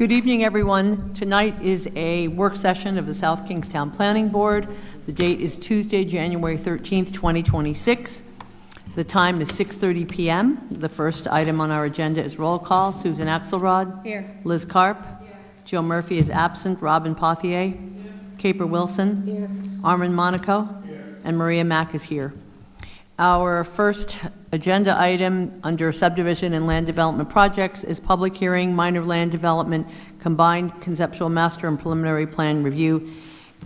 Good evening, everyone. Tonight is a work session of the South Kingstown Planning Board. The date is Tuesday, January 13th, 2026. The time is 6:30 p.m. The first item on our agenda is roll call. Susan Axelrod. Here. Liz Carp. Here. Joe Murphy is absent. Robin Pothier. Here. Caper Wilson. Here. Armin Monaco. Here. And Maria Mack is here. Our first agenda item under subdivision and land development projects is public hearing, minor land development, combined conceptual master and preliminary plan review,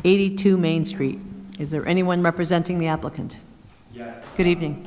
82 Main Street. Is there anyone representing the applicant? Yes. Good evening.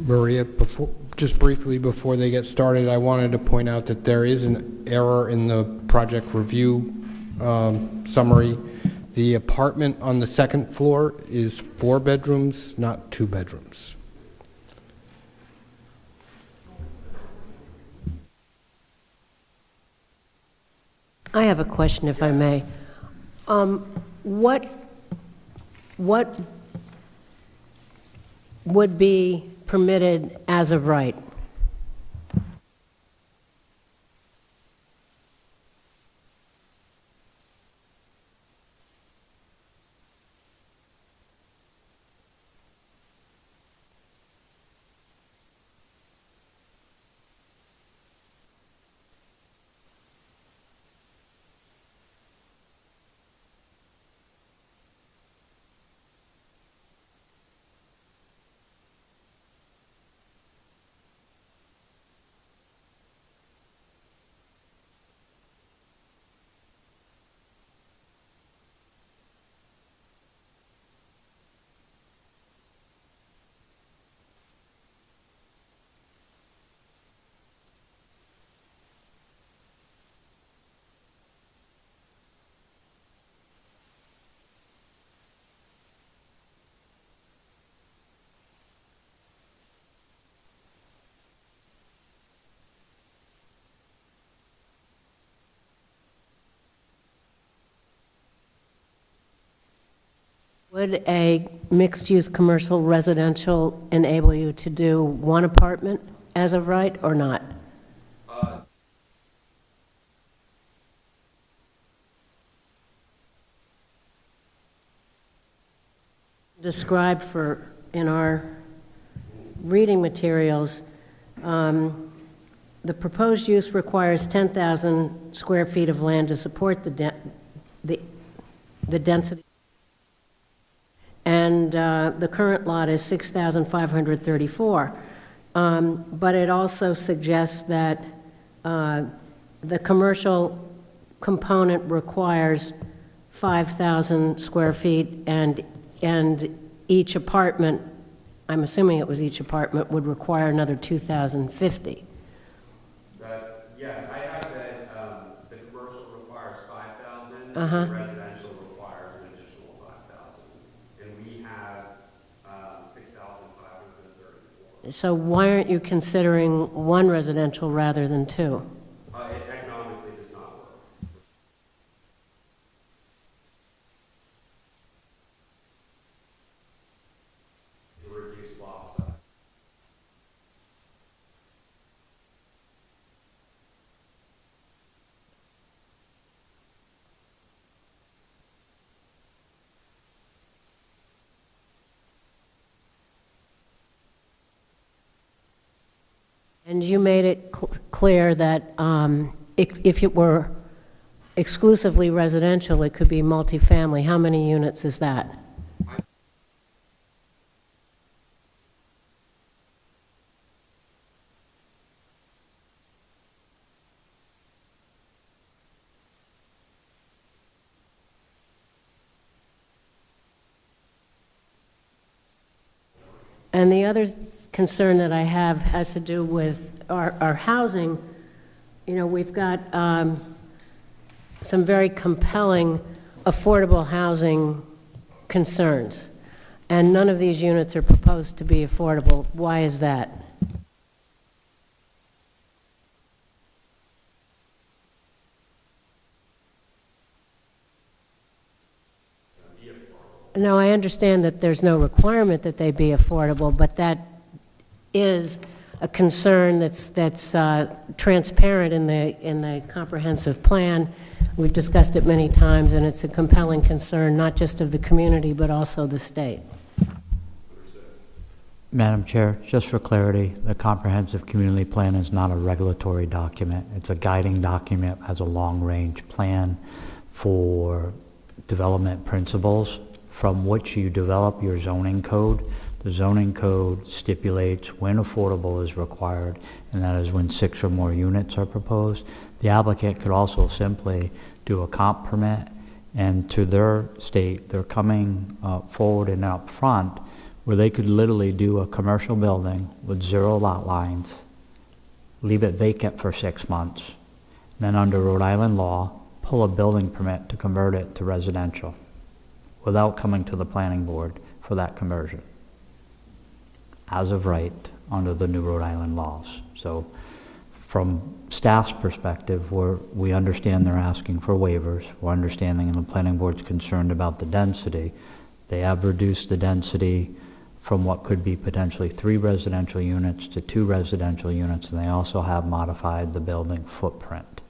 Maria, just briefly before they get started, I wanted to point out that there is an error in the project review summary. The apartment on the second floor is 4 bedrooms, not 2 bedrooms. I have a question, if I may. What would be permitted as of right? Would a mixed-use commercial residential enable you to do one apartment as of right or not? Described in our reading materials, the proposed use requires 10,000 square feet of land to support the density. And the current lot is 6,534. But it also suggests that the commercial component requires 5,000 square feet, and each apartment, I'm assuming it was each apartment, would require another 2,050. Yes, I have that the commercial requires 5,000, Uh-huh. the residential requires an additional 5,000. And we have 6,534. So why aren't you considering one residential rather than two? It economically does not work. To reduce lot size. And you made it clear that if it were exclusively residential, it could be multifamily. How many units is that? And the other concern that I have has to do with our housing. You know, we've got some very compelling affordable housing concerns, and none of these units are proposed to be affordable. Why is that? No, I understand that there's no requirement that they be affordable, but that is a concern that's transparent in the comprehensive plan. We've discussed it many times, and it's a compelling concern, not just of the community, but also the state. Madam Chair, just for clarity, the comprehensive community plan is not a regulatory document. It's a guiding document as a long-range plan for development principles from which you develop your zoning code. The zoning code stipulates when affordable is required, and that is when 6 or more units are proposed. The applicant could also simply do a comp permit, and to their state, they're coming forward and up front where they could literally do a commercial building with 0 lot lines, leave it vacant for 6 months, then under Rhode Island law, pull a building permit to convert it to residential without coming to the planning board for that conversion, as of right, under the new Rhode Island laws. So from staff's perspective, we understand they're asking for waivers. We're understanding the planning board's concerned about the density. They have reduced the density from what could be potentially 3 residential units to 2 residential units, and they also have modified the building footprint.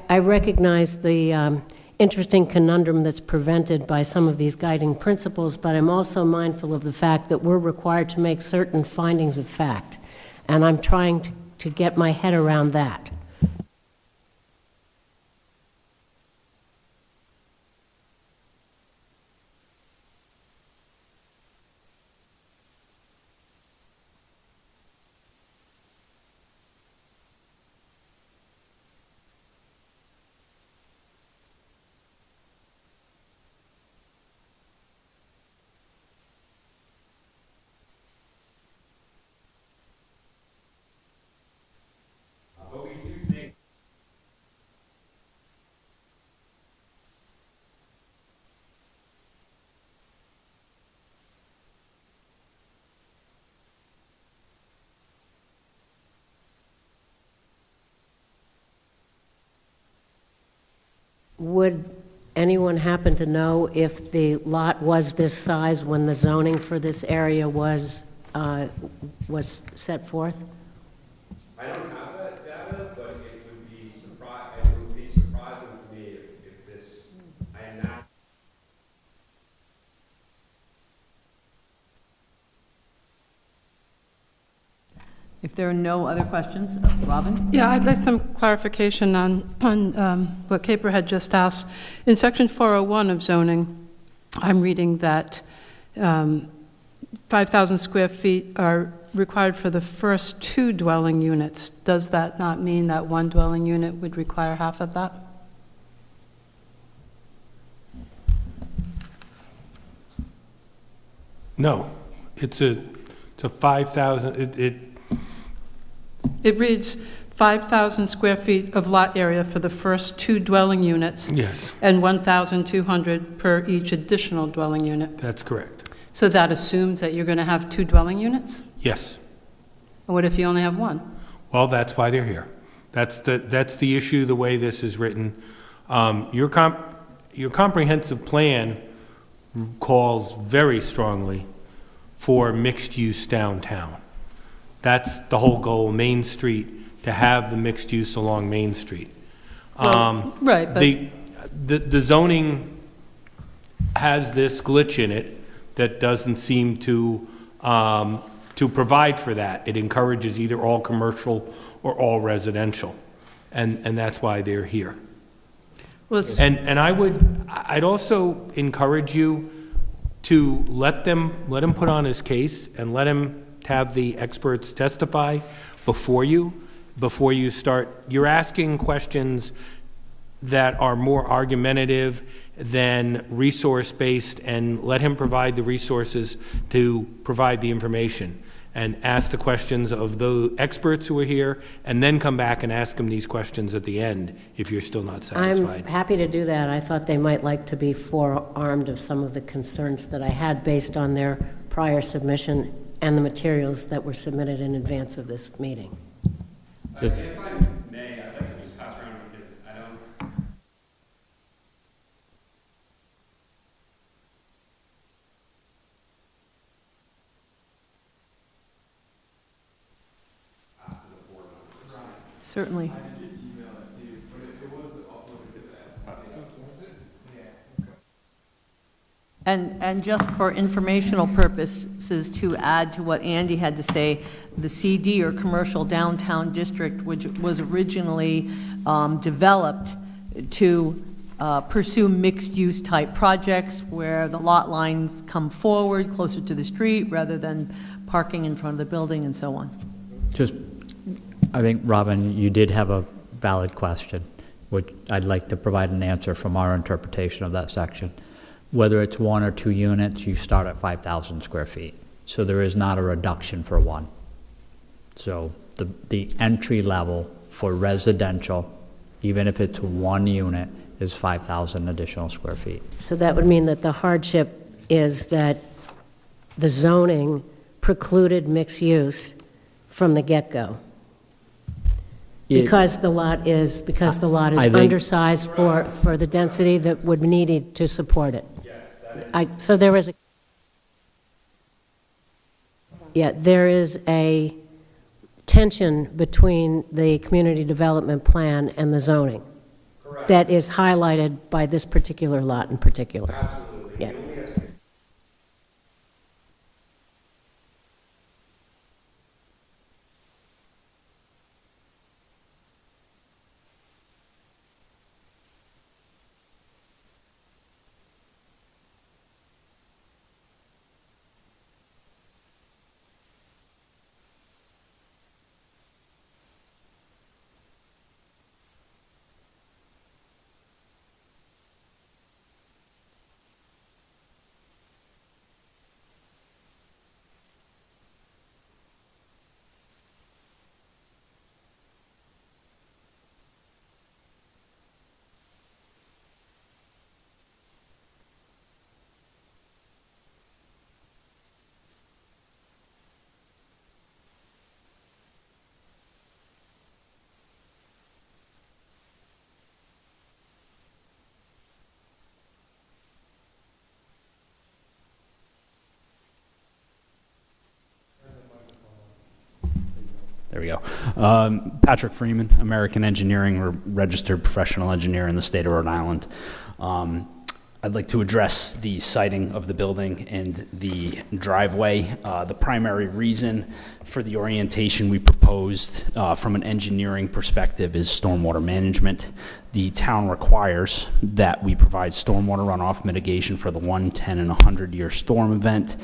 I recognize the interesting conundrum that's prevented by some of these guiding principles, but I'm also mindful of the fact that we're required to make certain findings of fact, and I'm trying to get my head around that. But we do think Would anyone happen to know if the lot was this size when the zoning for this area was set forth? I don't have that data, but it would be surprising to me if this, I am not. If there are no other questions, Robin? Yeah, I'd like some clarification on what Caper had just asked. In Section 401 of zoning, I'm reading that 5,000 square feet are required for the first 2 dwelling units. Does that not mean that 1 dwelling unit would require half of that? No, it's a 5,000, It reads 5,000 square feet of lot area for the first 2 dwelling units yes, and 1,200 per each additional dwelling unit. that's correct. So that assumes that you're going to have 2 dwelling units? Yes. Or what if you only have 1? Well, that's why they're here. That's the issue, the way this is written. Your comprehensive plan calls very strongly for mixed-use downtown. That's the whole goal, Main Street, to have the mixed use along Main Street. Right, but The zoning has this glitch in it that doesn't seem to provide for that. It encourages either all commercial or all residential, and that's why they're here. was, And I'd also encourage you to let him put on his case and let him have the experts testify before you start. You're asking questions that are more argumentative than resource-based, and let him provide the resources to provide the information. And ask the questions of the experts who are here, and then come back and ask them these questions at the end if you're still not I'm satisfied. happy to do that. I thought they might like to be forearmed of some of the concerns that I had based on their prior submission and the materials that were submitted in advance of this meeting. If I may, I'd like to just pass around because I don't. Certainly. And just for informational purposes, to add to what Andy had to say, the CD, or Commercial Downtown District, which was originally developed to pursue mixed-use type projects where the lot lines come forward closer to the street rather than parking in front of the building and so on. Just, I think, Robin, you did have a valid question, which I'd like to provide an answer from our interpretation of that section. Whether it's 1 or 2 units, you start at 5,000 square feet. So there is not a reduction for one. So the entry level for residential, even if it's 1 unit, is 5,000 additional square feet. So that would mean that the hardship is that the zoning precluded mixed use from the get-go. Because the lot is I think- undersized for the density that would be needed to support it. Yes, that is. So there is there is a tension between the community development plan and the zoning. Correct. That is highlighted by this particular lot in particular. Absolutely. Yeah. We only have 6. There we go. Patrick Freeman, American Engineering, registered professional engineer in the state of Rhode Island. I'd like to address the siting of the building and the driveway. The primary reason for the orientation we proposed from an engineering perspective is stormwater management. The town requires that we provide stormwater runoff mitigation for the 1, 10, and 100-year storm event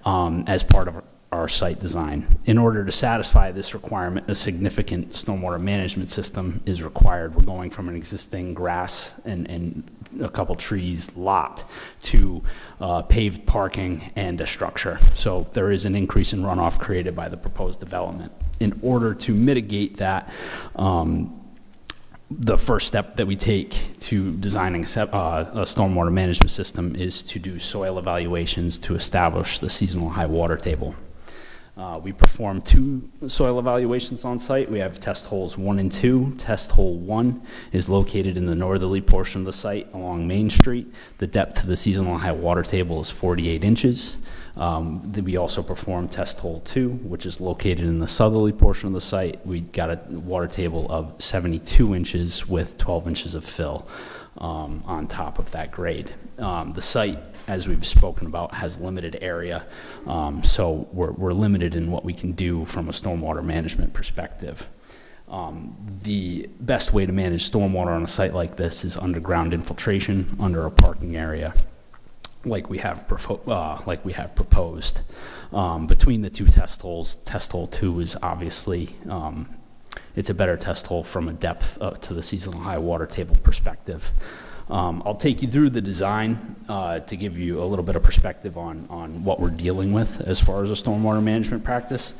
as part of our site design. In order to satisfy this requirement, a significant stormwater management system is required. We're going from an existing grass and a couple trees lot to paved parking and a structure. So there is an increase in runoff created by the proposed development. In order to mitigate that, the first step that we take to designing a stormwater management system is to do soil evaluations to establish the seasonal high water table. We perform 2 soil evaluations on site. We have test holes 1 and 2. Test hole 1 is located in the northerly portion of the site along Main Street. The depth to the seasonal high water table is 48 inches. Then we also perform test hole 2, which is located in the southerly portion of the site. We got a water table of 72 inches with 12 inches of fill on top of that grade. The site, as we've spoken about, has limited area, so we're limited in what we can do from a stormwater management perspective. The best way to manage stormwater on a site like this is underground infiltration under a parking area, like we have proposed. Between the 2 test holes, test hole 2 is obviously it's a better test hole from a depth to the seasonal high water table perspective. I'll take you through the design to give you a little bit of perspective on what we're dealing with as far as a stormwater management practice.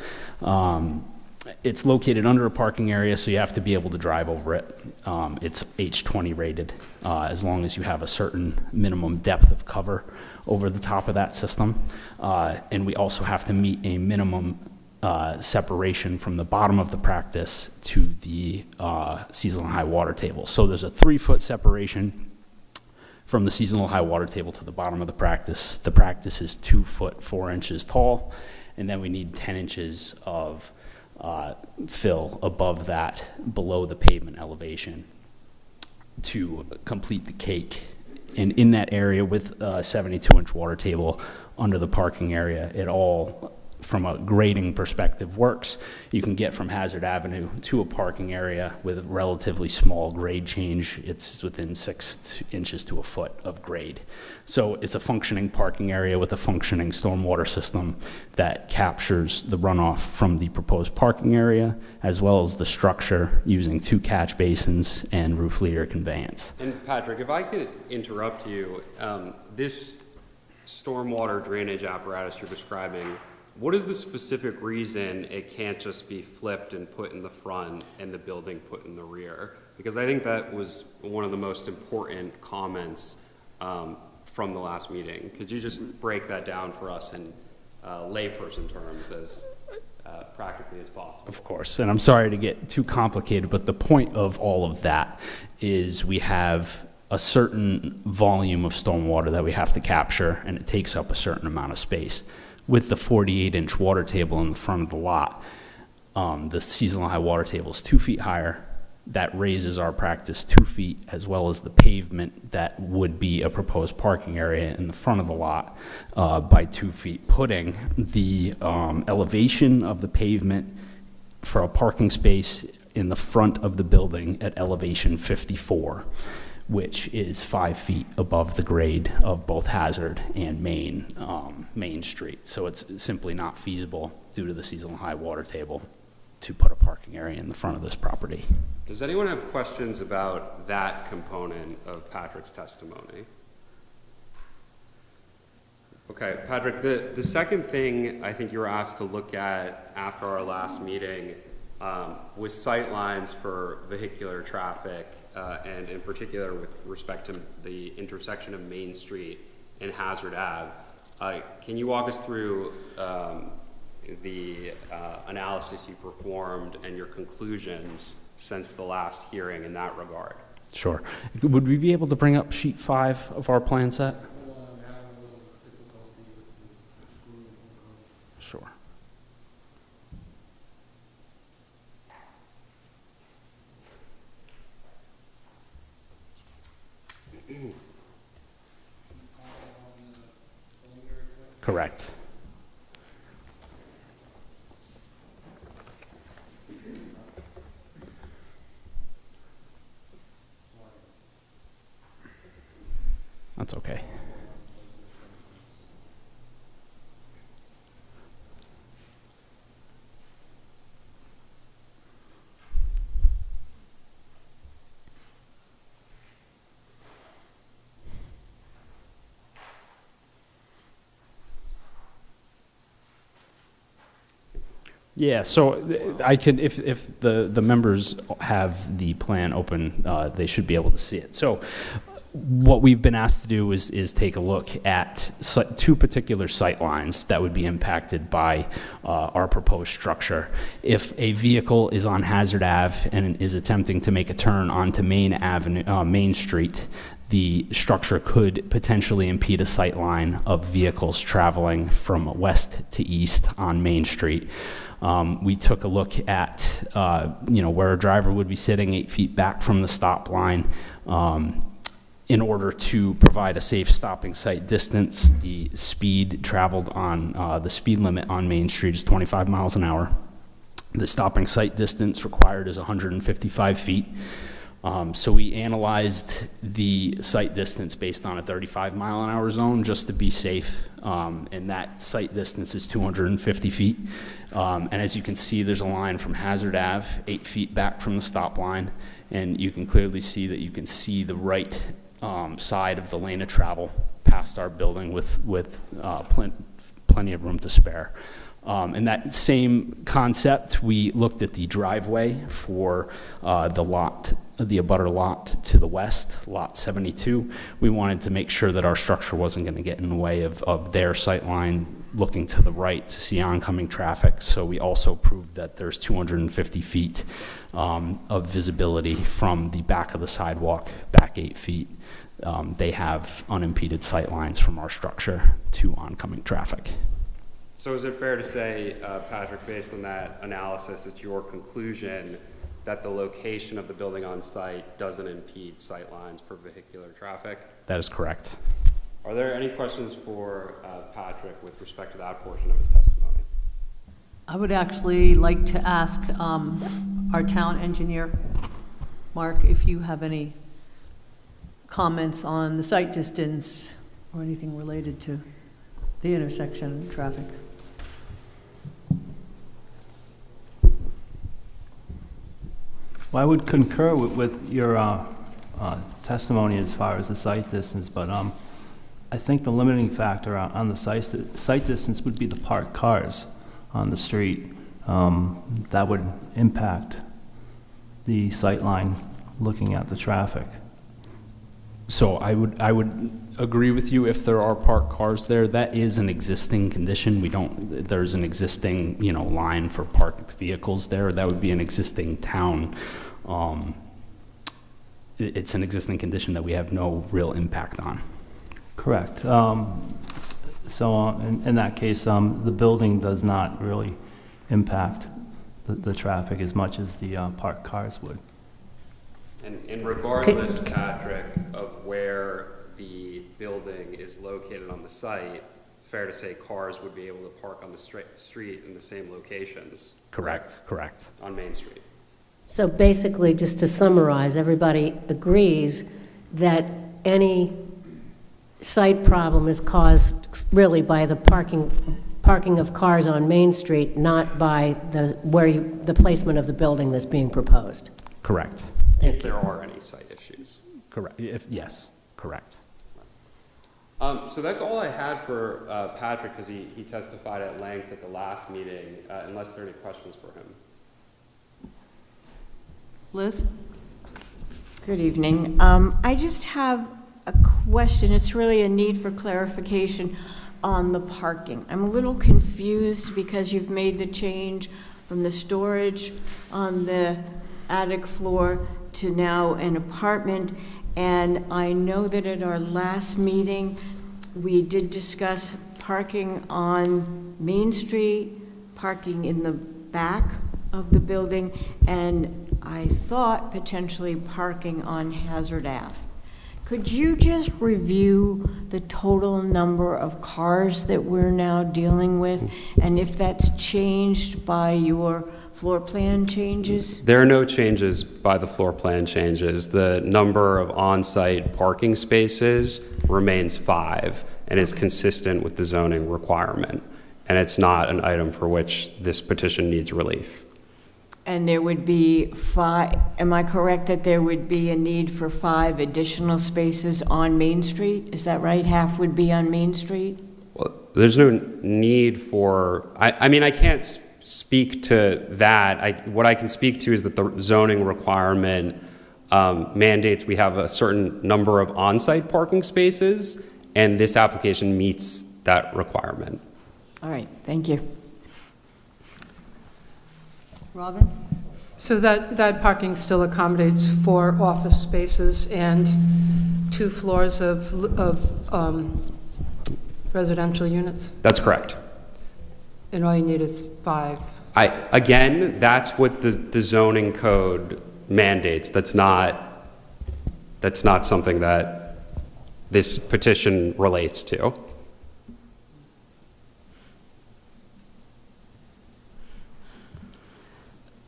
It's located under a parking area, so you have to be able to drive over it. It's H20 rated, as long as you have a certain minimum depth of cover over the top of that system. And we also have to meet a minimum separation from the bottom of the practice to the seasonal high water table. So there's a 3-foot separation from the seasonal high water table to the bottom of the practice. The practice is 2 foot 4 inches tall, and then we need 10 inches of fill above that, below the pavement elevation, to complete the cake. And in that area with a 72-inch water table under the parking area, it all from a grading perspective works. You can get from Hazard Avenue to a parking area with a relatively small grade change. It's within 6 inches to a foot of grade. So it's a functioning parking area with a functioning stormwater system that captures the runoff from the proposed parking area, as well as the structure using 2 catch basins and roof leader conveyance. And Patrick, if I could interrupt you, this stormwater drainage apparatus you're describing, what is the specific reason it can't just be flipped and put in the front and the building put in the rear? Because I think that was one of the most important comments from the last meeting. Could you just break that down for us in layperson terms as practically as possible? Of course, and I'm sorry to get too complicated, but the point of all of that is we have a certain volume of stormwater that we have to capture, and it takes up a certain amount of space. With the 48-inch water table in the front of the lot, the seasonal high water table is 2 feet higher. That raises our practice 2 feet, as well as the pavement that would be a proposed parking area in the front of the lot by 2 feet, putting the elevation of the pavement for a parking space in the front of the building at elevation 54, which is 5 feet above the grade of both Hazard and Main Street. So it's simply not feasible due to the seasonal high water table to put a parking area in the front of this property. Does anyone have questions about that component of Patrick's testimony? Okay, Patrick, the second thing I think you were asked to look at after our last meeting was sight lines for vehicular traffic, and in particular with respect to the intersection of Main Street and Hazard Ave. Can you walk us through the analysis you performed and your conclusions since the last hearing in that regard? Sure. Would we be able to bring up sheet 5 of our plan set? Sure. Correct. That's okay. Yeah, so I can, if the members have the plan open, they should be able to see it. So what we've been asked to do is take a look at 2 particular sight lines that would be impacted by our proposed structure. If a vehicle is on Hazard Ave and is attempting to make a turn onto Main Street, the structure could potentially impede a sight line of vehicles traveling from west to east on Main Street. We took a look at, where a driver would be sitting 8 feet back from the stop line in order to provide a safe stopping sight distance. The speed traveled on the speed limit on Main Street is 25 miles an hour. The stopping sight distance required is 155 feet. So we analyzed the sight distance based on a 35-mile-an-hour zone just to be safe, and that sight distance is 250 feet. And as you can see, there's a line from Hazard Ave, 8 feet back from the stop line, and you can clearly see that you can see the right side of the lane of travel past our building with plenty of room to spare. In that same concept, we looked at the driveway for the abutter lot to the west, lot 72. We wanted to make sure that our structure wasn't going to get in the way of their sight line looking to the right to see oncoming traffic. So we also proved that there's 250 feet of visibility from the back of the sidewalk, back 8 feet. They have unimpeded sight lines from our structure to oncoming traffic. So is it fair to say, Patrick, based on that analysis, it's your conclusion that the location of the building on site doesn't impede sight lines for vehicular traffic? That is correct. Are there any questions for Patrick with respect to that portion of his testimony? I would actually like to ask our town engineer, Mark, if you have any comments on the site distance or anything related to the intersection traffic. Well, I would concur with your testimony as far as the site distance, but I think the limiting factor on the site distance would be the parked cars on the street. That would impact the sight line looking at the traffic. So I would agree with you if there are parked cars there. That is an existing condition. There's an existing, line for parked vehicles there. That would be an existing town. It's an existing condition that we have no real impact on. Correct. So in that case, the building does not really impact the traffic as much as the parked cars would. And regardless, Patrick, of where the building is located on the site, fair to say cars would be able to park on the street in the same locations? Correct. On Main Street. So basically, just to summarize, everybody agrees that any site problem is caused really by the parking of cars on Main Street, not by the placement of the building that's being proposed. Correct. If there are any site issues. Correct. Yes, correct. So that's all I had for Patrick, because he testified at length at the last meeting, unless there are any questions for him. Liz? Good evening. I just have a question. It's really a need for clarification on the parking. I'm a little confused because you've made the change from the storage on the attic floor to now an apartment. And I know that at our last meeting, we did discuss parking on Main Street, parking in the back of the building, and I thought potentially parking on Hazard Ave. Could you just review the total number of cars that we're now dealing with, and if that's changed by your floor plan changes? There are no changes by the floor plan changes. The number of on-site parking spaces remains 5 and is consistent with the zoning requirement. And it's not an item for which this petition needs relief. And there would be 5, am I correct that there would be a need for 5 additional spaces on Main Street? Is that right? Half would be on Main Street? Well, there's no need for, I mean, I can't speak to that. What I can speak to is that the zoning requirement mandates we have a certain number of on-site parking spaces, and this application meets that requirement. All right, thank you. Robin? So that parking still accommodates 4 office spaces and 2 floors of residential units? That's correct. And all you need is 5? Again, that's what the zoning code mandates. That's not something that this petition relates to.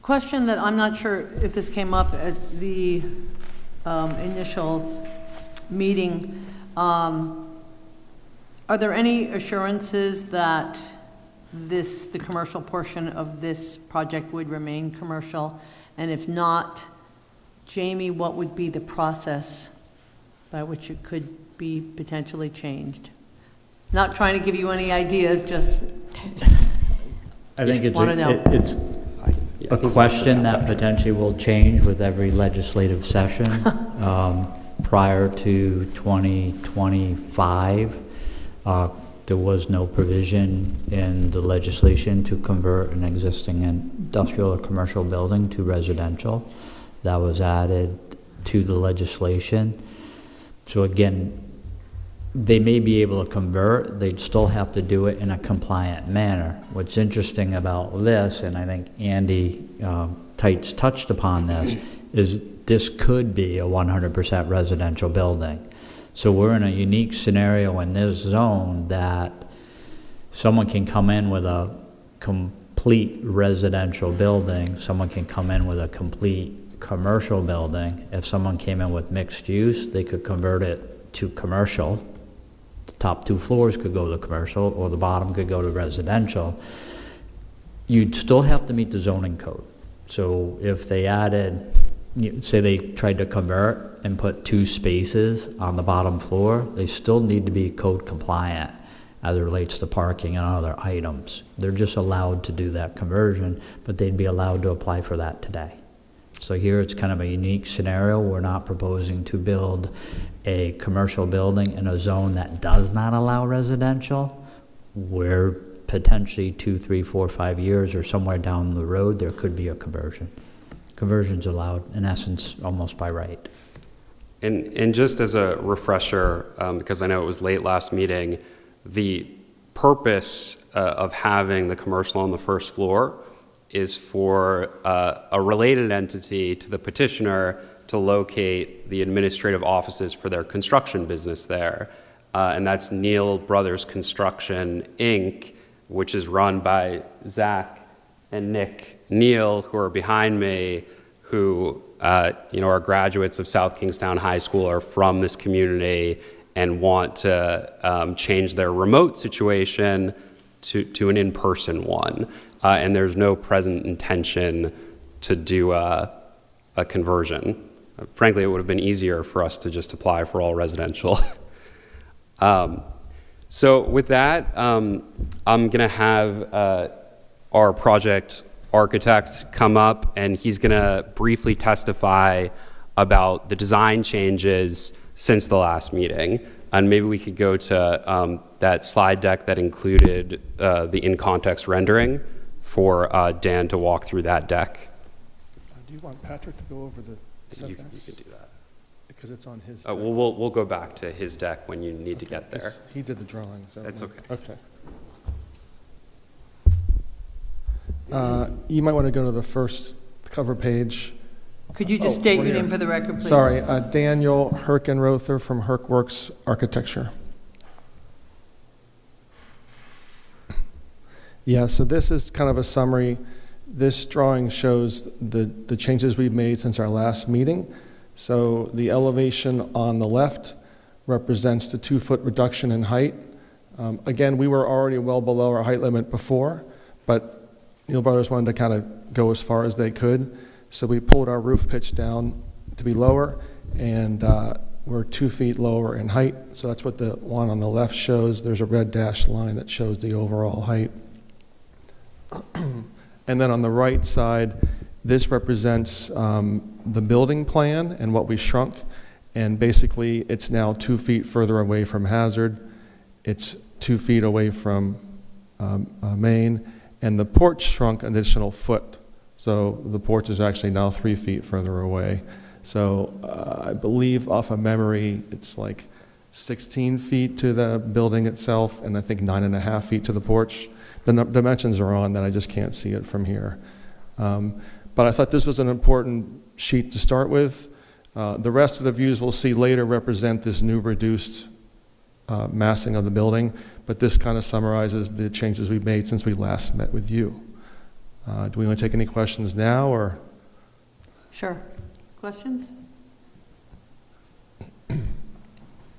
Question that I'm not sure if this came up at the initial meeting. Are there any assurances that the commercial portion of this project would remain commercial? And if not, Jamie, what would be the process by which it could be potentially changed? Not trying to give you any ideas, just I think it's wanna know. it's a question that potentially will change with every legislative session. Prior to 2025, there was no provision in the legislation to convert an existing industrial or commercial building to residential. That was added to the legislation. So again, they may be able to convert, they'd still have to do it in a compliant manner. What's interesting about this, and I think Andy Tights touched upon this, is this could be a 100% residential building. So we're in a unique scenario in this zone that someone can come in with a complete residential building, someone can come in with a complete commercial building. If someone came in with mixed use, they could convert it to commercial. The top 2 floors could go to commercial, or the bottom could go to residential. You'd still have to meet the zoning code. So if they added, say they tried to convert and put 2 spaces on the bottom floor, they still need to be code compliant as it relates to parking and other items. They're just allowed to do that conversion, but they'd be allowed to apply for that today. So here it's kind of a unique scenario. We're not proposing to build a commercial building in a zone that does not allow residential, where potentially 2, 3, 4, 5 years or somewhere down the road, there could be a conversion. Conversion's allowed, in essence, almost by right. And just as a refresher, because I know it was late last meeting, the purpose of having the commercial on the first floor is for a related entity to the petitioner to locate the administrative offices for their construction business there. And that's Neal Brothers Construction, Inc., which is run by Zach and Nick Neal, who are behind me, who are graduates of South Kingstown High School, are from this community, and want to change their remote situation to an in-person one. And there's no present intention to do a conversion. Frankly, it would have been easier for us to just apply for all residential. So with that, I'm going to have our project architect come up, and he's going to briefly testify about the design changes since the last meeting. And maybe we could go to that slide deck that included the in-context rendering for Dan to walk through that deck. Do you want Patrick to go over the You setbacks? can do that. Because it's on his deck. We'll go back to his deck when you need to get there. He did the drawing, so. That's okay. Okay. You might want to go to the first cover page. Could you just Oh, state we're your here. name for the record, please? Sorry, Daniel Herkenrother from Herkworks Architecture. Yeah, so this is kind of a summary. This drawing shows the changes we've made since our last meeting. So the elevation on the left represents the 2-foot reduction in height. Again, we were already well below our height limit before, but Neal Brothers wanted to kind of go as far as they could. So we pulled our roof pitch down to be lower, and we're 2 feet lower in height. So that's what the one on the left shows. There's a red dashed line that shows the overall height. And then on the right side, this represents the building plan and what we shrunk. And basically, it's now 2 feet further away from hazard. It's 2 feet away from main. And the porch shrunk an additional foot. So the porch is actually now 3 feet further away. So I believe off of memory, it's like 16 feet to the building itself, and I think 9.5 feet to the porch. The dimensions are on that, I just can't see it from here. But I thought this was an important sheet to start with. The rest of the views we'll see later represent this new reduced massing of the building, but this kind of summarizes the changes we've made since we last met with you. Do we want to take any questions now, or? Sure. Questions?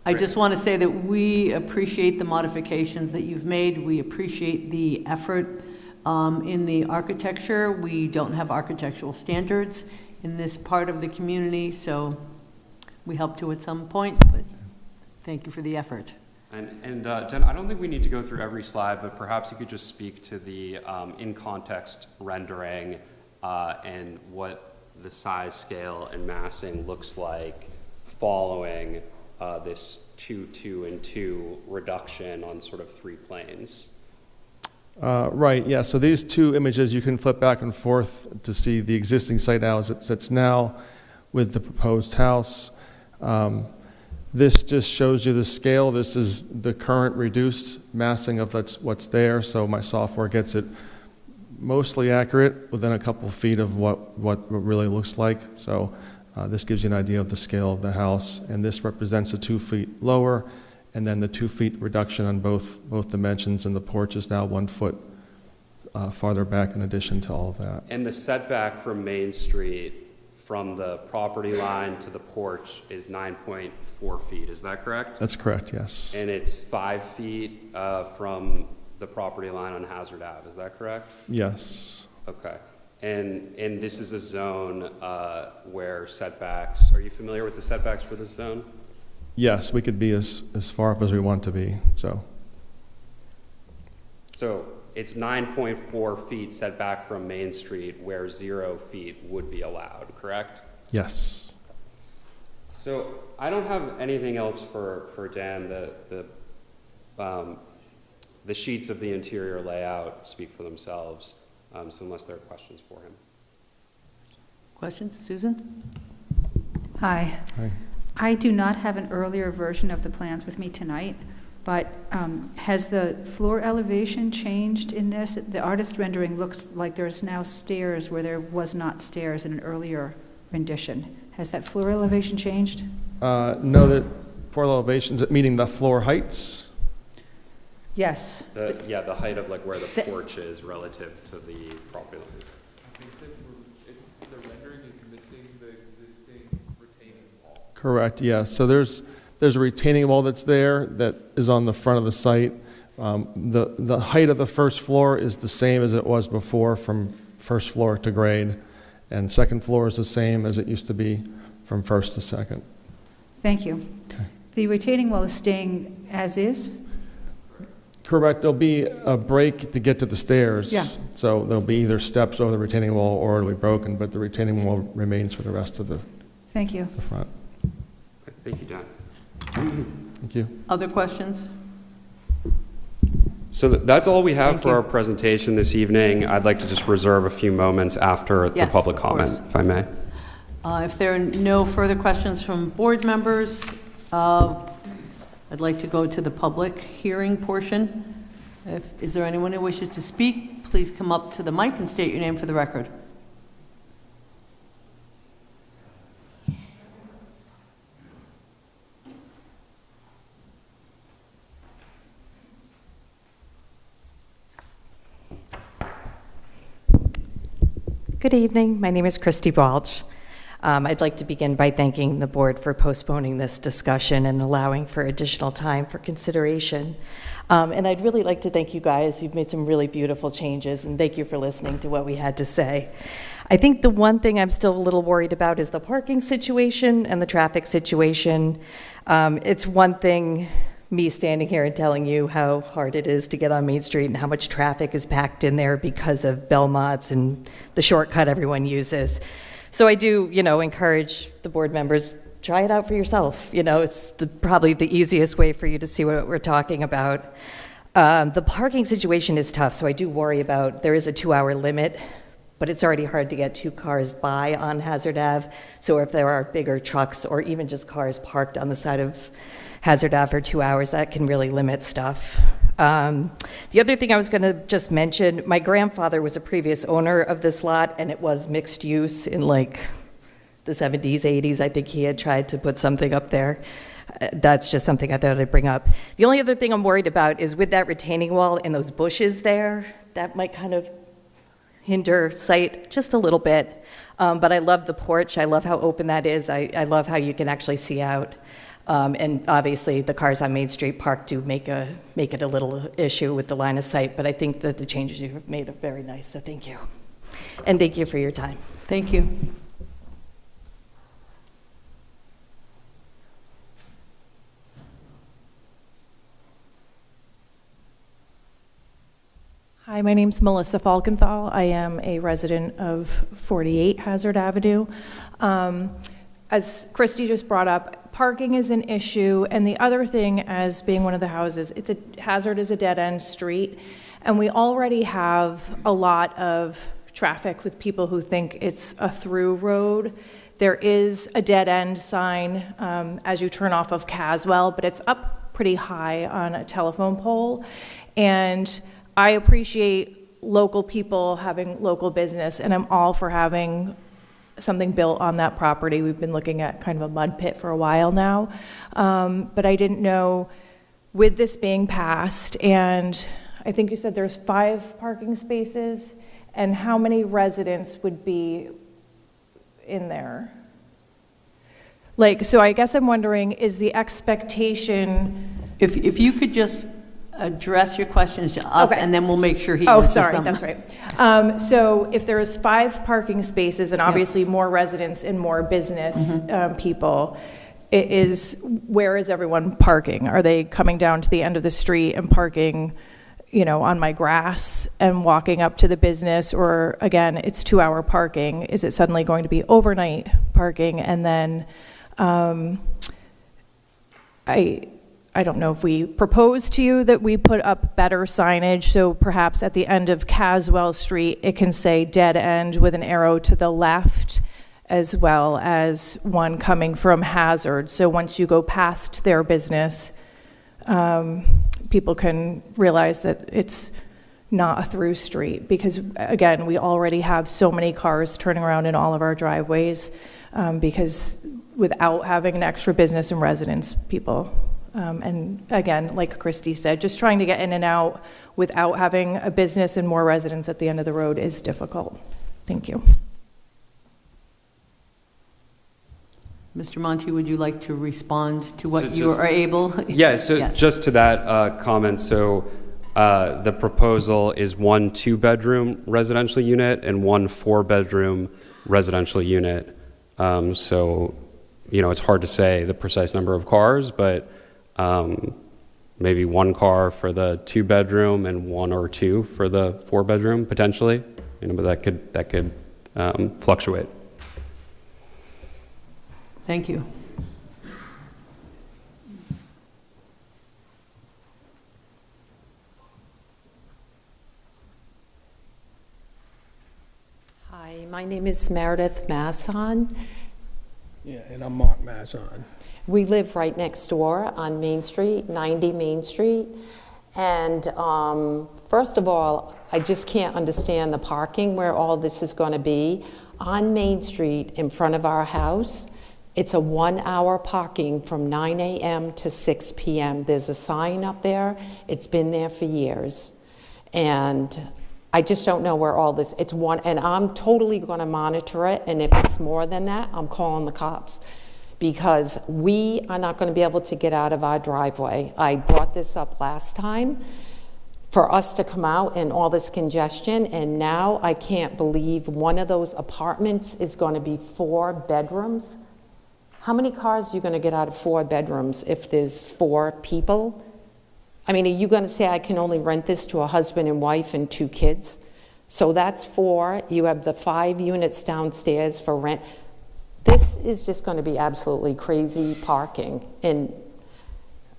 I just want to say that we appreciate the modifications that you've made. We appreciate the effort in the architecture. We don't have architectural standards in this part of the community, so we hope to at some point, but thank you for the effort. And Jen, I don't think we need to go through every slide, but perhaps you could just speak to the in-context rendering and what the size, scale, and massing looks like following this 2, 2, and 2 reduction on sort of 3 planes. Right, yeah, so these 2 images, you can flip back and forth to see the existing site as it sits now with the proposed house. This just shows you the scale. This is the current reduced massing of what's there, so my software gets it mostly accurate within a couple feet of what it really looks like. So this gives you an idea of the scale of the house, and this represents a 2 feet lower, and then the 2 feet reduction on both dimensions, and the porch is now 1 foot farther back in addition to all of that. And the setback from Main Street from the property line to the porch is 9.4 feet, is that correct? That's correct, yes. And it's 5 feet from the property line on Hazard Ave, is that correct? Yes. Okay. And this is a zone where setbacks, are you familiar with the setbacks for this zone? Yes, we could be as far up as we want to be, so. So it's 9.4 feet setback from Main Street where 0 feet would be allowed, correct? Yes. So I don't have anything else for Dan. The sheets of the interior layout speak for themselves, so unless there are questions for him. Questions? Susan? Hi. Hi. I do not have an earlier version of the plans with me tonight, but has the floor elevation changed in this? The artist rendering looks like there's now stairs where there was not stairs in an earlier rendition. Has that floor elevation changed? No, the floor elevations, meaning the floor heights? Yes. Yeah, the height of like where the porch is relative to the property line. I think that the rendering is missing the existing retaining wall. Correct, yeah. So there's a retaining wall that's there that is on the front of the site. The height of the first floor is the same as it was before from first floor to grade, and second floor is the same as it used to be from first to second. Thank you. Okay. The retaining wall is staying as is? Correct, there'll be a break to get to the stairs. Yeah. So there'll be either steps over the retaining wall or it'll be broken, but the retaining wall remains for the rest of the Thank you. front. Thank you, Dan. Thank you. Other questions? So that's all we have Thank for you. our presentation this evening. I'd like to just reserve a few moments after the Yes, public of comment, course. if I may. If there are no further questions from board members, I'd like to go to the public hearing portion. Is there anyone who wishes to speak? Please come up to the mic and state your name for the record. Good evening. My name is Christy Balch. I'd like to begin by thanking the board for postponing this discussion and allowing for additional time for consideration. And I'd really like to thank you guys. You've made some really beautiful changes, and thank you for listening to what we had to say. I think the one thing I'm still a little worried about is the parking situation and the traffic situation. It's one thing, me standing here and telling you how hard it is to get on Main Street and how much traffic is packed in there because of Belmont's and the shortcut everyone uses. So I do, encourage the board members, try it out for yourself. It's probably the easiest way for you to see what we're talking about. The parking situation is tough, so I do worry about, there is a 2-hour limit, but it's already hard to get 2 cars by on Hazard Ave. So if there are bigger trucks or even just cars parked on the side of Hazard Ave for 2 hours, that can really limit stuff. The other thing I was going to just mention, my grandfather was a previous owner of this lot, and it was mixed use in like the 70s, 80s. I think he had tried to put something up there. That's just something I thought I'd bring up. The only other thing I'm worried about is with that retaining wall and those bushes there, that might kind of hinder sight just a little bit. But I love the porch. I love how open that is. I love how you can actually see out. And obviously, the cars on Main Street Park do make it a little issue with the line of sight, but I think that the changes you have made are very nice, so thank you. And thank you for your time. Thank you. Hi, my name's Melissa Falkenthal. I am a resident of 48 Hazard Avenue. As Christy just brought up, parking is an issue, and the other thing, as being one of the houses, Hazard is a dead-end street, and we already have a lot of traffic with people who think it's a through road. There is a dead-end sign as you turn off of Caswell, but it's up pretty high on a telephone pole, and I appreciate local people having local business, and I'm all for having something built on that property. We've been looking at kind of a mud pit for a while now, but I didn't know, with this being passed and I think you said there's 5 parking spaces, and how many residents would be in there? Like, so I guess I'm wondering, is the expectation? If you could just address your questions to us, Okay. and then we'll make sure he Oh, answers sorry, them. that's right. So if there's 5 parking spaces, and obviously more residents and more business people, where is everyone parking? Are they coming down to the end of the street and parking, on my grass and walking up to the business? Or again, it's 2-hour parking. Is it suddenly going to be overnight parking? And then I don't know if we propose to you that we put up better signage, so perhaps at the end of Caswell Street, it can say dead end with an arrow to the left, as well as one coming from Hazard. So once you go past their business, people can realize that it's not a through street, because again, we already have so many cars turning around in all of our driveways, because without having an extra business and residence, people, and again, like Christy said, just trying to get in and out without having a business and more residents at the end of the road is difficult. Thank you. Mr. Monti, would you like to respond to what To you just- are able? Yeah, so Yes. just to that comment, so the proposal is 1 2-bedroom residential unit and 1 4-bedroom residential unit. So, it's hard to say the precise number of cars, but maybe 1 car for the 2-bedroom and 1 or 2 for the 4-bedroom potentially. But that could fluctuate. Thank you. Hi, my name is Meredith Masson. Yeah, and I'm Mark Masson. We live right next door on Main Street, 90 Main Street. And first of all, I just can't understand the parking where all this is going to be. On Main Street, in front of our house, it's a 1-hour parking from 9 a.m. to 6 p.m. There's a sign up there. It's been there for years. And I just don't know where all this, and I'm totally going to monitor it. And if it's more than that, I'm calling the cops, because we are not going to be able to get out of our driveway. I brought this up last time for us to come out and all this congestion, and now I can't believe one of those apartments is going to be 4 bedrooms. How many cars are you going to get out of 4 bedrooms if there's 4 people? I mean, are you going to say I can only rent this to a husband and wife and 2 kids? So that's 4. You have the 5 units downstairs for rent. This is just going to be absolutely crazy parking, and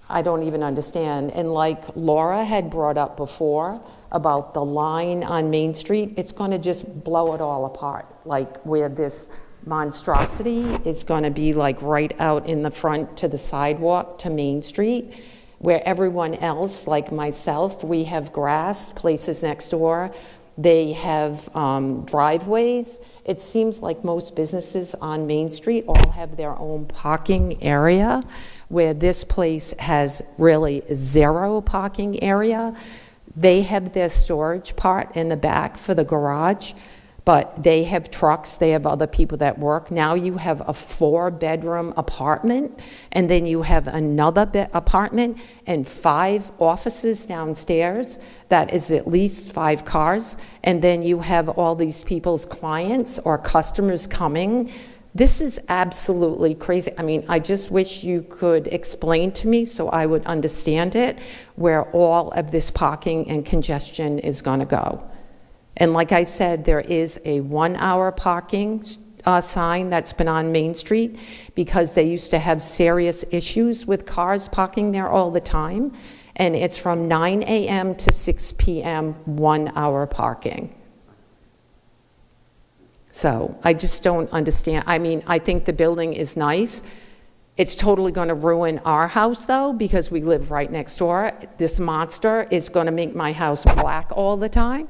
I don't even understand. And like Laura had brought up before about the line on Main Street, it's going to just blow it all apart. Like where this monstrosity is going to be like right out in the front to the sidewalk to Main Street, where everyone else, like myself, we have grass, places next door, they have driveways. It seems like most businesses on Main Street all have their own parking area, where this place has really 0 parking area. They have their storage part in the back for the garage, but they have trucks, they have other people that work. Now you have a 4-bedroom apartment, and then you have another apartment and 5 offices downstairs. That is at least 5 cars. And then you have all these people's clients or customers coming. This is absolutely crazy. I mean, I just wish you could explain to me so I would understand it, where all of this parking and congestion is going to go. And like I said, there is a 1-hour parking sign that's been on Main Street, because they used to have serious issues with cars parking there all the time. And it's from 9 a.m. to 6 p.m., 1-hour parking. So I just don't understand. I mean, I think the building is nice. It's totally going to ruin our house, though, because we live right next door. This monster is going to make my house black all the time.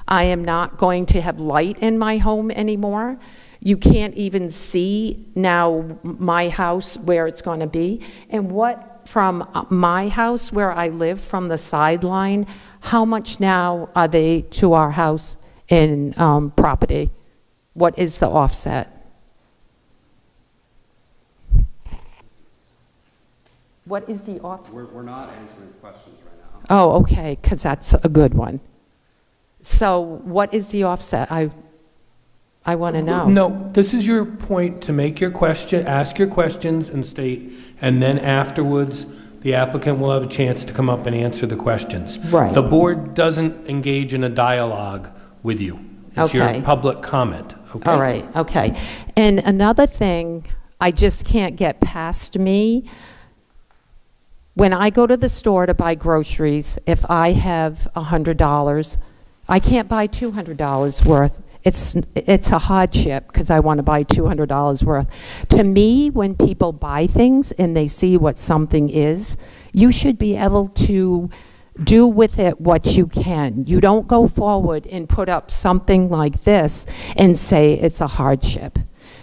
I am not going to have light in my home anymore. You can't even see now my house where it's going to be. And what from my house where I live from the sideline, how much now are they to our house in property? What is the offset? What is the offset? We're not answering questions right now. Oh, okay, because that's a good one. So what is the offset? I want to know. No, this is your point to make your question, ask your questions and state, and then afterwards, the applicant will have a chance to come up and answer the questions. Right. The board doesn't engage in a dialogue with you. It's your Okay. public comment, okay? All right, okay. And another thing, I just can't get past me. When I go to the store to buy groceries, if I have $100, I can't buy $200 worth. It's a hardship because I want to buy $200 worth. To me, when people buy things and they see what something is, you should be able to do with it what you can. You don't go forward and put up something like this and say it's a hardship,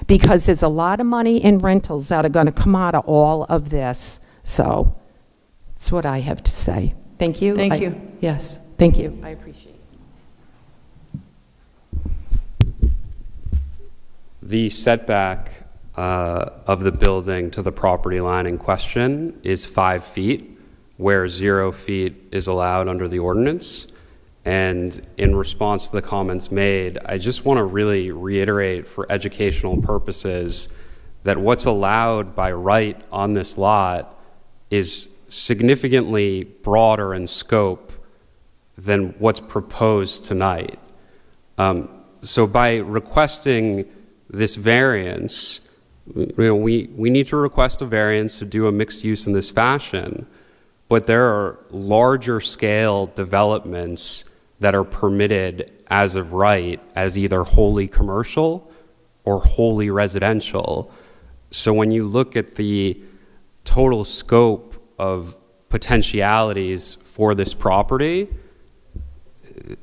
because there's a lot of money in rentals that are going to come out of all of this. So that's what I have to say. Thank you. Thank you. Yes, thank you. I appreciate it. The setback of the building to the property line in question is 5 feet, where 0 feet is allowed under the ordinance. And in response to the comments made, I just want to really reiterate for educational purposes that what's allowed by right on this lot is significantly broader in scope than what's proposed tonight. So by requesting this variance, we need to request a variance to do a mixed use in this fashion, but there are larger scale developments that are permitted as of right as either wholly commercial or wholly residential. So when you look at the total scope of potentialities for this property,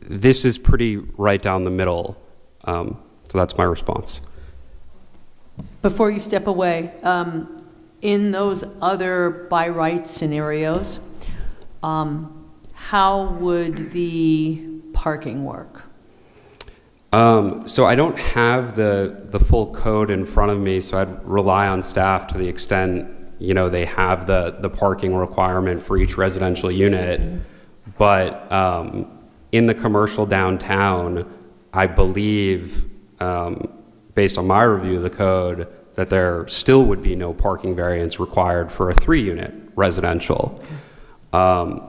this is pretty right down the middle. So that's my response. Before you step away, in those other by right scenarios, how would the parking work? So I don't have the full code in front of me, so I'd rely on staff to the extent, they have the parking requirement for each residential unit. But in the commercial downtown, I believe, based on my review of the code, that there still would be no parking variance required for a 3-unit residential. And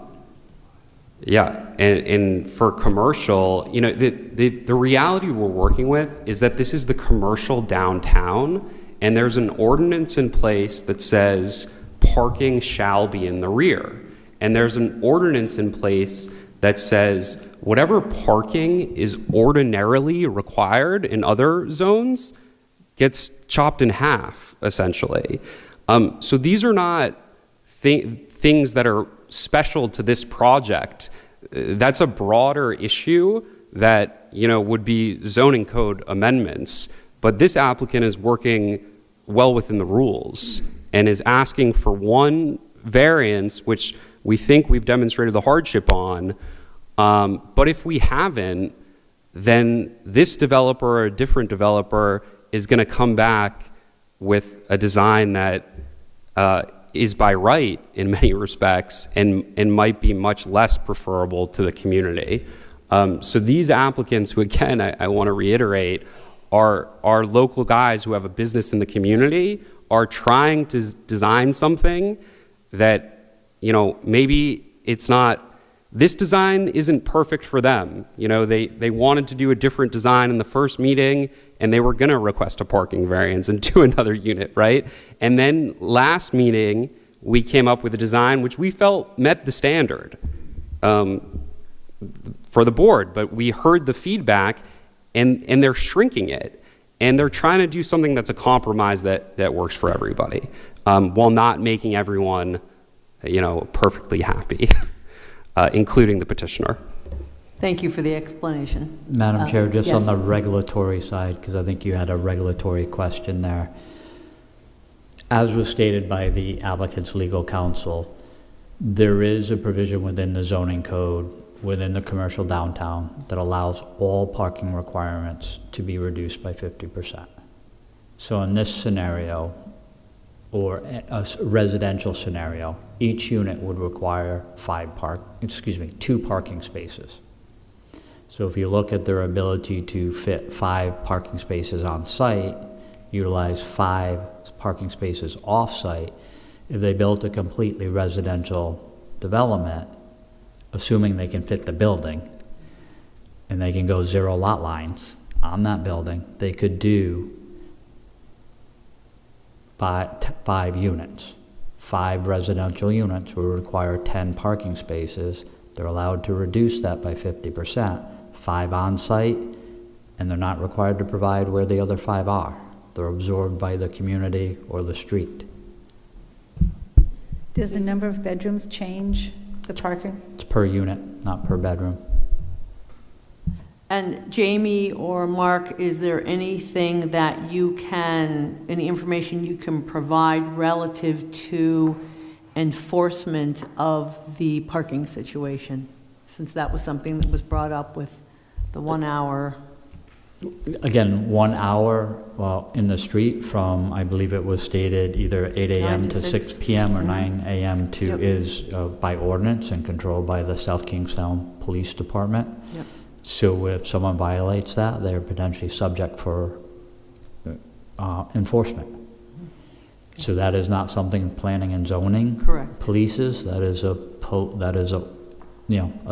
for commercial, the reality we're working with is that this is the commercial downtown, and there's an ordinance in place that says parking shall be in the rear. And there's an ordinance in place that says whatever parking is ordinarily required in other zones gets chopped in half, essentially. So these are not things that are special to this project. That's a broader issue that, would be zoning code amendments. But this applicant is working well within the rules and is asking for one variance, which we think we've demonstrated the hardship on. But if we haven't, then this developer or a different developer is going to come back with a design that is by right in many respects and might be much less preferable to the community. So these applicants, who again, I want to reiterate, are local guys who have a business in the community, are trying to design something that, maybe it's not, this design isn't perfect for them. They wanted to do a different design in the first meeting, and they were going to request a parking variance and do another unit, right? And then last meeting, we came up with a design which we felt met the standard for the board, but we heard the feedback, and they're shrinking it. And they're trying to do something that's a compromise that works for everybody, while not making everyone, perfectly happy, including the petitioner. Thank you for the explanation. Madam Chair, just yes. on the regulatory side, because I think you had a regulatory question there. As was stated by the applicant's legal counsel, there is a provision within the zoning code within the commercial downtown that allows all parking requirements to be reduced by 50%. So in this scenario, or a residential scenario, each unit would require 2 parking spaces. So if you look at their ability to fit 5 parking spaces on site, utilize 5 parking spaces off-site, if they built a completely residential development, assuming they can fit the building, and they can go 0 lot lines on that building, they could do 5 units. 5 residential units will require 10 parking spaces. They're allowed to reduce that by 50%, 5 on-site, and they're not required to provide where the other 5 are. They're absorbed by the community or the street. Does the number of bedrooms change the parking? It's per unit, not per bedroom. And Jamie or Mark, is there anything that any information you can provide relative to enforcement of the parking situation? Since that was something that was brought up with the 1 hour. Again, 1 hour in the street from, I believe it was stated, either 8 a.m. 9 to 6 p.m. or 9 a.m. to Yep. is by ordinance and controlled by the South Kingstown Police Department. Yep. So if someone violates that, they're potentially subject for enforcement. So that is not something planning and zoning Correct. polices. That is a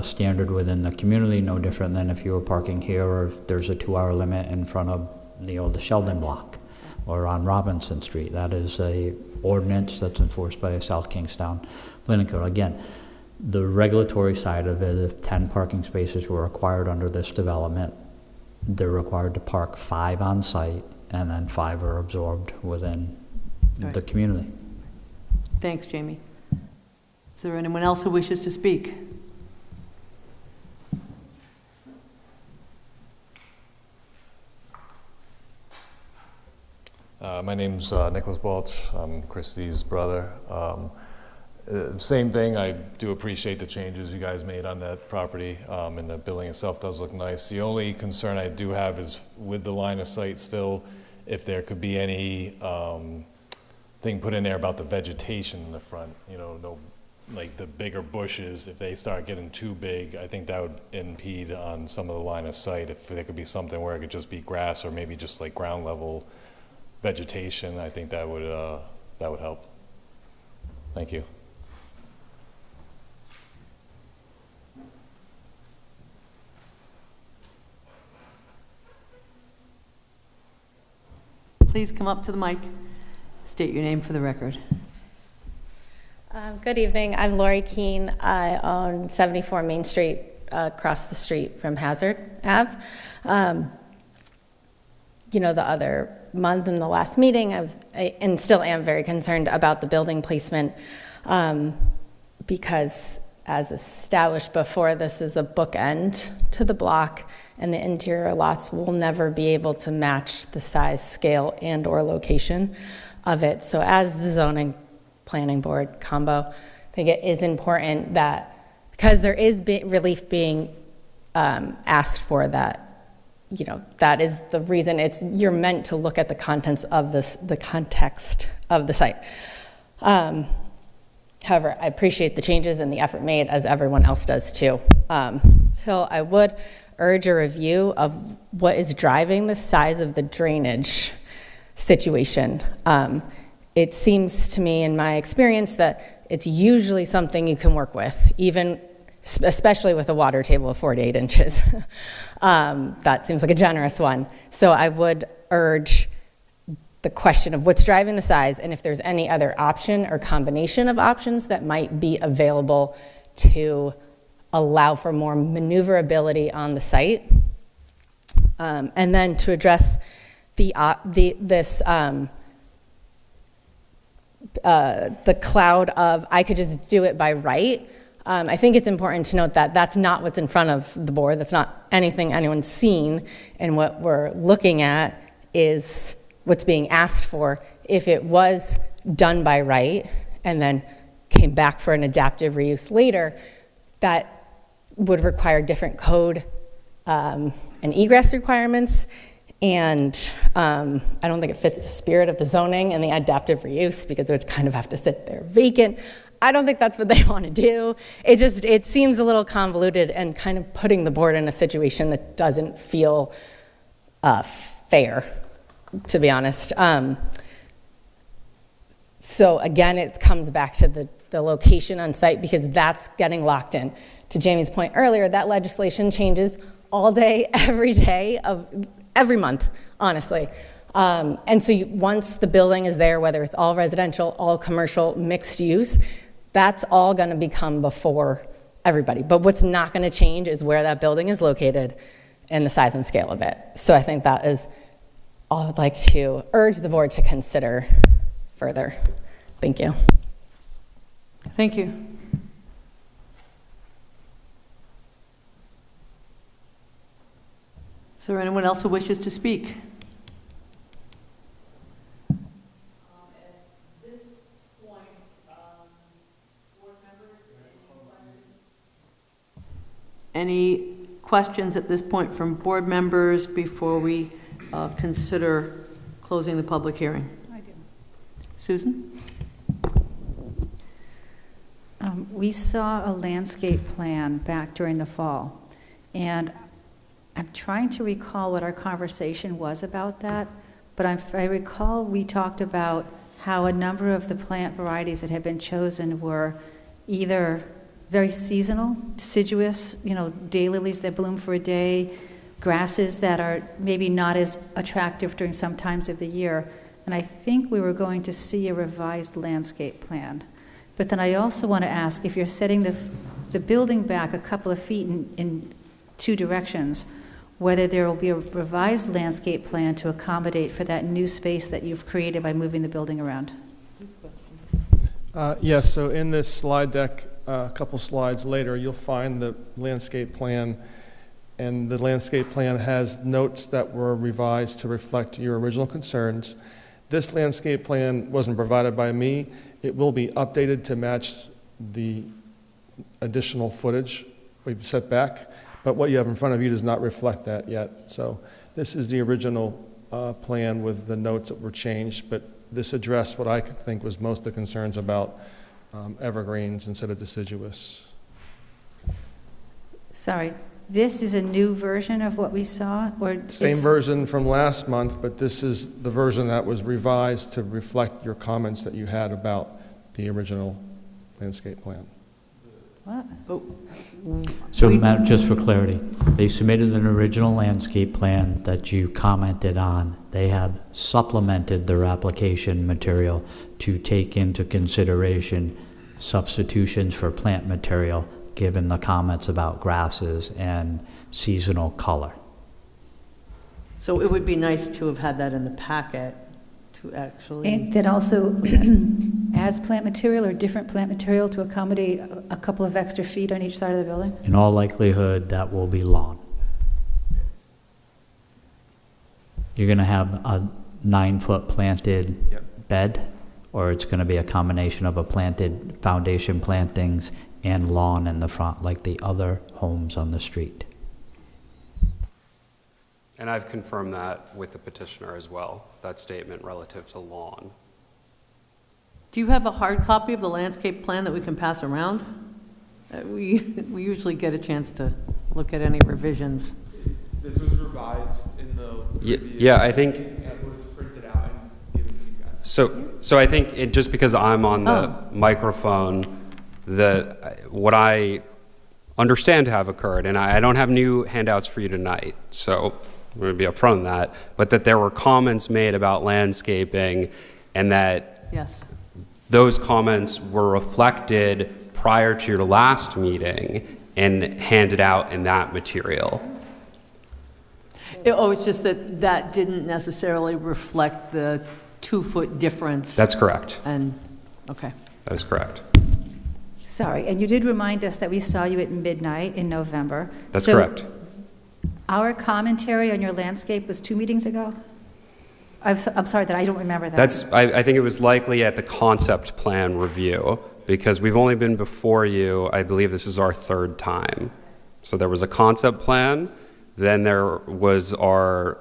standard within the community, no different than if you were parking here or if there's a 2-hour limit in front of the Sheldon block or on Robinson Street. That is a ordinance that's enforced by the South Kingstown Planning Code. Again, the regulatory side of it, if 10 parking spaces were required under this development, they're required to park 5 on site, and then 5 are absorbed within the community. Thanks, Jamie. Is there anyone else who wishes to speak? My name's Nicholas Balch. I'm Christie's brother. Same thing, I do appreciate the changes you guys made on that property, and the building itself does look nice. The only concern I do have is with the line of sight still, if there could be any thing put in there about the vegetation in the front, no, like the bigger bushes, if they start getting too big, I think that would impede on some of the line of sight. If there could be something where it could just be grass or maybe just like ground level vegetation, I think that would help. Thank you. Please come up to the mic. State your name for the record. Good evening. I'm Lori Keene. I own 74 Main Street, across the street from Hazard Ave. The other month in the last meeting, I still am very concerned about the building placement, because as established before, this is a bookend to the block, and the interior lots will never be able to match the size, scale, and or location of it. So as the zoning planning board combo, I think it is important that, because there is relief being asked for, that that is the reason you're meant to look at the contents of the context of the site. However, I appreciate the changes and the effort made, as everyone else does too. So I would urge a review of what is driving the size of the drainage situation. It seems to me, in my experience, that it's usually something you can work with, especially with a water table of 48 inches. That seems like a generous one. So I would urge the question of what's driving the size, and if there's any other option or combination of options that might be available to allow for more maneuverability on the site. And then to address the cloud of, I could just do it by right. I think it's important to note that that's not what's in front of the board. That's not anything anyone's seen. And what we're looking at is what's being asked for. If it was done by right and then came back for an adaptive reuse later, that would require different code and egress requirements. And I don't think it fits the spirit of the zoning and the adaptive reuse because it would kind of have to sit there vacant. I don't think that's what they want to do. It seems a little convoluted and kind of putting the board in a situation that doesn't feel fair, to be honest. So again, it comes back to the location on site because that's getting locked in. To Jamie's point earlier, that legislation changes all day, every day of every month, honestly. And so once the building is there, whether it's all residential, all commercial, mixed use, that's all going to become before everybody. But what's not going to change is where that building is located and the size and scale of it. So I think that is all I'd like to urge the board to consider further. Thank you. Thank you. Is there anyone else who wishes to speak? Any questions at this point from board members before we consider closing the public hearing? I do. Susan? We saw a landscape plan back during the fall, and I'm trying to recall what our conversation was about that, but I recall we talked about how a number of the plant varieties that had been chosen were either very seasonal, deciduous, daylilies that bloom for a day, grasses that are maybe not as attractive during some times of the year. And I think we were going to see a revised landscape plan. But then I also want to ask, if you're setting the building back a couple of feet in two directions, whether there will be a revised landscape plan to accommodate for that new space that you've created by moving the building around. Yes, so in this slide deck, a couple slides later, you'll find the landscape plan, and the landscape plan has notes that were revised to reflect your original concerns. This landscape plan wasn't provided by me. It will be updated to match the additional footage we've set back, but what you have in front of you does not reflect that yet. So this is the original plan with the notes that were changed, but this addressed what I think was most of the concerns about evergreens instead of deciduous. Sorry, this is a new version of what we saw, or Same version from last month, but this is the version that was revised to reflect your comments that you had about the original landscape plan. What? So, Matt, just for clarity, they submitted an original landscape plan that you commented on. They have supplemented their application material to take into consideration substitutions for plant material, given the comments about grasses and seasonal color. So it would be nice to have had that in the packet to actually... And that also adds plant material or different plant material to accommodate a couple of extra feet on each side of the building? In all likelihood, that will be lawn. You're going to have a 9-foot planted bed, or it's going to be a combination of a planted foundation plantings and lawn in the front, like the other homes on the street. And I've confirmed that with the petitioner as well, that statement relative to lawn. Do you have a hard copy of the landscape plan that we can pass around? We usually get a chance to look at any revisions. This was revised in the review. Yeah, I think... It was printed out and given to you guys. So I think just because I'm on the microphone, what I understand to have occurred, and I don't have new handouts for you tonight, so I'm going to be upfront on that, but that there were comments made about landscaping, and that yes, those comments were reflected prior to your last meeting and handed out in that material. It's just that didn't necessarily reflect the 2-foot difference. That's correct. And, okay. That is correct. Sorry, and you did remind us that we saw you at midnight in November. That's So correct. Our commentary on your landscape was 2 meetings ago? I'm sorry that I don't remember that. I think it was likely at the concept plan review, because we've only been before you, I believe this is our 3rd time. So there was a concept plan, then there was our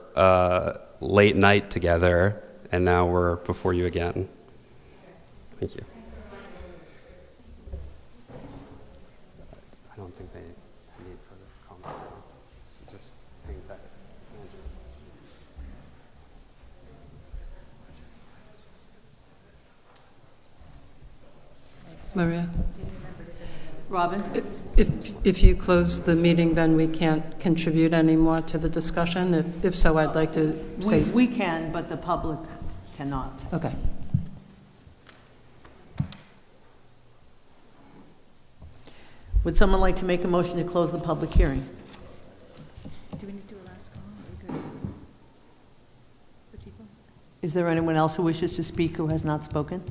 late night together, and now we're before you again. Thank you. I don't think they need further comment. So just hang tight. Maria? Robin? If you close the meeting, then we can't contribute any more to the discussion? If so, I'd like to say... We can, but the public cannot. Okay. Would someone like to make a motion to close the public hearing? Do we need to do a last call? Are we good? The people? Is there anyone else who wishes to speak who has not spoken?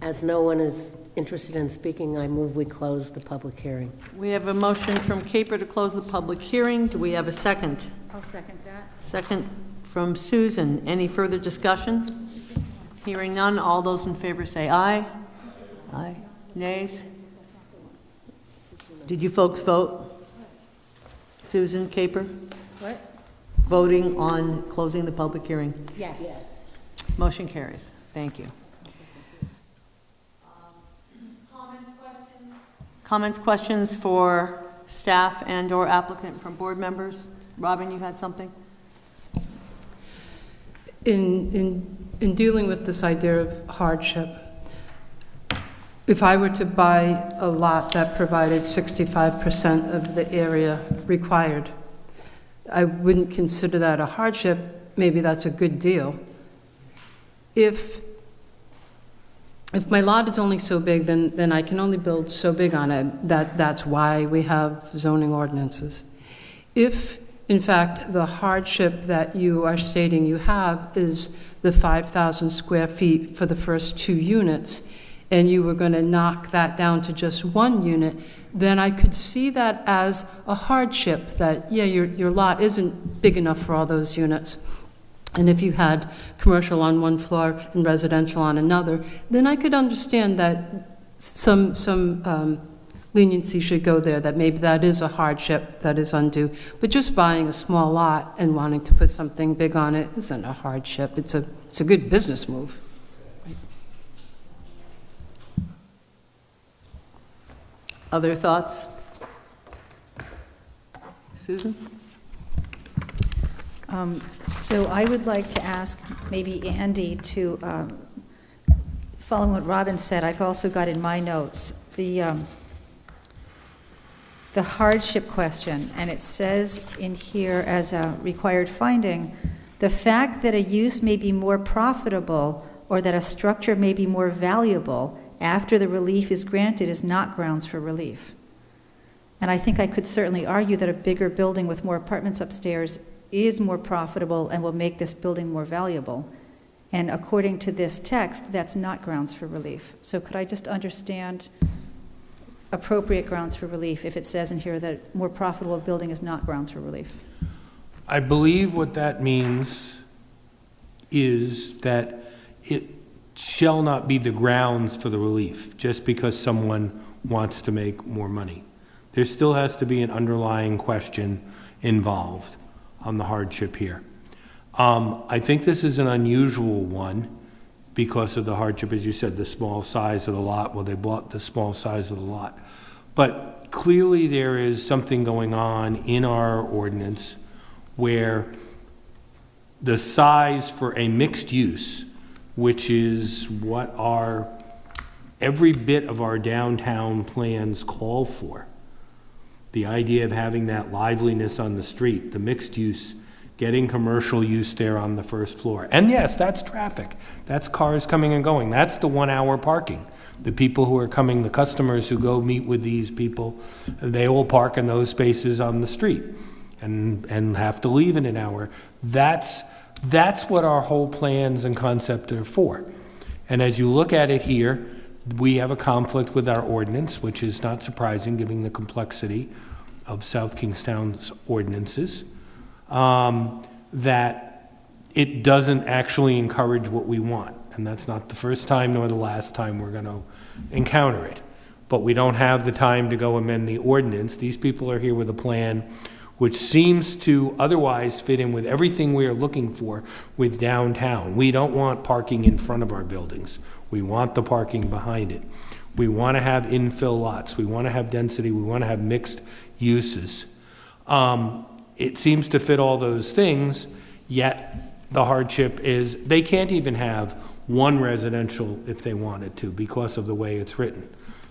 As no one is interested in speaking, I move we close the public hearing. We have a motion from Caper to close the public hearing. Do we have a second? I'll second that. Second from Susan. Any further discussion? Hearing none, all those in favor say aye. Aye. Nays? Did you folks vote? Susan, Caper? What? Voting on closing the public hearing. Yes. Motion carries. Thank you. Comments, questions for staff and/or applicant from board members? Robin, you had something? In dealing with this idea of hardship, if I were to buy a lot that provided 65% of the area required, I wouldn't consider that a hardship. Maybe that's a good deal. If my lot is only so big, then I can only build so big on it. That's why we have zoning ordinances. If, in fact, the hardship that you are stating you have is the 5,000 square feet for the first 2 units, and you were going to knock that down to just 1 unit, then I could see that as a hardship, that, yeah, your lot isn't big enough for all those units. And if you had commercial on one floor and residential on another, then I could understand that some leniency should go there, that maybe that is a hardship that is undue. But just buying a small lot and wanting to put something big on it isn't a hardship. It's a good business move. Other thoughts? Susan? So I would like to ask maybe Andy to, following what Robin said, I've also got in my notes the hardship question, and it says in here as a required finding, the fact that a use may be more profitable or that a structure may be more valuable after the relief is granted is not grounds for relief. And I think I could certainly argue that a bigger building with more apartments upstairs is more profitable and will make this building more valuable. And according to this text, that's not grounds for relief. So could I just understand appropriate grounds for relief if it says in here that more profitable building is not grounds for relief? I believe what that means is that it shall not be the grounds for the relief just because someone wants to make more money. There still has to be an underlying question involved on the hardship here. I think this is an unusual one because of the hardship, as you said, the small size of the lot. Well, they bought the small size of the lot. But clearly there is something going on in our ordinance where the size for a mixed use, which is what every bit of our downtown plans call for, the idea of having that liveliness on the street, the mixed use, getting commercial use there on the first floor. And yes, that's traffic. That's cars coming and going. That's the 1 hour parking. The people who are coming, the customers who go meet with these people, they all park in those spaces on the street and have to leave in an hour. That's what our whole plans and concept are for. And as you look at it here, we have a conflict with our ordinance, which is not surprising given the complexity of South Kingstown's ordinances, that it doesn't actually encourage what we want. And that's not the first time nor the last time we're going to encounter it. but we don't have the time to go amend the ordinance. These people are here with a plan which seems to otherwise fit in with everything we are looking for with downtown. We don't want parking in front of our buildings. We want the parking behind it. We want to have infill lots. We want to have density. We want to have mixed uses. It seems to fit all those things, yet the hardship is they can't even have one residential if they wanted to because of the way it's written.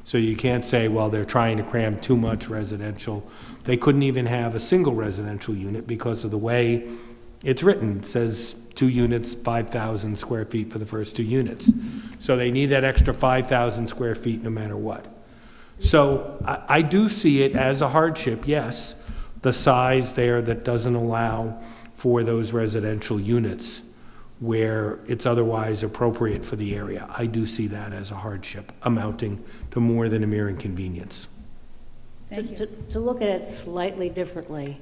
So you can't say, well, they're trying to cram too much residential. They couldn't even have a single residential unit because of the way it's written. It says 2 units, 5,000 square feet for the first 2 units. So they need that extra 5,000 square feet no matter what. So I do see it as a hardship, yes, the size there that doesn't allow for those residential units where it's otherwise appropriate for the area. I do see that as a hardship amounting to more than a mere inconvenience. To look at it slightly differently,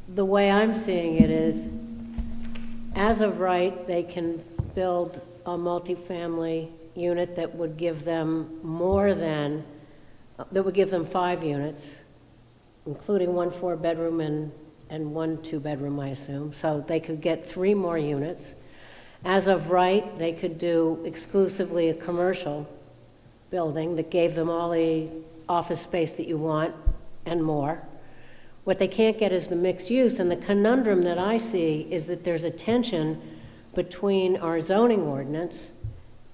the way I'm seeing it is, as of right, they can build a multifamily unit that would give them more than, that would give them 5 units, including 1 4-bedroom and 1 2-bedroom, I assume. So they could get 3 more units. As of right, they could do exclusively a commercial building that gave them all the office space that you want and more. What they can't get is the mixed use, and the conundrum that I see is that there's a tension between our zoning ordinance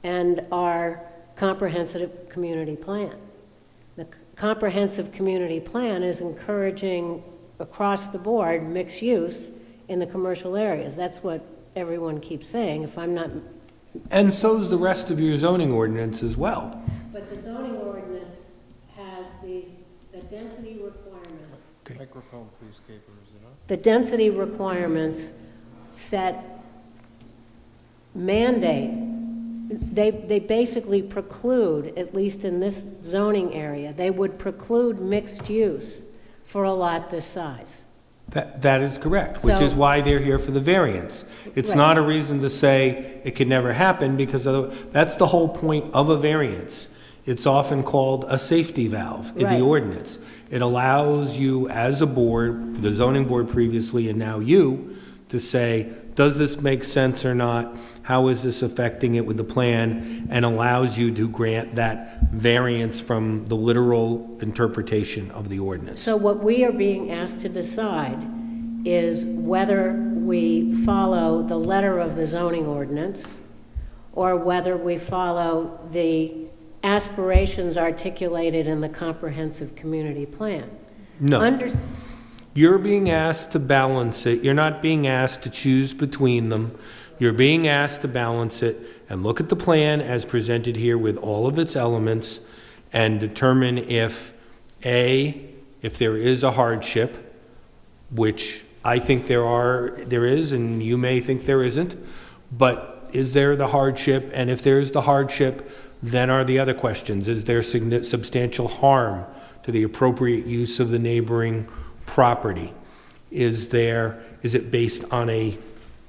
and our comprehensive community plan. The comprehensive community plan is encouraging across the board mixed use in the commercial areas. That's what everyone keeps saying, if I'm not... And so's the rest of your zoning ordinance as well. But the zoning ordinance has the density requirements. Microphone, please, Capers, The density requirements mandate, they basically preclude, at least in this zoning area, they would preclude mixed use for a lot this size. That is correct, which is So- why they're here for the variance. It's Right. not a reason to say it can never happen, because that's the whole point of a variance. It's often called a safety valve in Right. the ordinance. It allows you as a board, the zoning board previously and now you, to say, does this make sense or not? How is this affecting it with the plan? And allows you to grant that variance from the literal interpretation of the ordinance. So what we are being asked to decide is whether we follow the letter of the zoning ordinance or whether we follow the aspirations articulated in the comprehensive community plan. No. You're being asked to balance it. You're not being asked to choose between them. You're being asked to balance it and look at the plan as presented here with all of its elements and determine if there is a hardship, which I think there is, and you may think there isn't, but is there the hardship? And if there's the hardship, then are the other questions. Is there substantial harm to the appropriate use of the neighboring property? Is it based on a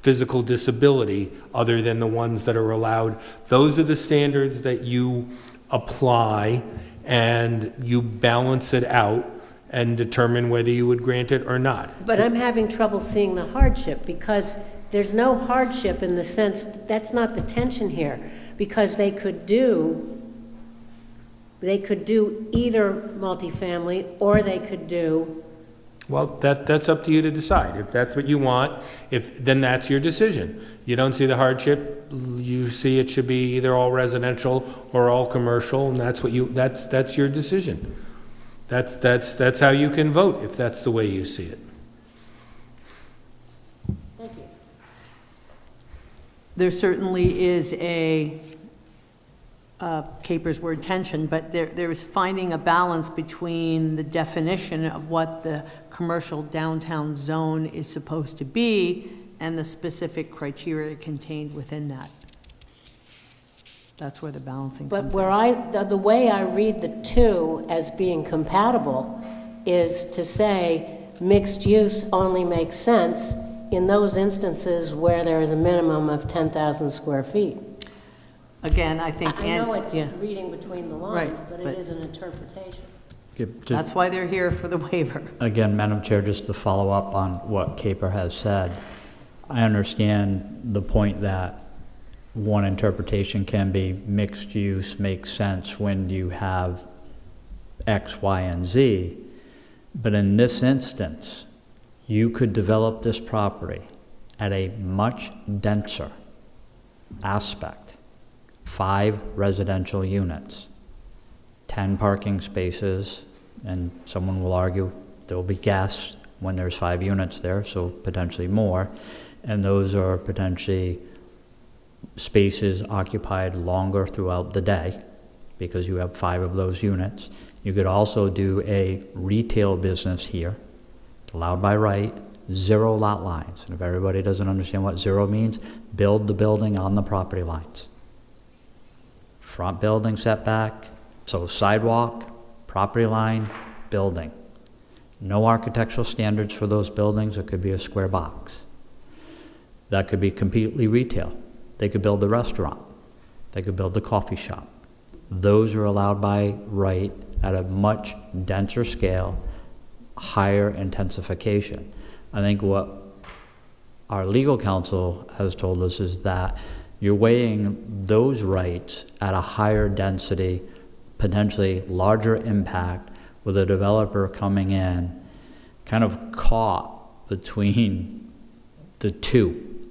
physical disability other than the ones that are allowed? Those are the standards that you apply, and you balance it out and determine whether you would grant it or not. But I'm having trouble seeing the hardship, because there's no hardship in the sense, that's not the tension here, because they could do either multifamily or they could do... Well, that's up to you to decide. If that's what you want, then that's your decision. You don't see the hardship, you see it should be either all residential or all commercial, and that's your decision. That's how you can vote, if that's the way you see it. Thank you. There certainly is Capers word tension, but there is finding a balance between the definition of what the commercial downtown zone is supposed to be and the specific criteria contained within that. That's where the balancing comes in. But the way I read the two as being compatible is to say mixed use only makes sense in those instances where there is a minimum of 10,000 square feet. again, I think, I know it's yeah, reading between the Right, lines, but but- it is an interpretation. that's why they're here for the waiver. Again, Madam Chair, just to follow up on what Caper has said, I understand the point that one interpretation can be mixed use makes sense when you have X, Y, and Z, but in this instance, you could develop this property at a much denser aspect, 5 residential units, 10 parking spaces, and someone will argue there will be guests when there's 5 units there, so potentially more, and those are potentially spaces occupied longer throughout the day because you have 5 of those units. You could also do a retail business here, allowed by right, 0 lot lines. And if everybody doesn't understand what 0 means, build the building on the property lines. Front building setback, so sidewalk, property line, building. No architectural standards for those buildings. It could be a square box. That could be completely retail. They could build a restaurant. They could build a coffee shop. Those are allowed by right at a much denser scale, higher intensification. I think what our legal counsel has told us is that you're weighing those rights at a higher density, potentially larger impact, with a developer coming in kind of caught between the two,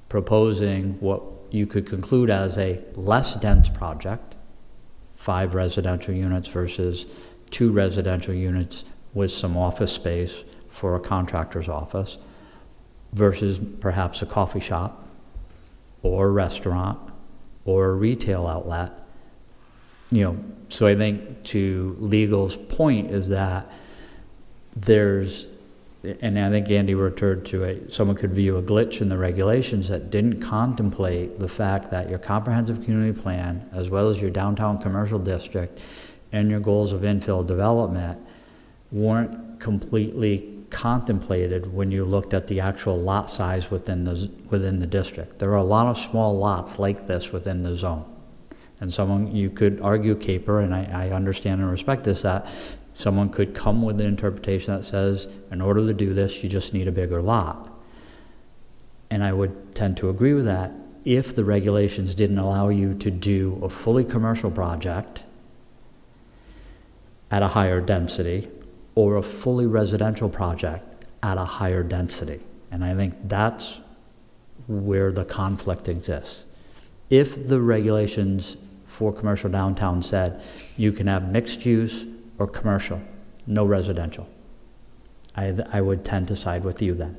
proposing what you could conclude as a less dense project, 5 residential units versus 2 residential units with some office space for a contractor's office, versus perhaps a coffee shop or a restaurant or a retail outlet. So I think to legal's point is that there's, and I think Andy referred to someone could view a glitch in the regulations that didn't contemplate the fact that your comprehensive community plan, as well as your downtown commercial district and your goals of infill development, weren't completely contemplated when you looked at the actual lot size within the district. There are a lot of small lots like this within the zone. And you could argue, Caper, and I understand and respect this, that someone could come with an interpretation that says, in order to do this, you just need a bigger lot. And I would tend to agree with that if the regulations didn't allow you to do a fully commercial project at a higher density or a fully residential project at a higher density. And I think that's where the conflict exists. If the regulations for commercial downtown said you can have mixed use or commercial, no residential, I would tend to side with you then,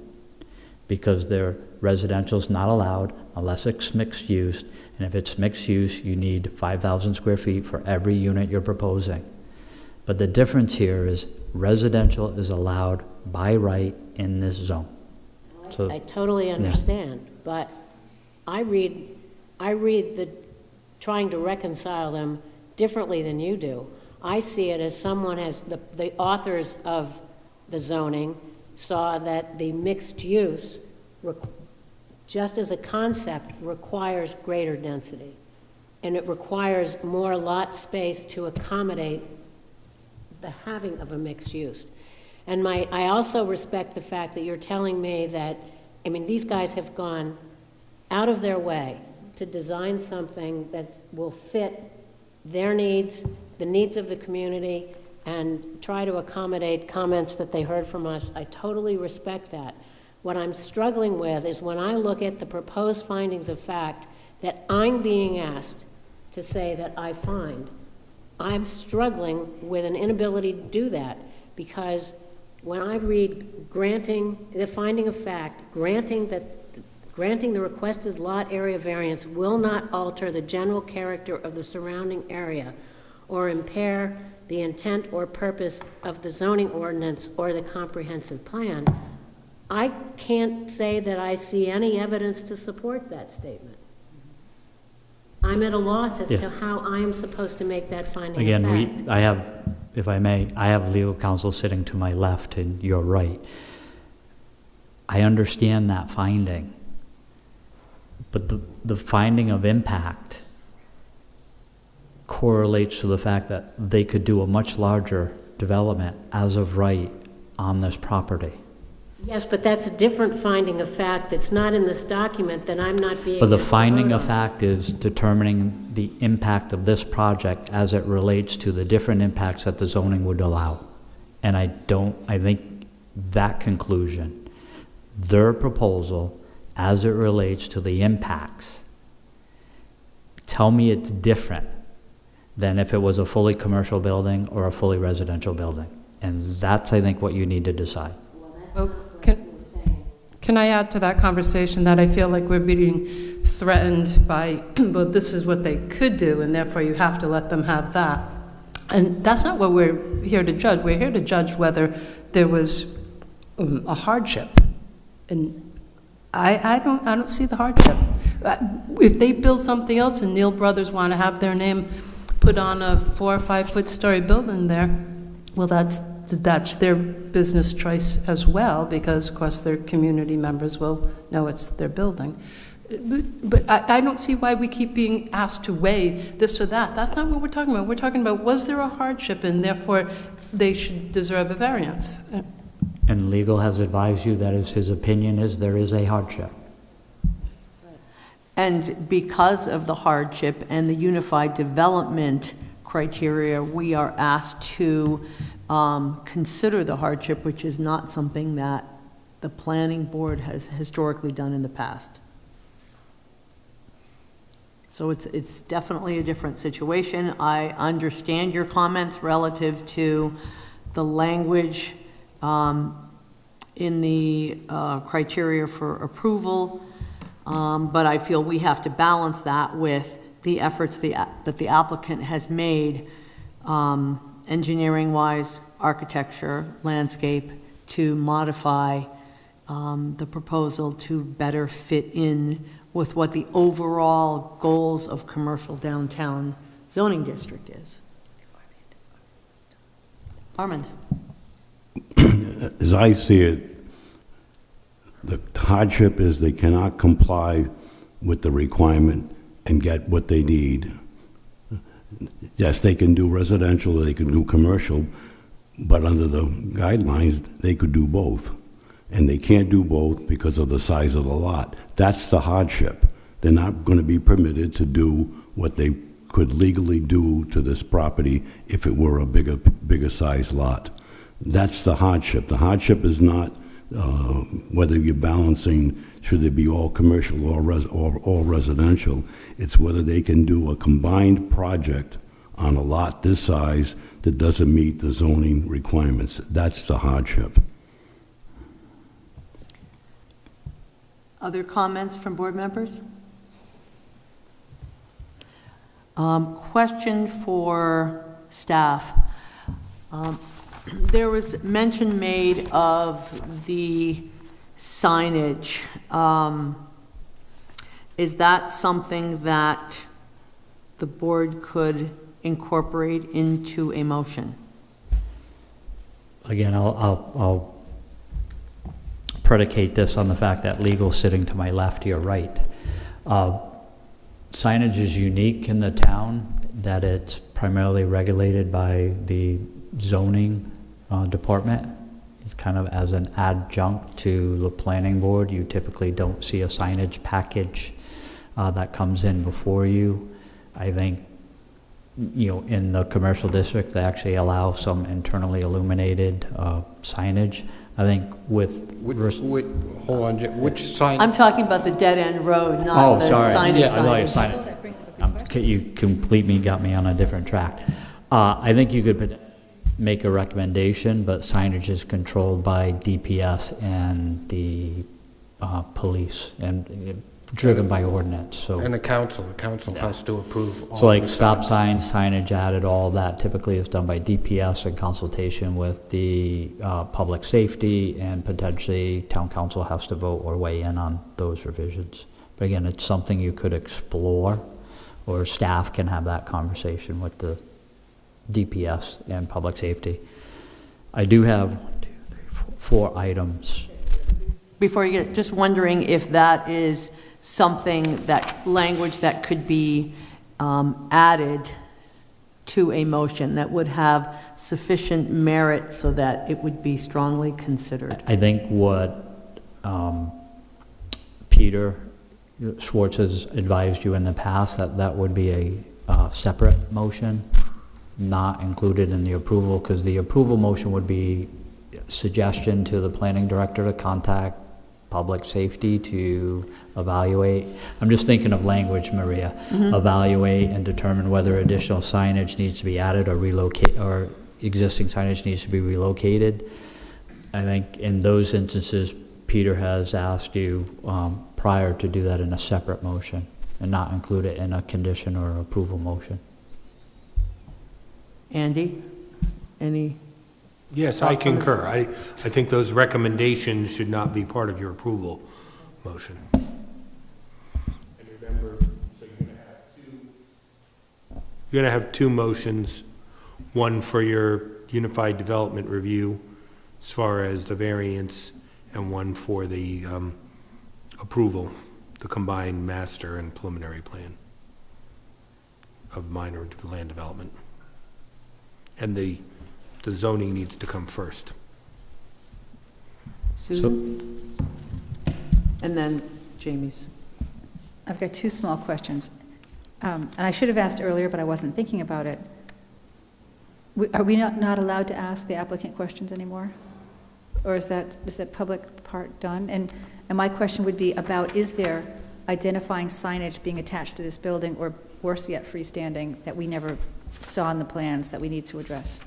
because their residential is not allowed unless it's mixed use, and if it's mixed use, you need 5,000 square feet for every unit you're proposing. But the difference here is residential is allowed by right in this zone. So, I totally understand, but I read trying to reconcile them differently than you do. I see it as someone the authors of the zoning saw that the mixed use, just as a concept, requires greater density. And it requires more lot space to accommodate the having of a mixed use. And I also respect the fact that you're telling me that, these guys have gone out of their way to design something that will fit their needs, the needs of the community, and try to accommodate comments that they heard from us. I totally respect that. What I'm struggling with is when I look at the proposed findings of fact that I'm being asked to say that I find, I'm struggling with an inability to do that, because when I read granting the finding of fact, granting the requested lot area variance will not alter the general character of the surrounding area or impair the intent or purpose of the zoning ordinance or the comprehensive plan, I can't say that I see any evidence to support that statement. I'm at a loss as to how I'm supposed to make that finding of fact. again, I have, if I may, I have legal counsel sitting to my left and your right. I understand that finding, but the finding of impact correlates to the fact that they could do a much larger development as of right on this property. Yes, but that's a different finding of fact that's not in this document that I'm not being. But the asked to finding vote of on. fact is determining the impact of this project as it relates to the different impacts that the zoning would allow. And I think that conclusion, their proposal as it relates to the impacts, tell me it's different than if it was a fully commercial building or a fully residential building. And that's, I think, what you need to decide. Well, can I add to that conversation that I feel like we're being threatened by, well, this is what they could do, and therefore you have to let them have that. And that's not what we're here to judge. We're here to judge whether there was a hardship. And I don't see the hardship. If they build something else and Neal Brothers want to have their name put on a 4 or 5 foot story building there, well, that's their business choice as well, because of course their community members will know it's their building. But I don't see why we keep being asked to weigh this or that. That's not what we're talking about. We're talking about, was there a hardship, and therefore they should deserve a variance. And legal has advised you that his opinion is there is a hardship. And because of the hardship and the unified development criteria, we are asked to consider the hardship, which is not something that the planning board has historically done in the past. So it's definitely a different situation. I understand your comments relative to the language in the criteria for approval, but I feel we have to balance that with the efforts that the applicant has made, engineering-wise, architecture, landscape, to modify the proposal to better fit in with what the overall goals of commercial downtown zoning district is. Armand? As I see it, the hardship is they cannot comply with the requirement and get what they need. Yes, they can do residential, they can do commercial, but under the guidelines, they could do both. And they can't do both because of the size of the lot. That's the hardship. They're not going to be permitted to do what they could legally do to this property if it were a bigger size lot. That's the hardship. The hardship is not whether you're balancing, should it be all commercial or all residential. It's whether they can do a combined project on a lot this size that doesn't meet the zoning requirements. That's the hardship. Other comments from board members? Question for staff. There was mention made of the signage. Is that something that the board could incorporate into a motion? Again, I'll predicate this on the fact that legal's sitting to my left, your right. Signage is unique in the town, that it's primarily regulated by the zoning department. It's kind of as an adjunct to the planning board. You typically don't see a signage package that comes in before you. I think, in the commercial district, they actually allow some internally illuminated signage. I think hold on, which sign? I'm talking about the dead-end road, not the signage. Yeah, I thought you got me on a different track. I think you could make a recommendation, but signage is controlled by DPS and the police and driven by ordinance. So. And the council has to approve all So like the stop signs. signs, signage added, all that typically is done by DPS in consultation with the public safety, and potentially town council has to vote or weigh in on those revisions. But again, it's something you could explore, or staff can have that conversation with the DPS and public safety. I do have 4 items. Before you get, just wondering if that is something, that language that could be added to a motion that would have sufficient merit so that it would be strongly considered? I think what Peter Schwartz has advised you in the past, that would be a separate motion, not included in the approval, because the approval motion would be suggestion to the planning director to contact public safety to evaluate. I'm just thinking of language, Maria. Evaluate and determine whether additional signage needs to be added or relocate, or existing signage needs to be relocated. I think in those instances, Peter has asked you prior to do that in a separate motion and not include it in a condition or approval motion. Andy, any? Yes, I concur. I think those recommendations should not be part of your approval motion. And remember, so you're going to have two motions, one for your Unified Development Review as far as the variance, and one for the approval, the combined master and preliminary plan of minor land development. And the zoning needs to come first. Susan? And then Jamie's. I've got two small questions. And I should have asked earlier, but I wasn't thinking about it. Are we not allowed to ask the applicant questions anymore? Or is that public part done? And my question would be about, is there identifying signage being attached to this building, or worse yet, freestanding, that we never saw in the plans that we need to address?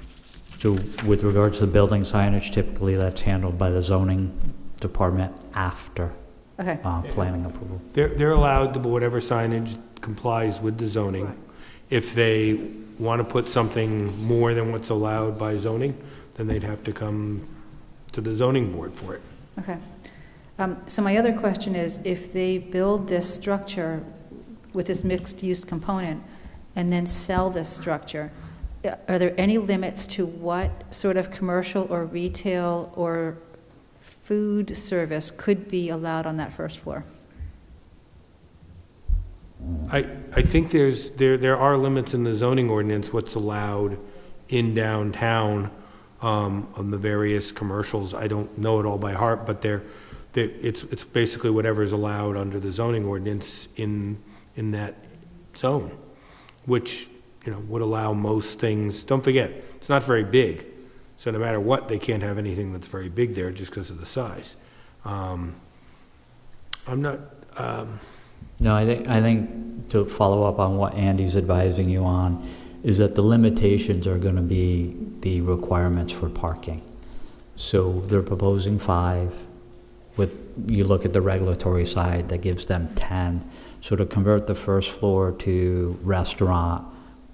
So with regards to the building signage, typically that's handled by the zoning department after Okay. Planning approval. They're allowed to, whatever signage complies with the zoning. Right. If they want to put something more than what's allowed by zoning, then they'd have to come to the zoning board for it. Okay. So my other question is, if they build this structure with this mixed-use component and then sell this structure, are there any limits to what sort of commercial or retail or food service could be allowed on that first floor? I think there are limits in the zoning ordinance what's allowed in downtown on the various commercials. I don't know it all by heart, but it's basically whatever's allowed under the zoning ordinance in that zone, which would allow most things. Don't forget, it's not very big, so no matter what, they can't have anything that's very big there just because of the size. I'm not. No, I think to follow up on what Andy's advising you on is that the limitations are going to be the requirements for parking. So they're proposing 5. You look at the regulatory side, that gives them 10. So to convert the first floor to restaurant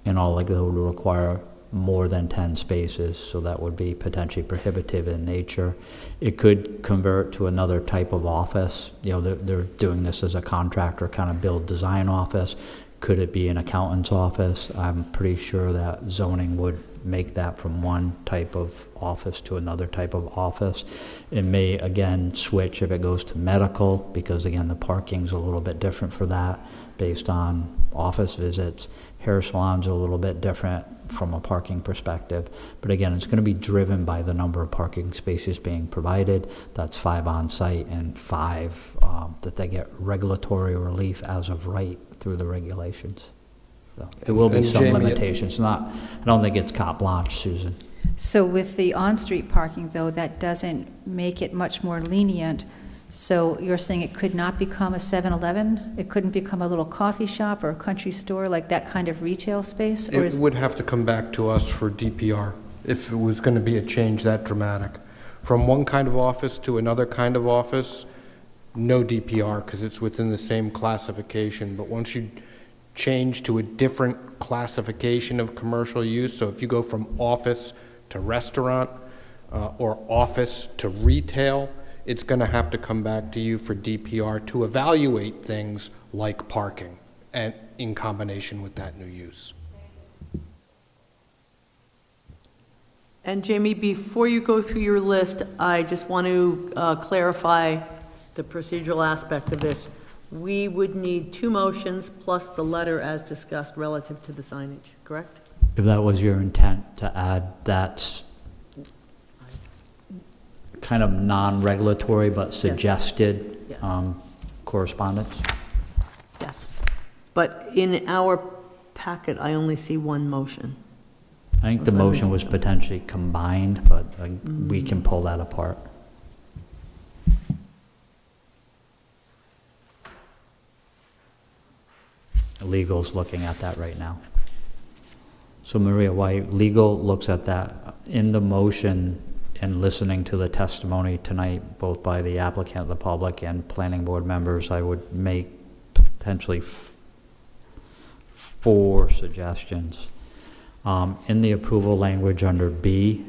and all, like, that would require more than 10 spaces, so that would be potentially prohibitive in nature. It could convert to another type of office. They're doing this as a contractor, kind of build design office. Could it be an accountant's office? I'm pretty sure that zoning would make that from one type of office to another type of office. It may, again, switch if it goes to medical, because, again, the parking's a little bit different for that based on office visits. Hair salons are a little bit different from a parking perspective. But again, it's going to be driven by the number of parking spaces being provided. That's 5 on site and 5 that they get regulatory relief as of right through the regulations. So it will be And some Jamie, limitations. I don't think it's carte blanche, Susan. So with the on-street parking, though, that doesn't make it much more lenient. So you're saying it could not become a 7-Eleven? It couldn't become a little coffee shop or a country store, like that kind of retail space? Or It would have to come back to us for DPR if it was going to be a change that dramatic. From one kind of office to another kind of office, no DPR, because it's within the same classification. But once you change to a different classification of commercial use, so if you go from office to restaurant or office to retail, it's going to have to come back to you for DPR to evaluate things like parking and in combination with that new use. And Jamie, before you go through your list, I just want to clarify the procedural aspect of this. We would need 2 motions plus the letter as discussed relative to the signage, correct? If that was your intent to add that kind of non-regulatory but suggested Yes. correspondence? Yes. But in our packet, I only see one motion. I think the Unless I'm motion was missing something. potentially combined, but we can pull that apart. Legal's looking at that right now. So Maria, while legal looks at that, in the motion and listening to the testimony tonight, both by the applicant, the public, and planning board members, I would make potentially 4 suggestions. In the approval language under B,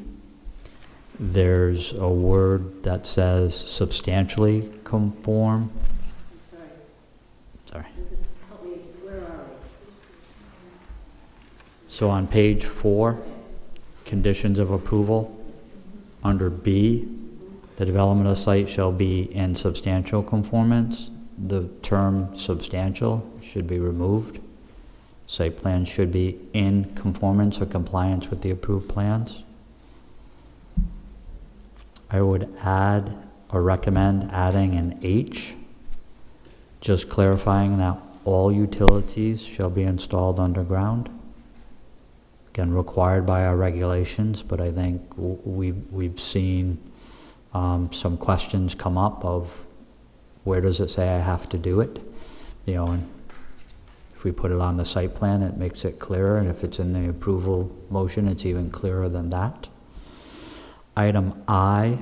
there's a word that says substantially conform. Sorry. So on page 4, conditions of approval, under B, the development of the site shall be in substantial conformance. The term substantial should be removed. Site plan should be in conformance or compliance with the approved plans. I would add or recommend adding an H, just clarifying that all utilities shall be installed underground. Again, required by our regulations, but I think we've seen some questions come up of where does it say I have to do it? You know, and if we put it on the site plan, it makes it clearer, and if it's in the approval motion, it's even clearer than that. Item I,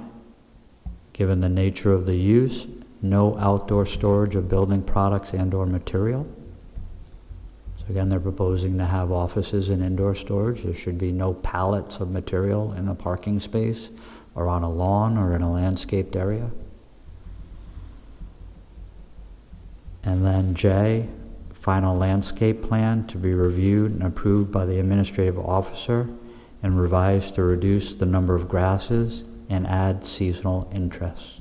given the nature of the use, no outdoor storage of building products and/or material. So again, they're proposing to have offices and indoor storage. There should be no pallets of material in a parking space or on a lawn or in a landscaped area. And then J, final landscape plan to be reviewed and approved by the administrative officer and revised to reduce the number of grasses and add seasonal interests.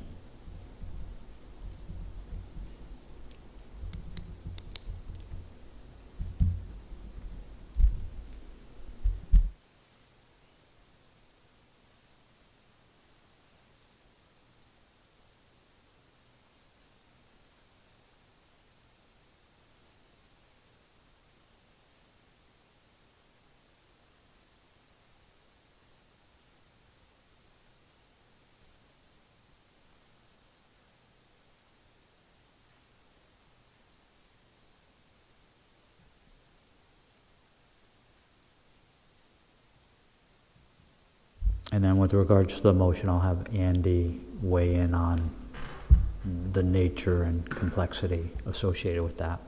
And then with regards to the motion, I'll have Andy weigh in on the nature and complexity associated with that.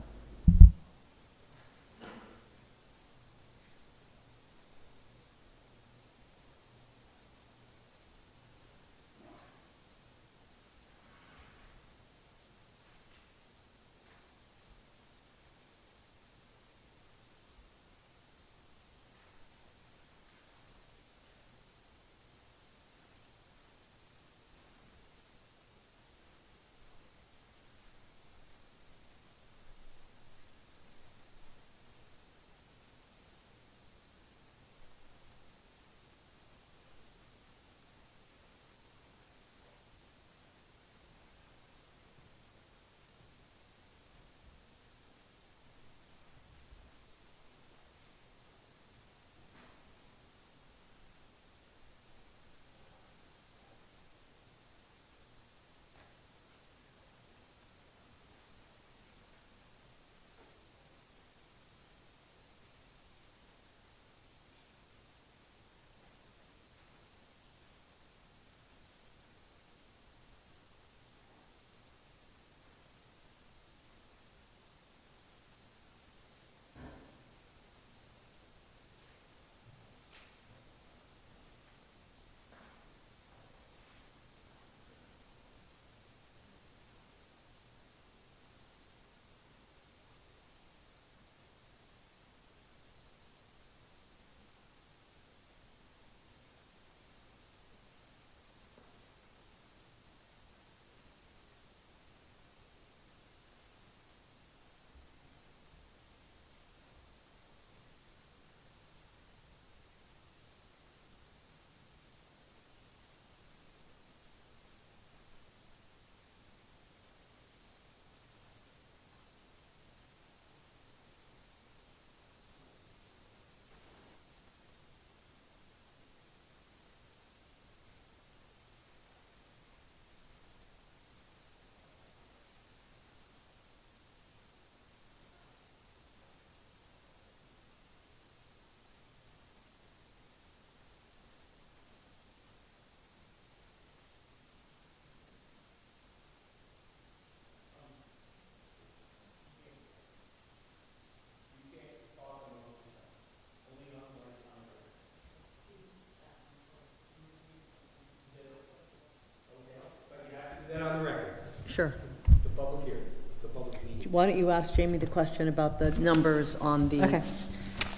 Sure. It's a public hearing. It's a public meeting. Why don't you ask Jamie the question about the numbers on the... Okay.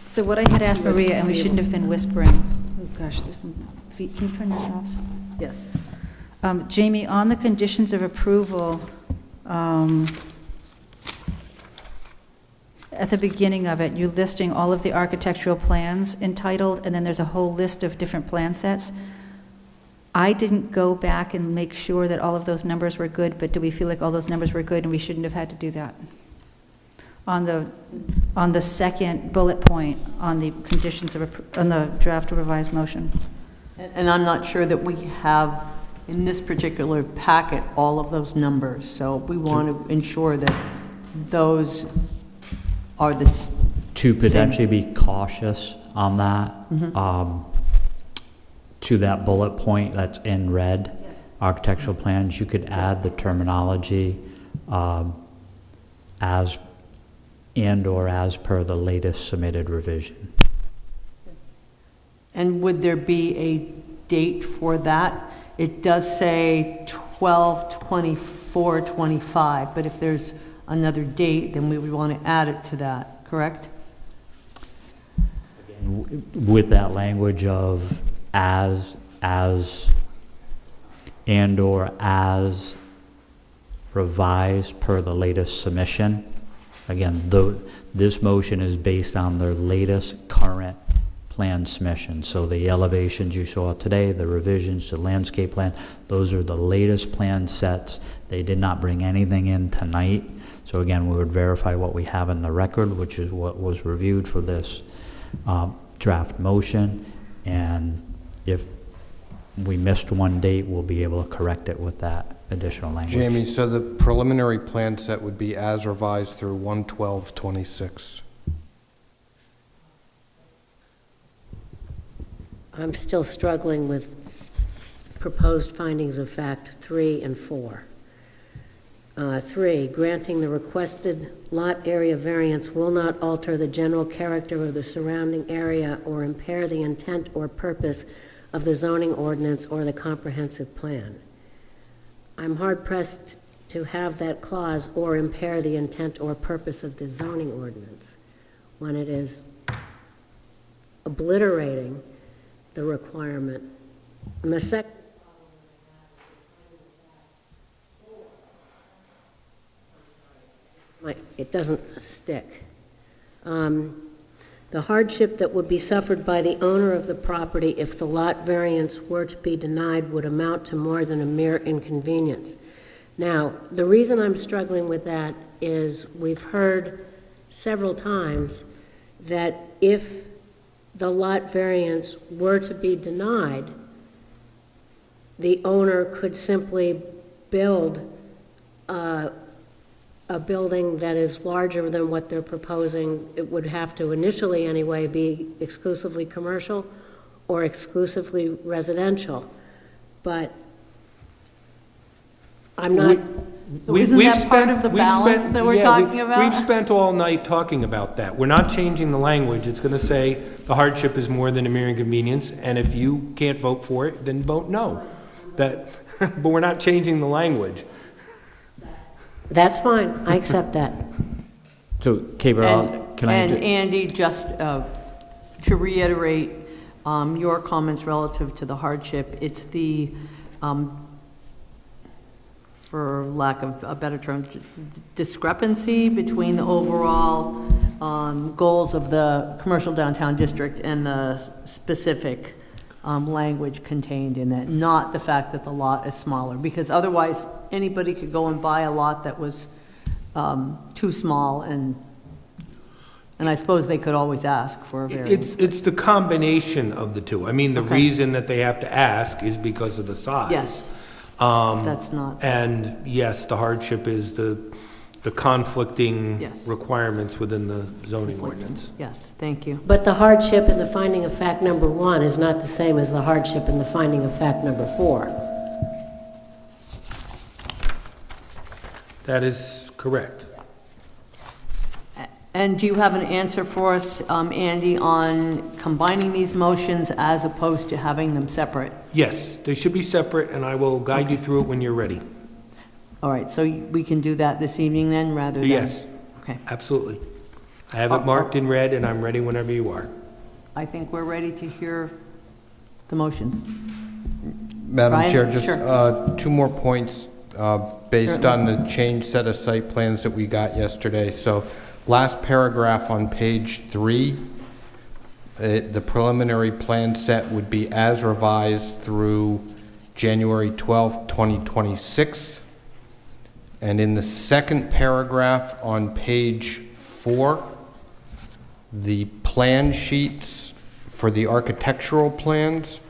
So what I had asked Maria, and we shouldn't have been whispering, oh gosh, there's some feet, can you turn this off? Yes. Jamie, on the conditions of approval, at the beginning of it, you're listing all of the architectural plans entitled, and then there's a whole list of different plan sets. I didn't go back and make sure that all of those numbers were good, but do we feel like all those numbers were good and we shouldn't have had to do that? On the second bullet point, on the conditions of, on the draft revised motion. And I'm not sure that we have, in this particular packet, all of those numbers. So we want to ensure that those are the To potentially be cautious on that, to that bullet point that's in red, architectural plans, you could add the terminology as and/or as per the latest submitted revision. And would there be a date for that? It does say 12/24/25, but if there's another date, then we would want to add it to that, correct? With that language of as, and/or as revised per the latest submission. Again, this motion is based on their latest current plan submission. So the elevations you saw today, the revisions to landscape plan, those are the latest plan sets. They did not bring anything in tonight. So again, we would verify what we have in the record, which is what was reviewed for this draft motion. And if we missed one date, we'll be able to correct it with that additional language. Jamie, so the preliminary plan set would be as revised through 1/12/26. I'm still struggling with proposed findings of fact 3 and 4. 3, granting the requested lot area variance will not alter the general character of the surrounding area or impair the intent or purpose of the zoning ordinance or the comprehensive plan. I'm hard-pressed to have that clause or impair the intent or purpose of the zoning ordinance when it is obliterating the requirement. And the second, it doesn't stick. The hardship that would be suffered by the owner of the property if the lot variance were to be denied would amount to more than a mere inconvenience. Now, the reason I'm struggling with that is we've heard several times that if the lot variance were to be denied, the owner could simply build a building that is larger than what they're proposing. It would have to initially anyway be exclusively commercial or exclusively residential. But I'm not... So isn't that part of the balance that we're talking about? We've spent all night talking about that. We're not changing the language. It's going to say the hardship is more than a mere inconvenience, and if you can't vote for it, then vote no. But we're not changing the language. That's fine, I accept that. So, Cabral, can I... And Andy, just to reiterate your comments relative to the hardship, it's the, for lack of a better term, discrepancy between the overall goals of the commercial downtown district and the specific language contained in it, not the fact that the lot is smaller, because otherwise anybody could go and buy a lot that was too small, and I suppose they could always ask for a variance. It's the combination of the two. I mean, the reason that they have to ask is because of the size. Yes. That's not... And yes, the hardship is the conflicting Yes. requirements within the zoning ordinance. Yes, thank you. But the hardship in the finding of fact number 1 is not the same as the hardship in the finding of fact number 4. That is correct. And do you have an answer for us, Andy, on combining these motions as opposed to having them separate? Yes, they should be separate, and I will guide you through it when you're ready. All right, so we can do that this evening then, rather than? Yes, Okay. absolutely. I have it marked in red, and I'm ready whenever you are. I think we're ready to hear the motions. Madam Brian? Chair, just Sure. 2 more points based on the change set of site plans that we got yesterday. So last paragraph on page 3, the preliminary plan set would be as revised through January 12th, 2026. And in the second paragraph on page 4, the plan sheets for the architectural plans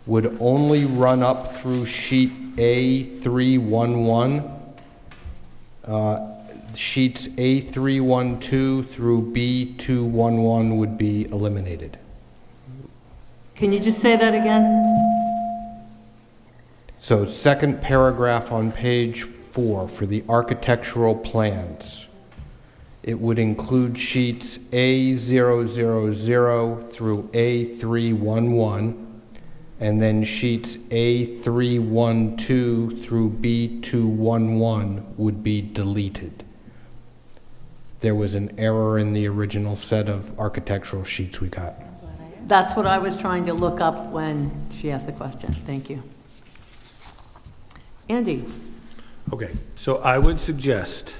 would only run up through sheet A311. Sheets A312 through B211 would be eliminated. Can you just say that again? So second paragraph on page 4 for the architectural plans. It would include sheets A000 through A311, and then sheets A312 through B211 would be deleted. There was an error in the original set of architectural sheets we got. That's what I was trying to look up when she asked the question. Thank you. Andy? Okay, so I would suggest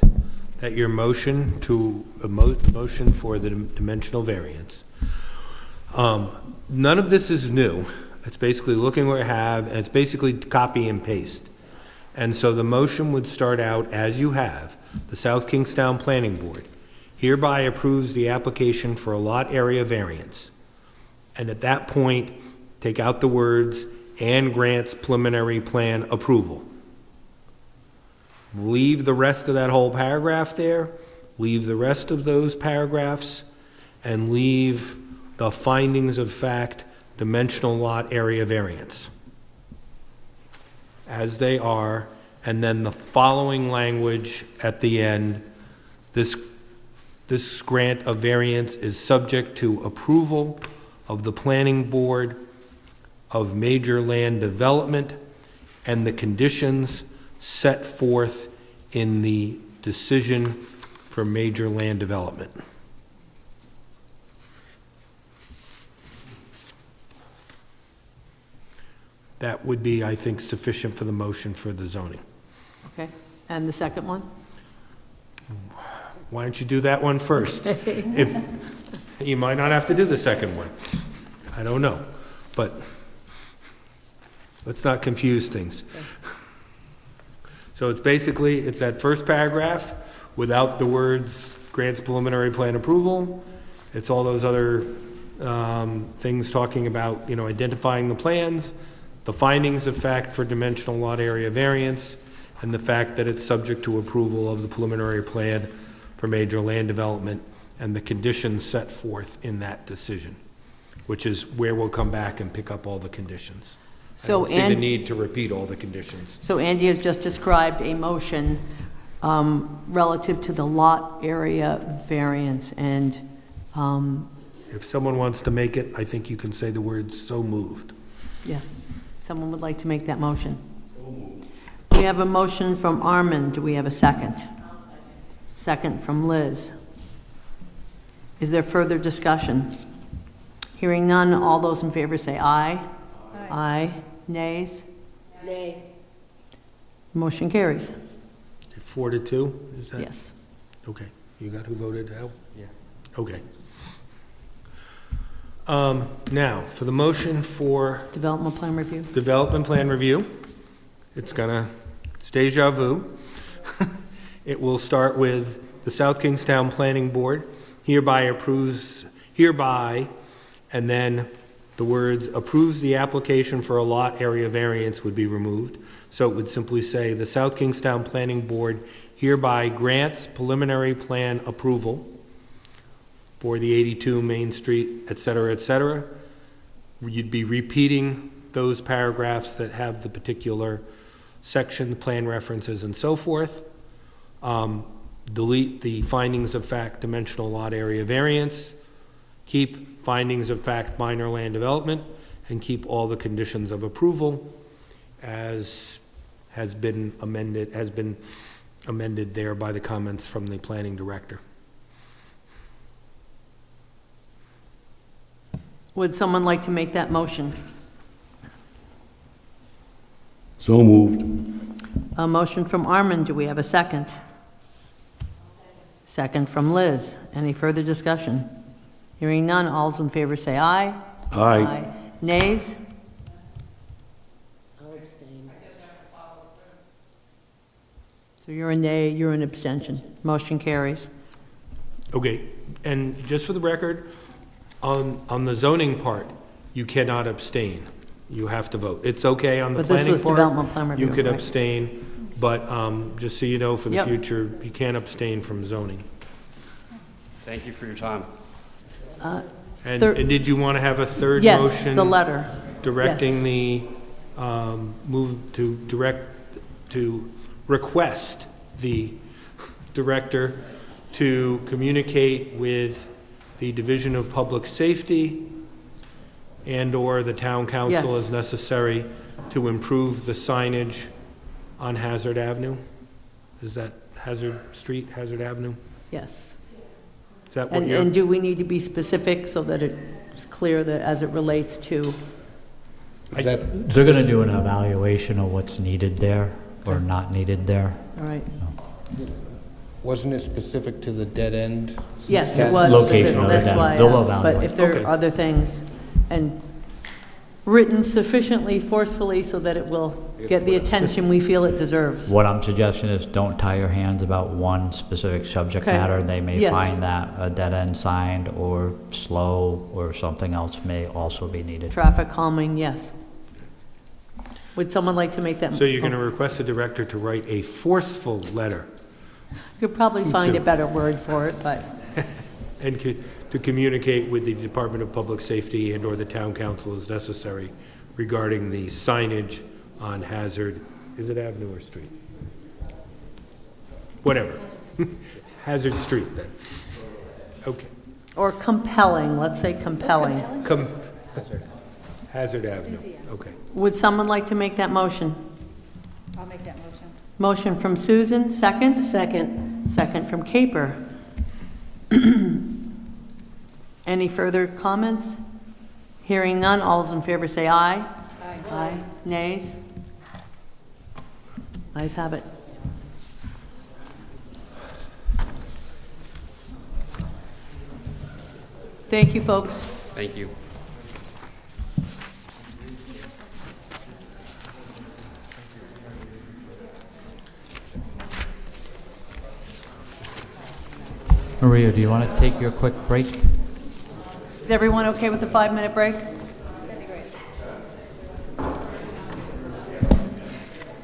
that your motion motion for the dimensional variance, none of this is new. It's basically looking what we have, and it's basically copy and paste. And so the motion would start out as you have. The South Kingstown Planning Board hereby approves the application for a lot area variance. And at that point, take out the words, and grants preliminary plan approval. Leave the rest of that whole paragraph there, leave the rest of those paragraphs, and leave the findings of fact, dimensional lot area variance as they are, and then the following language at the end, this grant of variance is subject to approval of the planning board of major land development and the conditions set forth in the decision for major land development. That would be, I think, sufficient for the motion for the zoning. Okay. And the second one? Why don't you do that one first? If, you might not have to do the second one. I don't know, but let's not confuse things. So it's basically, it's that first paragraph without the words grants preliminary plan approval. It's all those other things talking about, identifying the plans, the findings of fact for dimensional lot area variance, and the fact that it's subject to approval of the preliminary plan for major land development and the conditions set forth in that decision, which is where we'll come back and pick up all the conditions. I don't see the need to repeat all the conditions. So Andy has just described a motion relative to the lot area variance, and if someone wants to make it, I think you can say the words "so moved." yes, someone would like to make that motion. We have a motion from Armin. Do we have a second? Second from Liz. Is there further discussion? Hearing none, all those in favor say aye. Aye. Nays? Nay. Motion carries. 4-2, is that? Yes. Okay, you got who voted out? Yeah. Okay. Now, for the motion for Development plan review? development plan review, it's gonna, it's deja vu. It will start with the South Kingstown Planning Board hereby approves, and then the words approves the application for a lot area variance would be removed. So it would simply say the South Kingstown Planning Board hereby grants preliminary plan approval for the 82 Main Street, et cetera, et cetera. You'd be repeating those paragraphs that have the particular section, plan references, and so forth. Delete the findings of fact dimensional lot area variance. Keep findings of fact minor land development, and keep all the conditions of approval as has been amended there by the comments from the planning director. Would someone like to make that motion? So moved. A motion from Armin, do we have a second? Second from Liz. Any further discussion? Hearing none, all's in favor say aye. Aye. Nays? I'll abstain. So you're a nay, you're an abstention. Motion carries. Okay, and just for the record, on the zoning part, you cannot abstain. You have to vote. It's okay on the But this planning was part. development plan review, You could right? abstain, but just so you know, for the Yep. future, you can't abstain from zoning. Thank you for your time. And Thir- and did you want to have a third Yes, motion? the letter. Directing the, to request the director to communicate with the Division of Public Safety and/or the town council Yes. as necessary to improve the signage on Hazard Avenue? Is that Hazard Street, Hazard Avenue? Yes. Is that what And you're? do we need to be specific so that it's clear that as it relates to, Is that They're going to do an evaluation of what's needed there or not needed there. all right? wasn't it specific to the dead end? Yes, it That's- was. Location of the That's dam. why I They'll asked. But evaluate. if there Okay. are other things, and written sufficiently forcefully so that it will get the attention we feel it deserves. What I'm suggesting is don't tie your hands about one specific subject Okay. matter. They may Yes. find that a dead end signed or slow or something else may also be needed. Traffic calming, yes. Would someone like to make that? So you're going to request the director to write a forceful letter You could probably find to- a better word for it, but and to communicate with the Department of Public Safety and/or the town council as necessary regarding the signage on Hazard, is it Avenue or Street? Whatever. Hazard Street, then. Okay. or compelling, let's say compelling. Hazard Avenue, okay. Would someone like to make that motion? I'll make that motion. Motion from Susan, second? Second. Second from Caper. Any further comments? Hearing none, all those in favor say aye. Aye. Nays? Ayes have it. Thank you, folks. Thank you. Maria, do you want to take your quick break? Is everyone okay with the 5-minute break?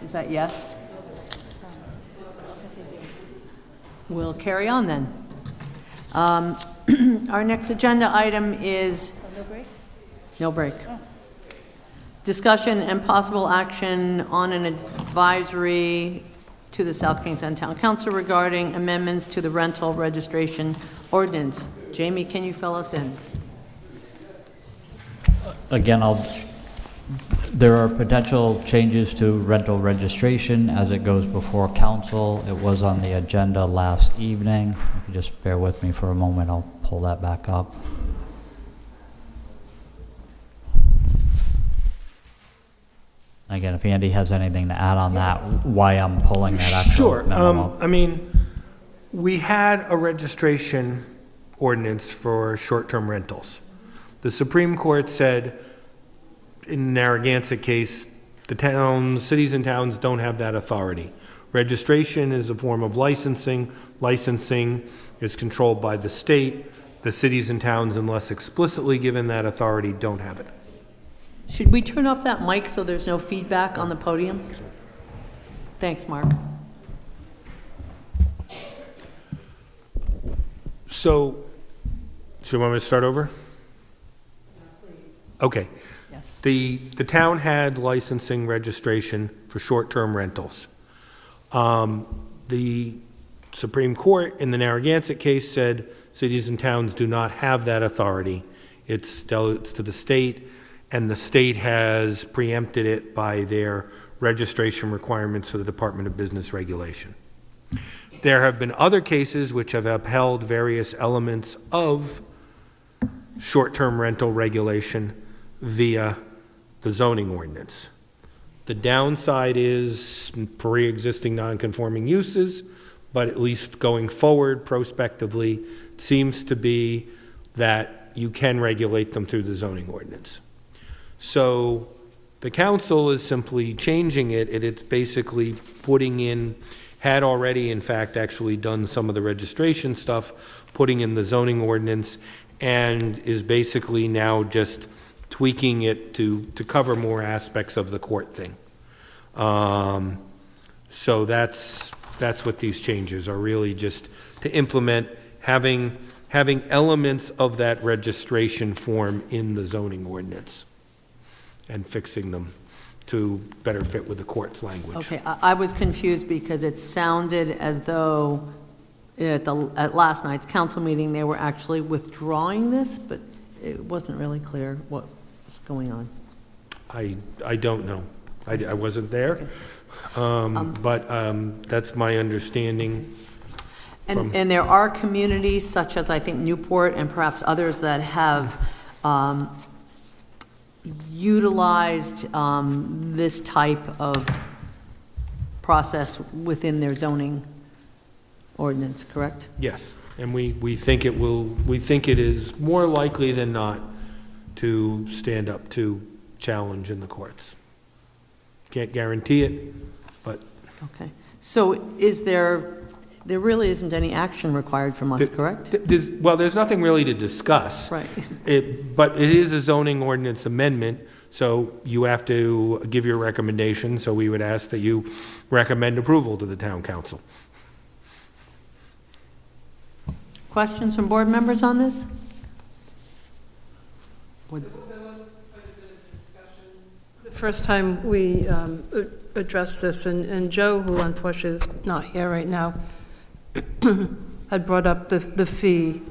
Is that yes? We'll carry on then. Our next agenda item is... No break? No break. Discussion and possible action on an advisory to the South Kingston Town Council regarding amendments to the rental registration ordinance. Jamie, can you fill us in? Again, there are potential changes to rental registration as it goes before council. It was on the agenda last evening. If you just bear with me for a moment, I'll pull that back up. Again, if Andy has anything to add on that, why I'm pulling that actual Sure. memo up. I mean, we had a registration ordinance for short-term rentals. The Supreme Court said, in the Narragansett case, the towns, cities and towns don't have that authority. Registration is a form of licensing. Licensing is controlled by the state. The cities and towns, unless explicitly given that authority, don't have it. Should we turn off that mic so there's no feedback on the podium? Thanks, Mark. So, should you want me to start over? Okay. Yes. The town had licensing registration for short-term rentals. The Supreme Court in the Narragansett case said cities and towns do not have that authority. It's to the state, and the state has preempted it by their registration requirements for the Department of Business Regulation. There have been other cases which have upheld various elements of short-term rental regulation via the zoning ordinance. The downside is pre-existing non-conforming uses, but at least going forward prospectively, it seems to be that you can regulate them through the zoning ordinance. So the council is simply changing it, and it's basically putting in, had already in fact actually done some of the registration stuff, putting in the zoning ordinance, and is basically now just tweaking it to cover more aspects of the court thing. So that's what these changes are, really just to implement having elements of that registration form in the zoning ordinance and fixing them to better fit with the court's language. Okay, I was confused because it sounded as though at last night's council meeting, they were actually withdrawing this, but it wasn't really clear what was going on. I don't know. I wasn't there. But that's my understanding. And there are communities such as, I think, Newport and perhaps others that have utilized this type of process within their zoning ordinance, correct? Yes, and we think it is more likely than not to stand up to challenge in the courts. Can't guarantee it, but. Okay. So is there really isn't any action required from us, correct? There's nothing really to discuss. Right. But it is a zoning ordinance amendment, so you have to give your recommendation, so we would ask that you recommend approval to the town council. Questions from board members on this? The first time we addressed this, and Joe, who unfortunately is not here right now, had brought up the fee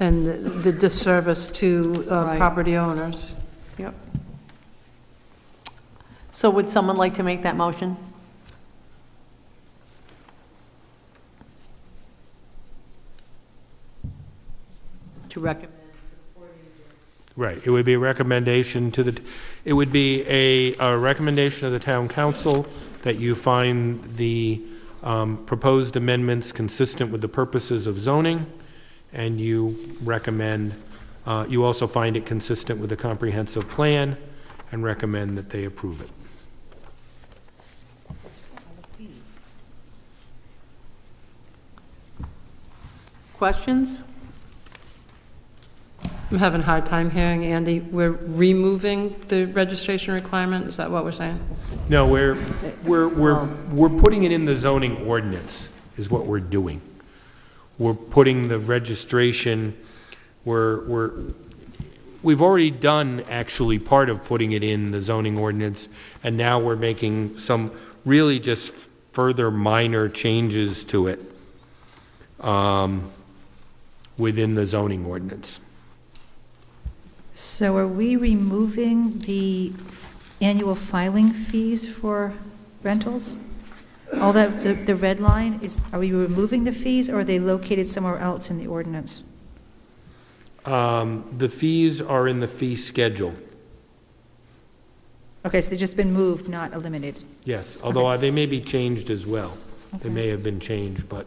and the disservice to property owners. Yep. So would someone like to make that motion? To recommend. Right, it would be a recommendation to the, it would be a recommendation of the town council that you find the proposed amendments consistent with the purposes of zoning, and you recommend, you also find it consistent with the comprehensive plan, and recommend that they approve it. Questions? I'm having a hard time hearing, Andy. We're removing the registration requirement? Is that what we're saying? No, we're putting it in the zoning ordinance, is what we're doing. We're putting the registration, we've already done actually part of putting it in the zoning ordinance, and now we're making some really just further minor changes to it within the zoning ordinance. So are we removing the annual filing fees for rentals? All that, the red line, are we removing the fees, or are they located somewhere else in the ordinance? The fees are in the fee schedule. Okay, so they've just been moved, not eliminated. Yes, although they may be changed as well. They Okay. may have been changed, but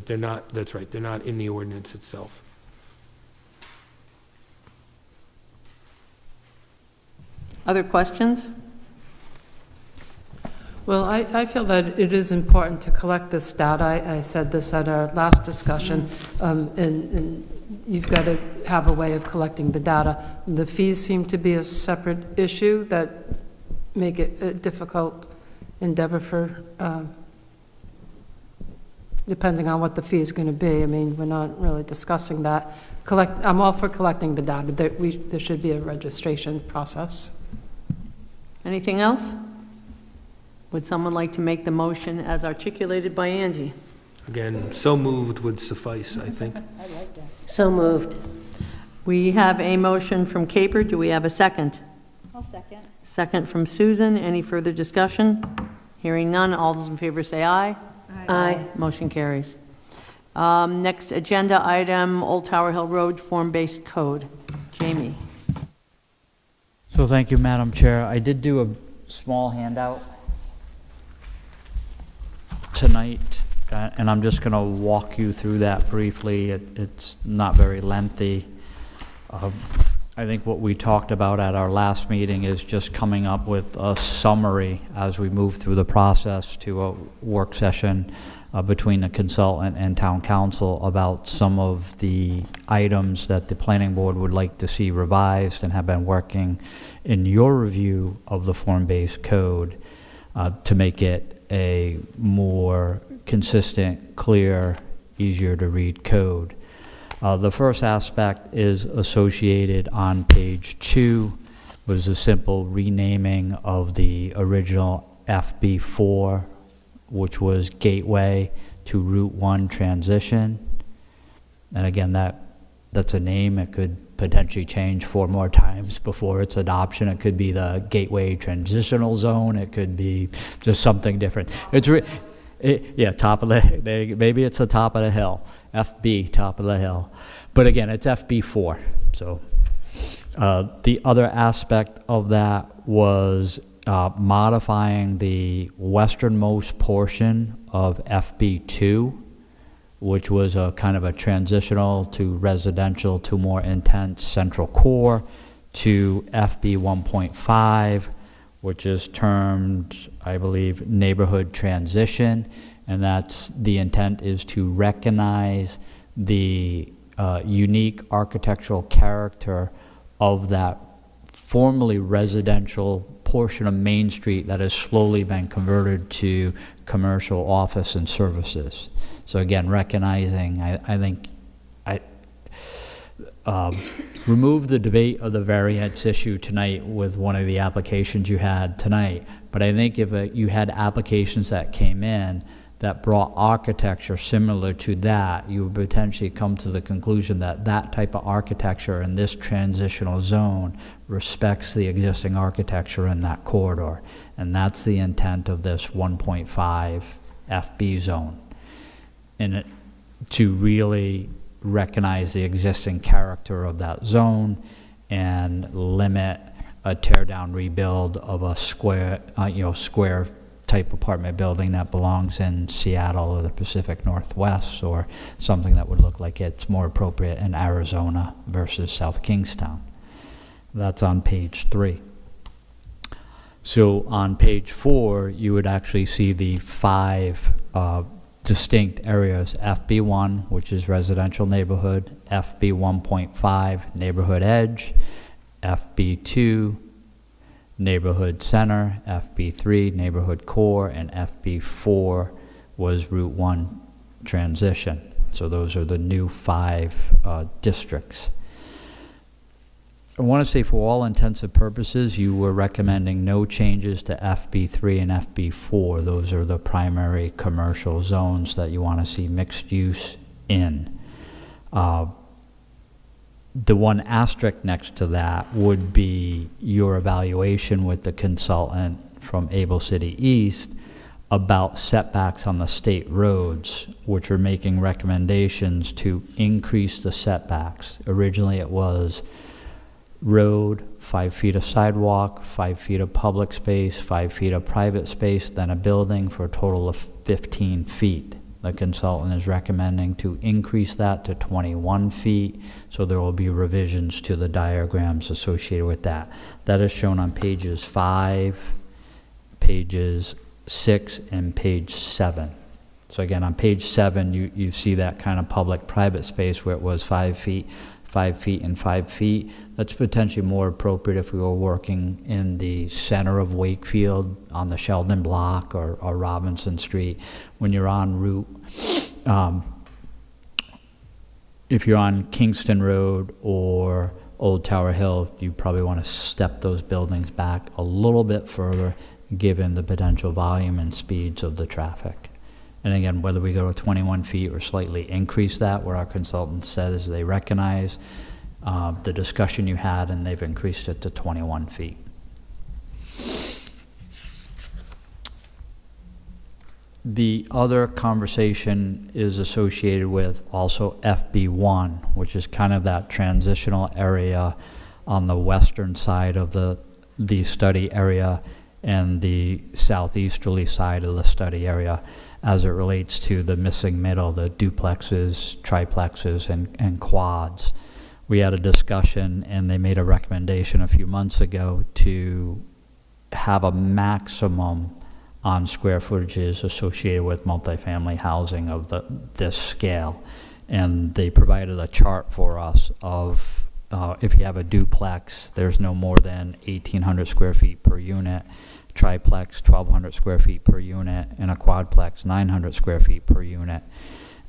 they're not, that's right, they're not in the ordinance itself. Other questions? Well, I feel that it is important to collect this data. I said this at our last discussion, and you've got to have a way of collecting the data. The fees seem to be a separate issue that make it a difficult endeavor for, depending on what the fee is going to be. I mean, we're not really discussing that. I'm all for collecting the data. There should be a registration process. Anything else? Would someone like to make the motion as articulated by Andy? Again, so moved would suffice, I think. So moved. We have a motion from Caper. Do we have a second? I'll second. Second from Susan. Any further discussion? Hearing none. All those in favor say aye. Aye. Motion carries. Next agenda item, Old Tower Hill Road form-based code. Jamie. So thank you, Madam Chair. I did do a small handout tonight, and I'm just going to walk you through that briefly. It's not very lengthy. I think what we talked about at our last meeting is just coming up with a summary as we move through the process to a work session between the consultant and town council about some of the items that the planning board would like to see revised and have been working in your review of the form-based code to make it a more consistent, clear, easier to read code. The first aspect is associated on page 2, was a simple renaming of the original FB4, which was Gateway to Route 1 transition. And again, that's a name. It could potentially change 4 more times before its adoption. It could be the Gateway Transitional Zone. It could be just something different. Yeah, top of the, maybe it's the top of the hill. FB, top of the hill. But again, it's FB4. So the other aspect of that was modifying the westernmost portion of FB2, which was a kind of a transitional to residential to more intense central core, to FB 1.5, which is termed, I believe, neighborhood transition. And that's the intent is to recognize the unique architectural character of that formerly residential portion of Main Street that has slowly been converted to commercial office and services. So again, recognizing, I think, remove the debate of the variance issue tonight with one of the applications you had tonight. But I think if you had applications that came in that brought architecture similar to that, you would potentially come to the conclusion that that type of architecture in this transitional zone respects the existing architecture in that corridor. And that's the intent of this 1.5 FB zone. And to really recognize the existing character of that zone and limit a tear down rebuild of a square, square type apartment building that belongs in Seattle or the Pacific Northwest, or something that would look like it's more appropriate in Arizona versus South Kingstown. That's on page 3. So on page 4, you would actually see the 5 distinct areas: FB1, which is residential neighborhood; FB 1.5, neighborhood edge; FB2, neighborhood center; FB3, neighborhood core; and FB4 was Route 1 transition. So those are the new 5 districts. I want to say, for all intents and purposes, you were recommending no changes to FB3 and FB4. Those are the primary commercial zones that you want to see mixed use in. The one asterisk next to that would be your evaluation with the consultant from Able City East about setbacks on the state roads, which are making recommendations to increase the setbacks. Originally it was road, 5 feet of sidewalk, 5 feet of public space, 5 feet of private space, then a building, for a total of 15 feet. The consultant is recommending to increase that to 21 feet, so there will be revisions to the diagrams associated with that. That is shown on pages 5, pages 6, and page 7. So again, on page 7, you see that kind of public-private space where it was 5 feet, 5 feet, and 5 feet. That's potentially more appropriate if we were working in the center of Wakefield on the Sheldon Block or Robinson Street. When you're on route, if you're on Kingston Road or Old Tower Hill, you probably want to step those buildings back a little bit further, given the potential volume and speeds of the traffic. And again, whether we go to 21 feet or slightly increase that, where our consultant says they recognize the discussion you had and they've increased it to 21 feet. The other conversation is associated with also FB1, which is kind of that transitional area on the western side of the study area and the southeasterly side of the study area as it relates to the missing middle, the duplexes, triplexes, and quads. We had a discussion and they made a recommendation a few months ago to have a maximum on square footages associated with multifamily housing of this scale. And they provided a chart for us of if you have a duplex, there's no more than 1,800 square feet per unit, triplex 1,200 square feet per unit, and a quadplex 900 square feet per unit.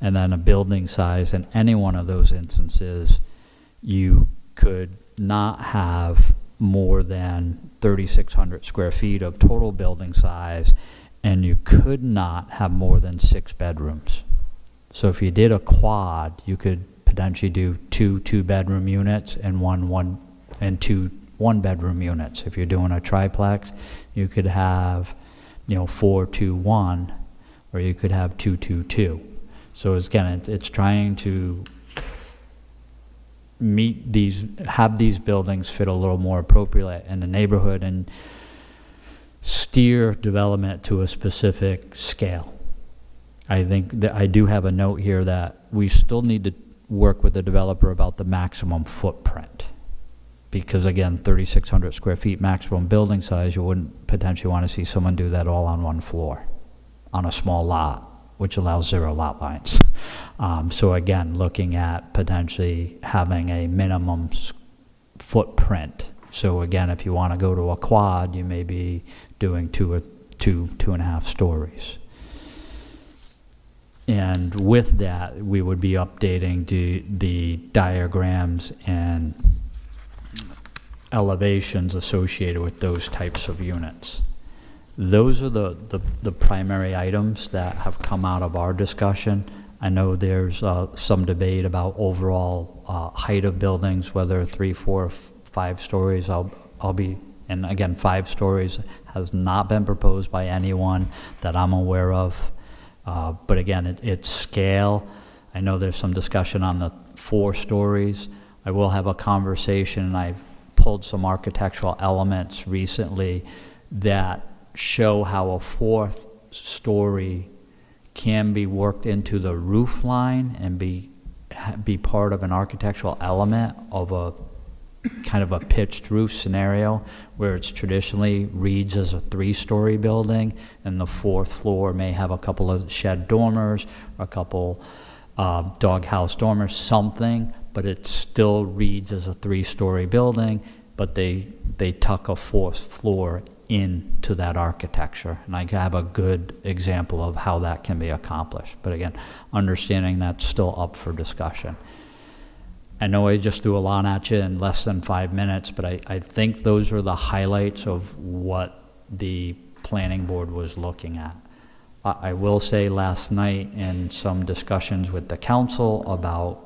And then a building size in any one of those instances, you could not have more than 3,600 square feet of total building size, and you could not have more than 6 bedrooms. So if you did a quad, you could potentially do 2 two-bedroom units and two one-bedroom units. If you're doing a triplex, you could have 4-2-1, or you could have 2-2-2. So again, it's trying to have these buildings fit a little more appropriately in the neighborhood and steer development to a specific scale. I think that I do have a note here that we still need to work with the developer about the maximum footprint. Because again, 3,600 square feet maximum building size, you wouldn't potentially want to see someone do that all on one floor on a small lot, which allows 0 lot lines. So again, looking at potentially having a minimum footprint. So again, if you want to go to a quad, you may be doing 2.5 stories. And with that, we would be updating the diagrams and elevations associated with those types of units. Those are the primary items that have come out of our discussion. I know there's some debate about overall height of buildings, whether 3, 4, 5 stories. And again, 5 stories has not been proposed by anyone that I'm aware of. But again, it's scale. I know there's some discussion on the 4 stories. I will have a conversation, and I've pulled some architectural elements recently that show how a 4th story can be worked into the roof line and be part of an architectural element of a kind of a pitched roof scenario where it's traditionally reads as a 3-story building, and the 4th floor may have a couple of shed dormers, or a couple doghouse dormers, something, but it still reads as a 3-story building, but they tuck a 4th floor into that architecture. And I have a good example of how that can be accomplished. But again, understanding that's still up for discussion. I know I just threw a lot at you in less than 5 minutes, but I think those are the highlights of what the planning board was looking at. I will say last night in some discussions with the council about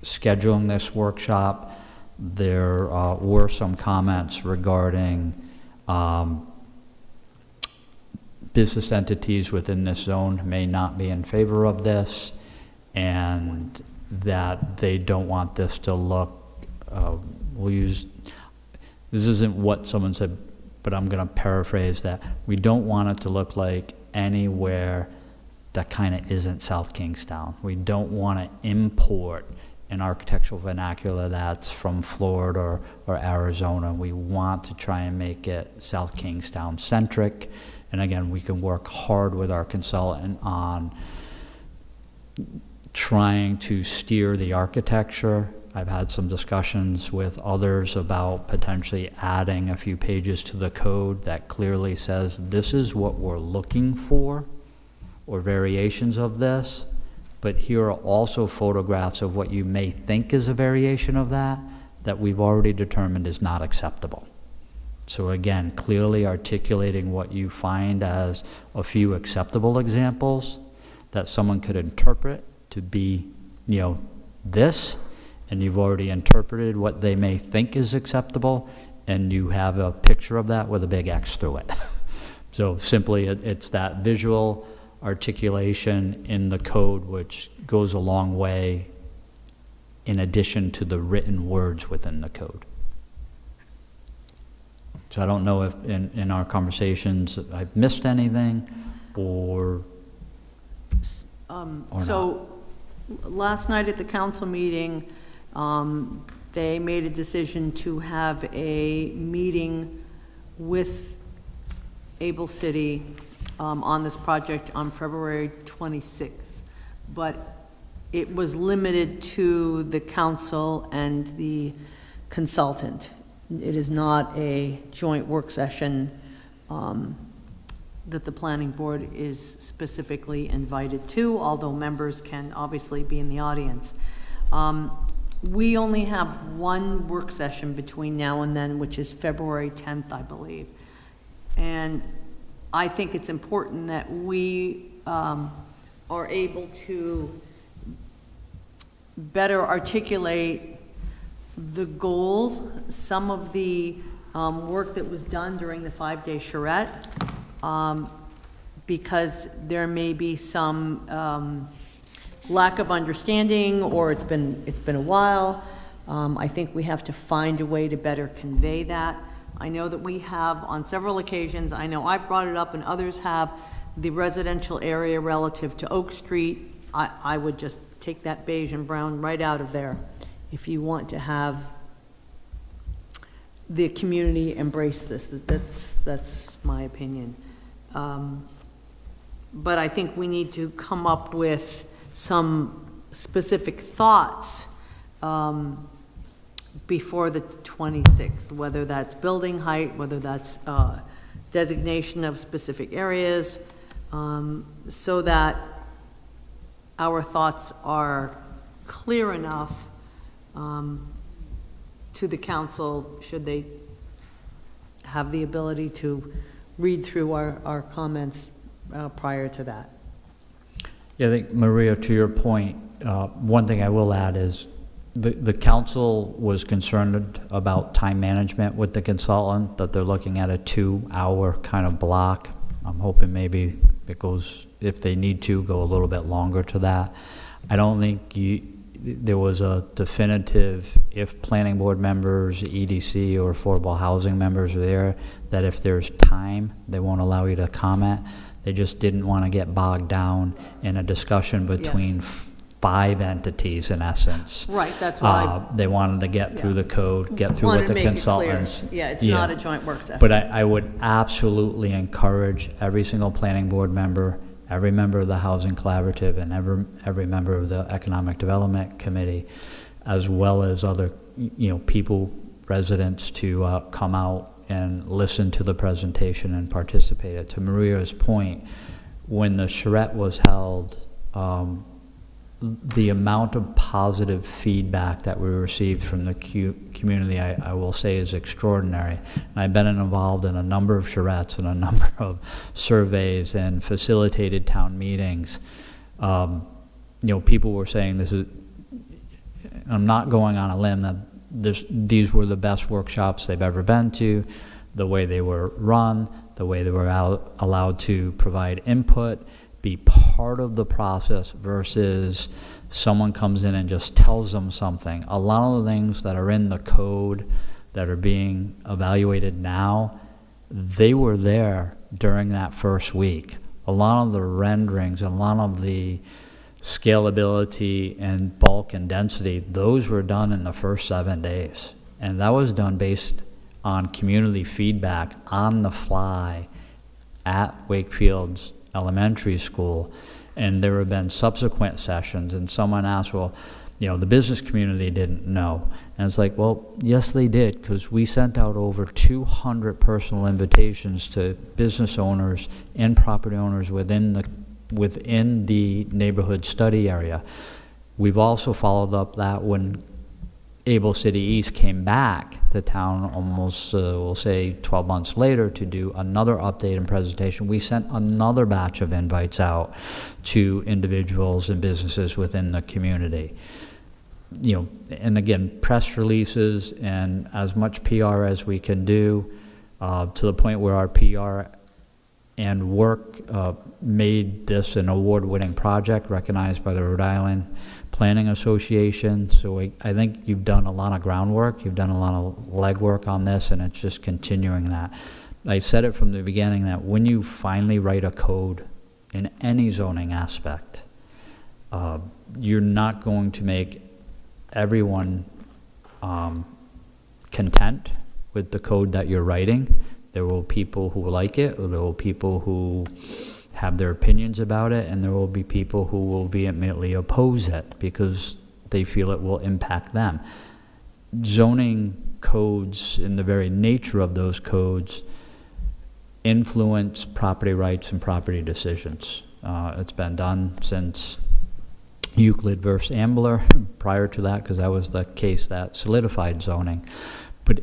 scheduling this workshop, there were some comments regarding business entities within this zone may not be in favor of this, and that they don't want this to look, this isn't what someone said, but I'm going to paraphrase that. We don't want it to look like anywhere that kind of isn't South Kingstown. We don't want to import an architectural vernacular that's from Florida or Arizona. We want to try and make it South Kingstown centric. And again, we can work hard with our consultant on trying to steer the architecture. I've had some discussions with others about potentially adding a few pages to the code that clearly says this is what we're looking for, or variations of this, but here are also photographs of what you may think is a variation of that we've already determined is not acceptable. So again, clearly articulating what you find as a few acceptable examples that someone could interpret to be, this, and you've already interpreted what they may think is acceptable, and you have a picture of that with a big X through it. So simply, it's that visual articulation in the code, which goes a long way in addition to the written words within the code. So I don't know if in our conversations I've missed anything or So, last night at the council meeting, they made a decision to have a meeting with Able City on this project on February 26th. But it was limited to the council and the consultant. It is not a joint work session that the planning board is specifically invited to, although members can obviously be in the audience. We only have one work session between now and then, which is February 10th, I believe. And I think it's important that we are able to better articulate the goals, some of the work that was done during the 5-day charrette, because there may be some lack of understanding, or it's been a while. I think we have to find a way to better convey that. I know that we have on several occasions, I know I've brought it up and others have, the residential area relative to Oak Street. I would just take that beige and brown right out of there if you want to have the community embrace this. That's my opinion. But I think we need to come up with some specific thoughts before the 26th, whether that's building height, whether that's designation of specific areas, so that our thoughts are clear enough to the council, should they have the ability to read through our comments prior to that. Yeah, I think, Maria, to your point, one thing I will add is the council was concerned about time management with the consultant, that they're looking at a 2-hour kind of block. I'm hoping maybe it goes, if they need to, go a little bit longer to that. I don't think there was a definitive, if planning board members, EDC, or affordable housing members are there, that if there's time, they won't allow you to comment. They just didn't want to get bogged down in a discussion between 5 entities, in essence. Right, that's why. They wanted to get through the code, get through Wanted what to the make it consultants. clear. Yeah, it's not a joint work session. But I would absolutely encourage every single planning board member, every member of the Housing Collaborative, and every member of the Economic Development Committee, as well as other, people, residents, to come out and listen to the presentation and participate. To Maria's point, when the charrette was held, the amount of positive feedback that we received from the community, I will say, is extraordinary. And I've been involved in a number of charrettes and a number of surveys and facilitated town meetings. People were saying this is, I'm not going on a limb, that these were the best workshops they've ever been to, the way they were run, the way they were allowed to provide input, be part of the process, versus someone comes in and just tells them something. A lot of the things that are in the code that are being evaluated now, they were there during that first week. A lot of the renderings, a lot of the scalability and bulk and density, those were done in the first 7 days. And that was done based on community feedback on the fly at Wakefield's elementary school. And there have been subsequent sessions, and someone asked, well, the business community didn't know. And it's like, well, yes, they did, because we sent out over 200 personal invitations to business owners and property owners within the neighborhood study area. We've also followed up that when Able City East came back to town almost, we'll say 12 months later, to do another update and presentation. We sent another batch of invites out to individuals and businesses within the community. And again, press releases and as much PR as we can do, to the point where our PR and work made this an award-winning project recognized by the Rhode Island Planning Association. So I think you've done a lot of groundwork, you've done a lot of legwork on this, and it's just continuing that. I said it from the beginning that when you finally write a code in any zoning aspect, you're not going to make everyone content with the code that you're writing. There will be people who like it, or there will be people who have their opinions about it, and there will be people who will vehemently oppose it because they feel it will impact them. Zoning codes, in the very nature of those codes, influence property rights and property decisions. It's been done since Euclid versus Ambler, prior to that, because that was the case that solidified zoning. But,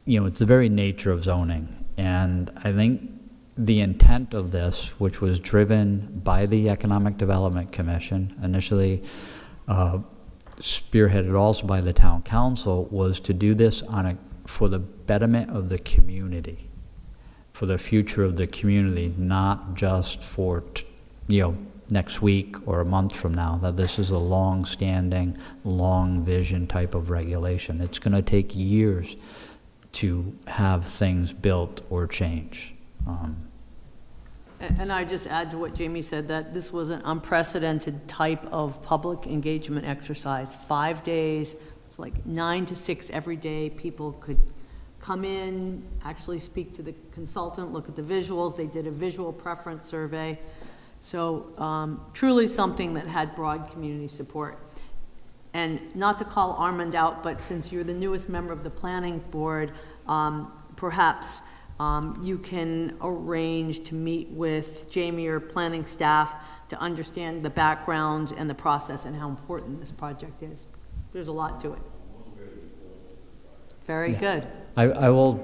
it's the very nature of zoning. And I think the intent of this, which was driven by the Economic Development Commission, initially spearheaded also by the town council, was to do this for the betterment of the community, for the future of the community, not just for, next week or a month from now, that this is a long-standing, long vision type of regulation. It's going to take years to have things built or change. And I just add to what Jamie said, that this was an unprecedented type of public engagement exercise. 5 days, it's like 9 to 6 every day. People could come in, actually speak to the consultant, look at the visuals. They did a visual preference survey. So truly something that had broad community support. And not to call Armand out, but since you're the newest member of the planning board, perhaps you can arrange to meet with Jamie or planning staff to understand the background and the process and how important this project is. There's a lot to it. Very good. I will.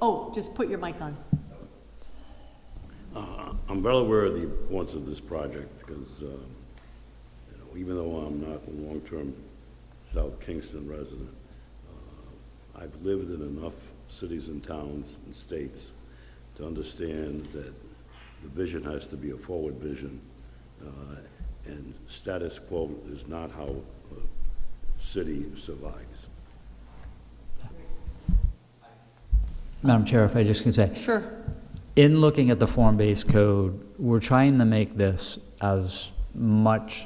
Oh, just put your mic on. I'm well aware of the importance of this project because, even though I'm not a long-term South Kingston resident, I've lived in enough cities and towns and states to understand that the vision has to be a forward vision, and status quo is not how a city survives. Madam Chair, if I just can say. Sure. In looking at the form-based code, we're trying to make this as much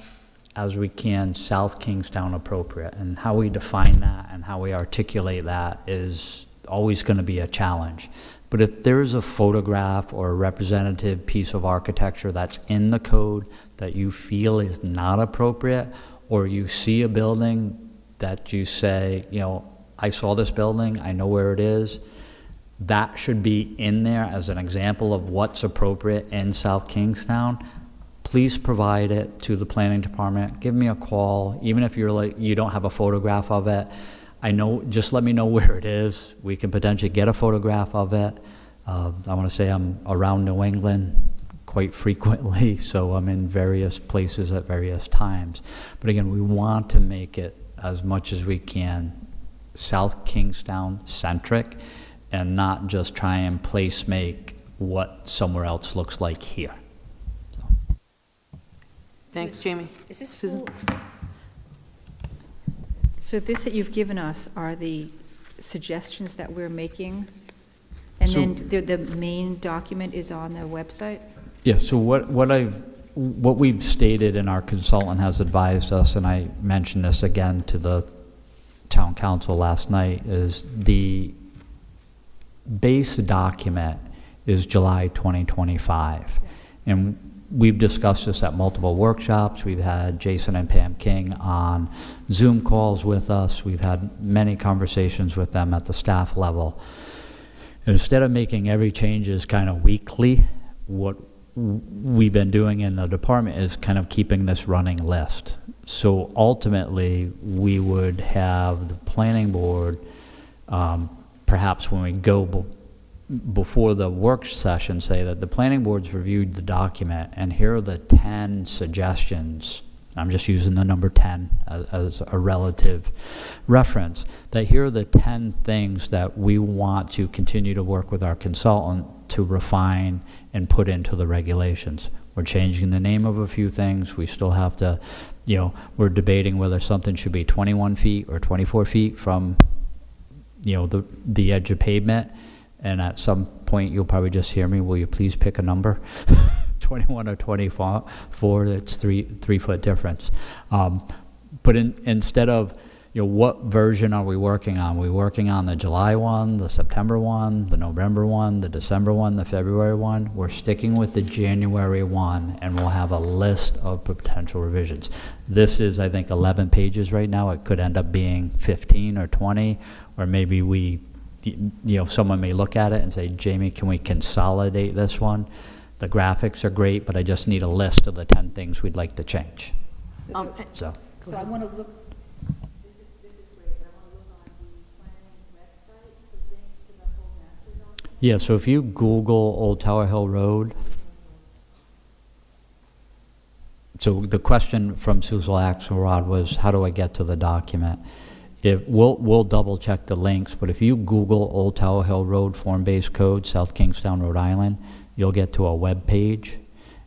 as we can South Kingstown appropriate, and how we define that and how we articulate that is always going to be a challenge. But if there is a photograph or a representative piece of architecture that's in the code that you feel is not appropriate, or you see a building that you say, I saw this building, I know where it is, that should be in there as an example of what's appropriate in South Kingstown. Please provide it to the planning department. Give me a call, even if you don't have a photograph of it. Just let me know where it is. We can potentially get a photograph of it. I want to say I'm around New England quite frequently, so I'm in various places at various times. But again, we want to make it as much as we can South Kingstown centric, and not just try and place make what somewhere else looks like here. Thanks, Jamie. Is this Susan? So this that you've given us are the suggestions that we're making? And then the main document is on the website? Yeah, so what we've stated, and our consultant has advised us, and I mentioned this again to the town council last night, is the base document is July 2025. And we've discussed this at multiple workshops. We've had Jason and Pam King on Zoom calls with us. We've had many conversations with them at the staff level. And instead of making every changes kind of weekly, what we've been doing in the department is kind of keeping this running list. So ultimately, we would have the planning board, perhaps when we go before the work session, say that the planning board's reviewed the document, and here are the 10 suggestions. I'm just using the number 10 as a relative reference, that here are the 10 things that we want to continue to work with our consultant to refine and put into the regulations. We're changing the name of a few things. We still have to, we're debating whether something should be 21 feet or 24 feet from, the edge of pavement. And at some point, you'll probably just hear me, will you please pick a number? 21 or 24, that's 3 foot difference. But instead of, what version are we working on? Are we working on the July one, the September one, the November one, the December one, the February one? We're sticking with the January one, and we'll have a list of potential revisions. This is, I think, 11 pages right now. It could end up being 15 or 20, or maybe someone may look at it and say, Jamie, can we consolidate this one? The graphics are great, but I just need a list of the 10 things we'd like to change. So I want to look, this is great, but I want to look on the planning website to link to the whole master document. Yeah, so if you Google Old Tower Hill Road, so the question from Susan Axelrod was, how do I get to the document? We'll double check the links, but if you Google Old Tower Hill Road form-based code, South Kingstown, Rhode Island, you'll get to a web page,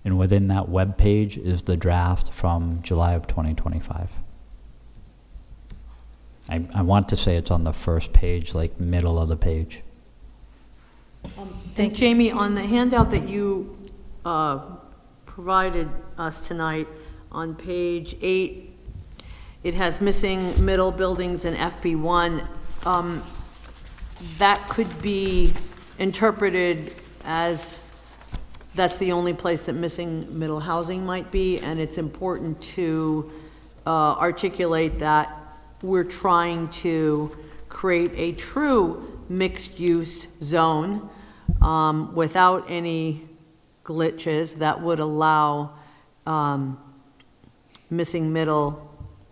and within that web page is the draft from July of 2025. I want to say it's on the first page, like middle of the page. And Jamie, on the handout that you provided us tonight, on page 8, it has missing middle buildings in FB1. That could be interpreted as that's the only place that missing middle housing might be, and it's important to articulate that we're trying to create a true mixed-use zone without any glitches that would allow missing middle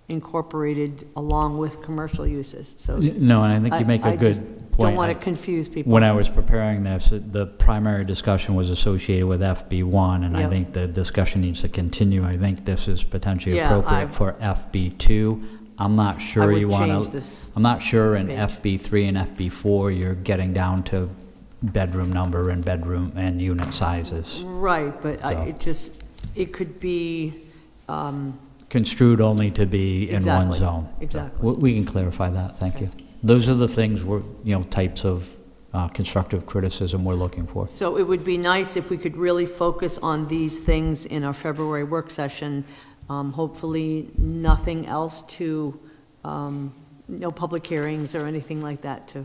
incorporated along with commercial uses. So No, and I think you make a good point. Don't want to confuse people. When I was preparing this, the primary discussion was associated with FB1, and I Yep. think the discussion needs to continue. I think this is potentially Yeah, appropriate for FB2. I'm not sure would you want change to, this I'm not sure in page. FB3 and FB4, you're getting down to bedroom number and bedroom and unit sizes. Right, but So. it could be, Construed only to be in one Exactly, zone. exactly. We can clarify that, thank you. Those are the things types of constructive criticism we're looking for. so it would be nice if we could really focus on these things in our February work session. Hopefully, nothing else to, no public hearings or anything like that to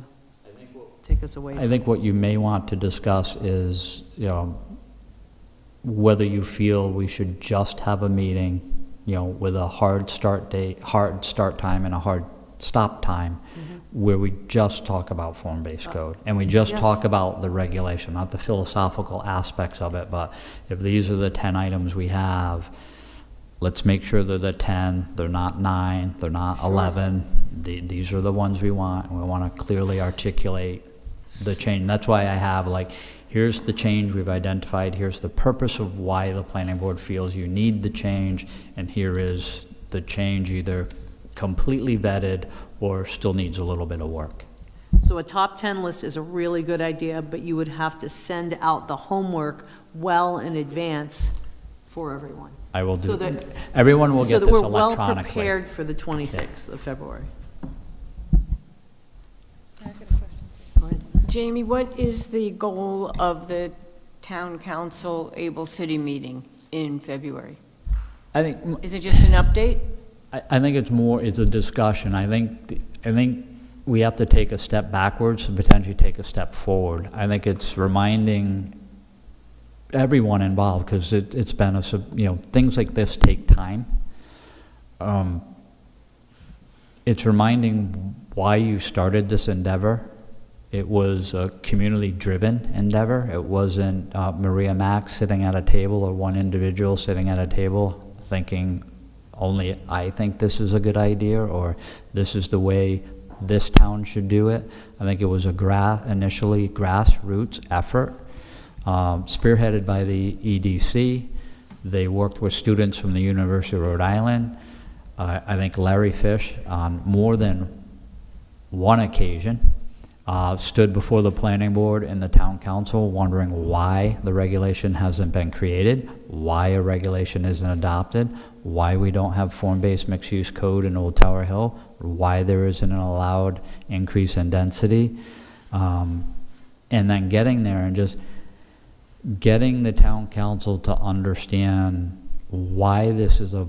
take us away. I think what you may want to discuss is, whether you feel we should just have a meeting, with a hard start date, hard start time and a hard stop time, where we just talk about form-based code, and we just Yes. talk about the regulation, not the philosophical aspects of it, but if these are the 10 items we have, let's make sure they're the 10, they're not 9, they're not 11. These are the ones we want, and we want to clearly articulate the change. That's why I have, here's the change we've identified, here's the purpose of why the planning board feels you need the change, and here is the change either completely vetted or still needs a little bit of work. So a top 10 list is a really good idea, but you would have to send out the homework well in advance for everyone. I will So do, that- everyone will So get that this we're well electronically. prepared for the 26th of February. Jamie, what is the goal of the town council Able City meeting in February? I think, Is it just an update? I think it's a discussion. I think we have to take a step backwards and potentially take a step forward. I think it's reminding everyone involved, because it's been things like this take time. It's reminding why you started this endeavor. It was a community-driven endeavor. It wasn't Maria Max sitting at a table or one individual sitting at a table thinking, only I think this is a good idea, or this is the way this town should do it. I think it was initially grassroots effort, spearheaded by the EDC. They worked with students from the University of Rhode Island. I think Larry Fish, on more than one occasion, stood before the planning board and the town council wondering why the regulation hasn't been created, why a regulation isn't adopted, why we don't have form-based mixed-use code in Old Tower Hill, why there isn't an allowed increase in density. And then getting there and just getting the town council to understand why this is a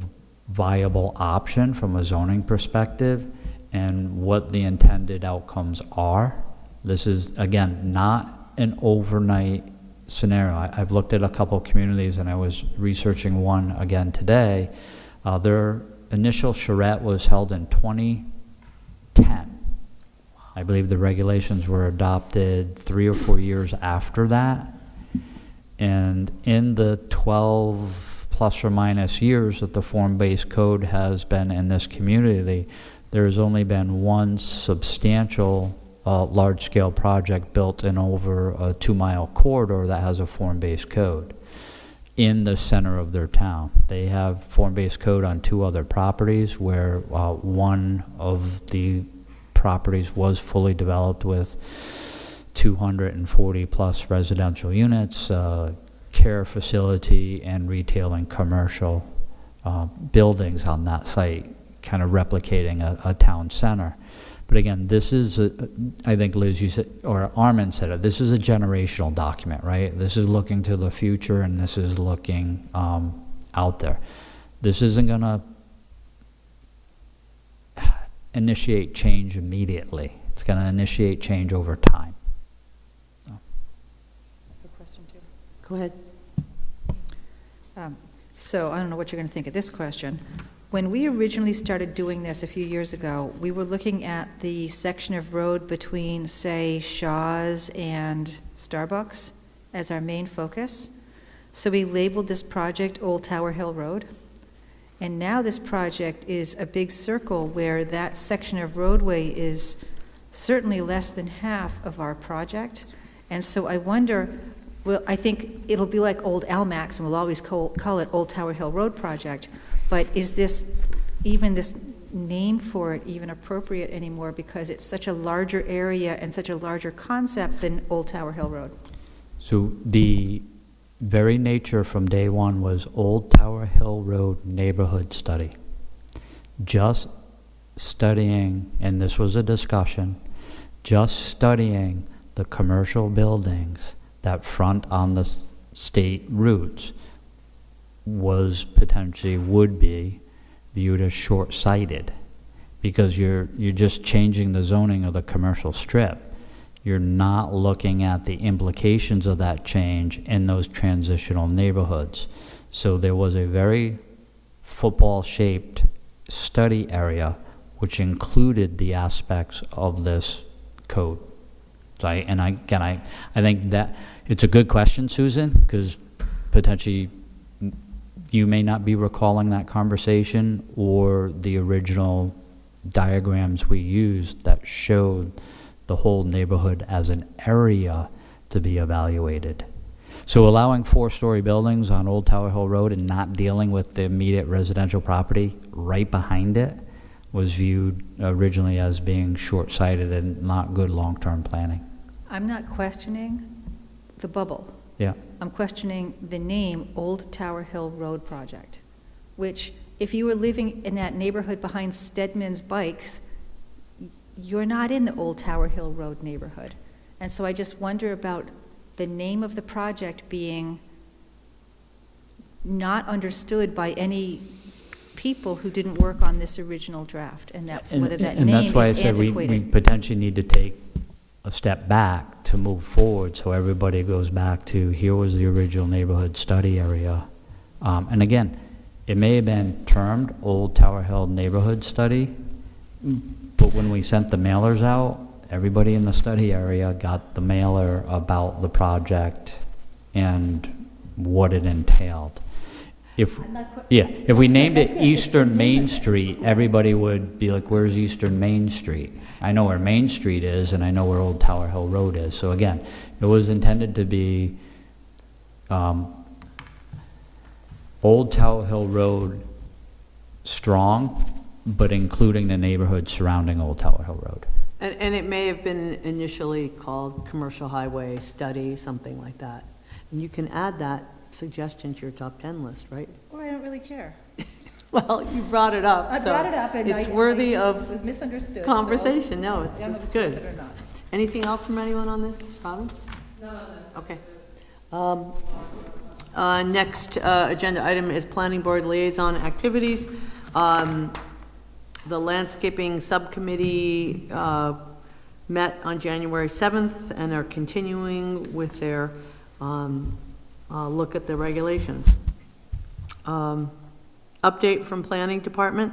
viable option from a zoning perspective and what the intended outcomes are. This is, again, not an overnight scenario. I've looked at a couple of communities, and I was researching one again today. Their initial charrette was held in 2010. I believe the regulations were adopted 3 or 4 years after that. And in the 12 plus or minus years that the form-based code has been in this community, there's only been one substantial large-scale project built in over a 2-mile corridor that has a form-based code in the center of their town. They have form-based code on 2 other properties where one of the properties was fully developed with 240 plus residential units, care facility, and retail and commercial buildings on that site, kind of replicating a town center. But again, this is, I think Liz, you said, or Armin said it, this is a generational document, right? This is looking to the future, and this is looking out there. This isn't going to initiate change immediately. It's going to initiate change over time. Go ahead. So I don't know what you're going to think of this question. When we originally started doing this a few years ago, we were looking at the section of road between, say, Shaw's and Starbucks as our main focus. So we labeled this project Old Tower Hill Road. And now this project is a big circle where that section of roadway is certainly less than half of our project. And so I wonder, well, I think it'll be like Old Almax, and we'll always call it Old Tower Hill Road Project. But is this name for it even appropriate anymore, because it's such a larger area and such a larger concept than Old Tower Hill Road? So the very nature from day one was Old Tower Hill Road Neighborhood Study. Just studying, and this was a discussion, just studying the commercial buildings that front on the state routes was potentially, would be viewed as short-sighted, because you're just changing the zoning of the commercial strip. You're not looking at the implications of that change in those transitional neighborhoods. So there was a very football-shaped study area which included the aspects of this code. So I think that it's a good question, Susan, because potentially you may not be recalling that conversation or the original diagrams we used that showed the whole neighborhood as an area to be evaluated. So allowing 4-story buildings on Old Tower Hill Road and not dealing with the immediate residential property right behind it was viewed originally as being short-sighted and not good long-term planning. I'm not questioning the bubble. Yeah. I'm questioning the name Old Tower Hill Road Project, which, if you were living in that neighborhood behind Stedman's Bikes, you're not in the Old Tower Hill Road neighborhood. And so I just wonder about the name of the project being not understood by any people who didn't work on this original draft, and that whether that and name that's why is I said we antiquated. potentially need to take a step back to move forward, so everybody goes back to, here was the original neighborhood study area. And again, it may have been termed Old Tower Hill Neighborhood Study, but when we sent the mailers out, everybody in the study area got the mailer about the project and what it entailed. If we named it Eastern Main Street, everybody would be like, where's Eastern Main Street? I know where Main Street is, and I know where Old Tower Hill Road is. So again, it was intended to be Old Tower Hill Road strong, but including the neighborhood surrounding Old Tower Hill Road. And it may have been initially called commercial highway study, something like that. And you can add that suggestion to your top 10 list, right? Well, I don't really care. Well, you brought it up. I so brought it up and it's worthy it of was misunderstood. conversation. No, I it's don't know if good. worth it or not. Anything else from anyone on this, Robin? No, on this. Okay. Next agenda item is planning board liaison activities. The landscaping subcommittee met on January 7th and are continuing with their look at the regulations. Update from planning department?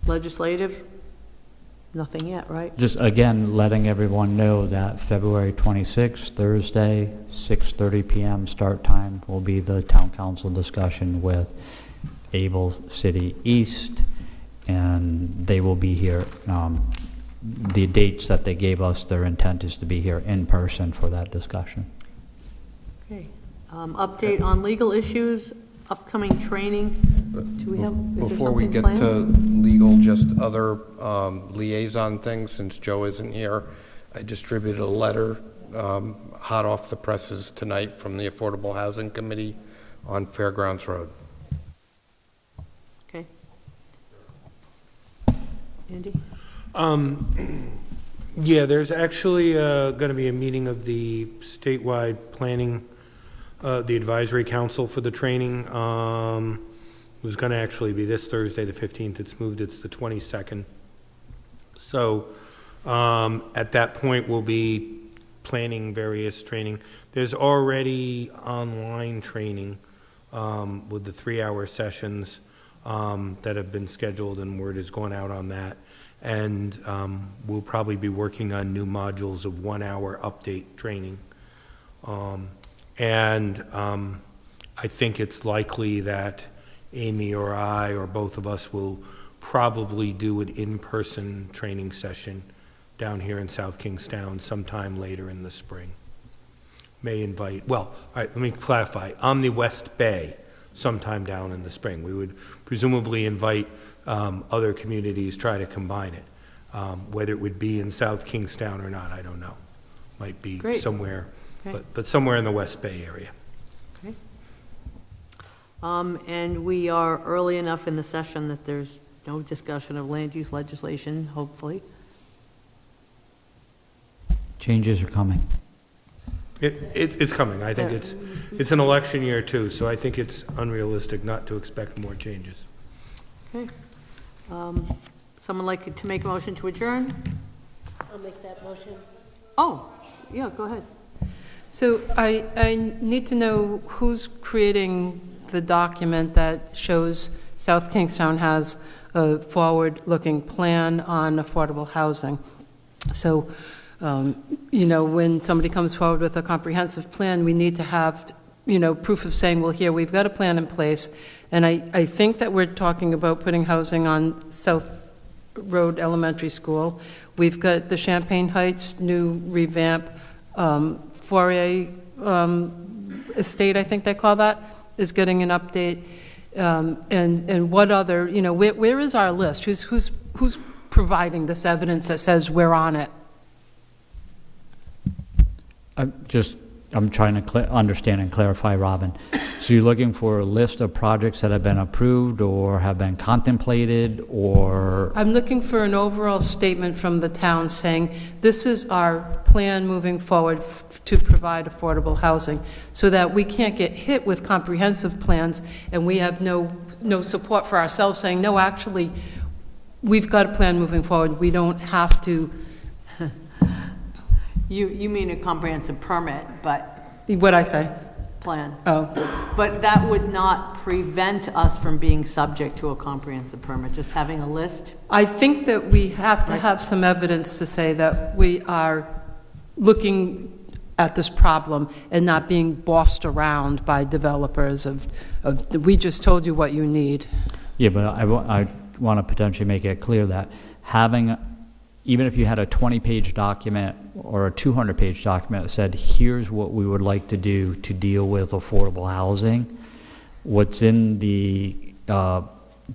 Legislative? Nothing yet, right? Just again, letting everyone know that February 26th, Thursday, 6:30 PM start time will be the town council discussion with Able City East, and they will be here. The dates that they gave us, their intent is to be here in person for that discussion. Okay. Update on legal issues, upcoming training. Do we have, is there Before we something get planned? to legal, just other liaison things, since Joe isn't here, I distributed a letter hot off the presses tonight from the Affordable Housing Committee on Fairgrounds Road. Okay. Andy? Yeah, there's actually going to be a meeting of the statewide planning, the advisory council for the training. It was going to actually be this Thursday, the 15th. It's moved, it's the 22nd. So at that point, we'll be planning various training. There's already online training with the 3-hour sessions that have been scheduled, and word is going out on that. And we'll probably be working on new modules of 1-hour update training. I think it's likely that Amy or I or both of us will probably do an in-person training session down here in South Kingstown sometime later in the spring. May invite, well, all right, let me clarify. On the West Bay, sometime down in the spring. We would presumably invite other communities, try to combine it. Whether it would be in South Kingstown or not, I don't know. Might be Great. somewhere, Okay. but somewhere in the West Bay area. Okay. And we are early enough in the session that there's no discussion of land use legislation, hopefully. Changes are coming. It's coming. I think it's an election year too, so I think it's unrealistic not to expect more changes. Okay. Someone like to make a motion to adjourn? I'll make that motion. Oh, yeah, go ahead. So I need to know who's creating the document that shows South Kingstown has a forward-looking plan on affordable housing. So, when somebody comes forward with a comprehensive plan, we need to have, proof of saying, well, here, we've got a plan in place. And I think that we're talking about putting housing on South Road Elementary School. We've got the Champagne Heights new revamp, Fourier Estate, I think they call that, is getting an update. And what other, where is our list? Who's providing this evidence that says we're on it? I'm trying to understand and clarify, Robin. So you're looking for a list of projects that have been approved or have been contemplated, or? I'm looking for an overall statement from the town saying, this is our plan moving forward to provide affordable housing, so that we can't get hit with comprehensive plans and we have no support for ourselves saying, no, actually, we've got a plan moving forward. We don't have to. You mean a comprehensive permit, but. What'd I say? Plan. Oh. But that would not prevent us from being subject to a comprehensive permit, just having a list? I think that we have to have some evidence to say that we are looking at this problem and not being bossed around by developers of we just told you what you need. Yeah, but I want to potentially make it clear that even if you had a 20-page document or a 200-page document that said, here's what we would like to do to deal with affordable housing, what's in the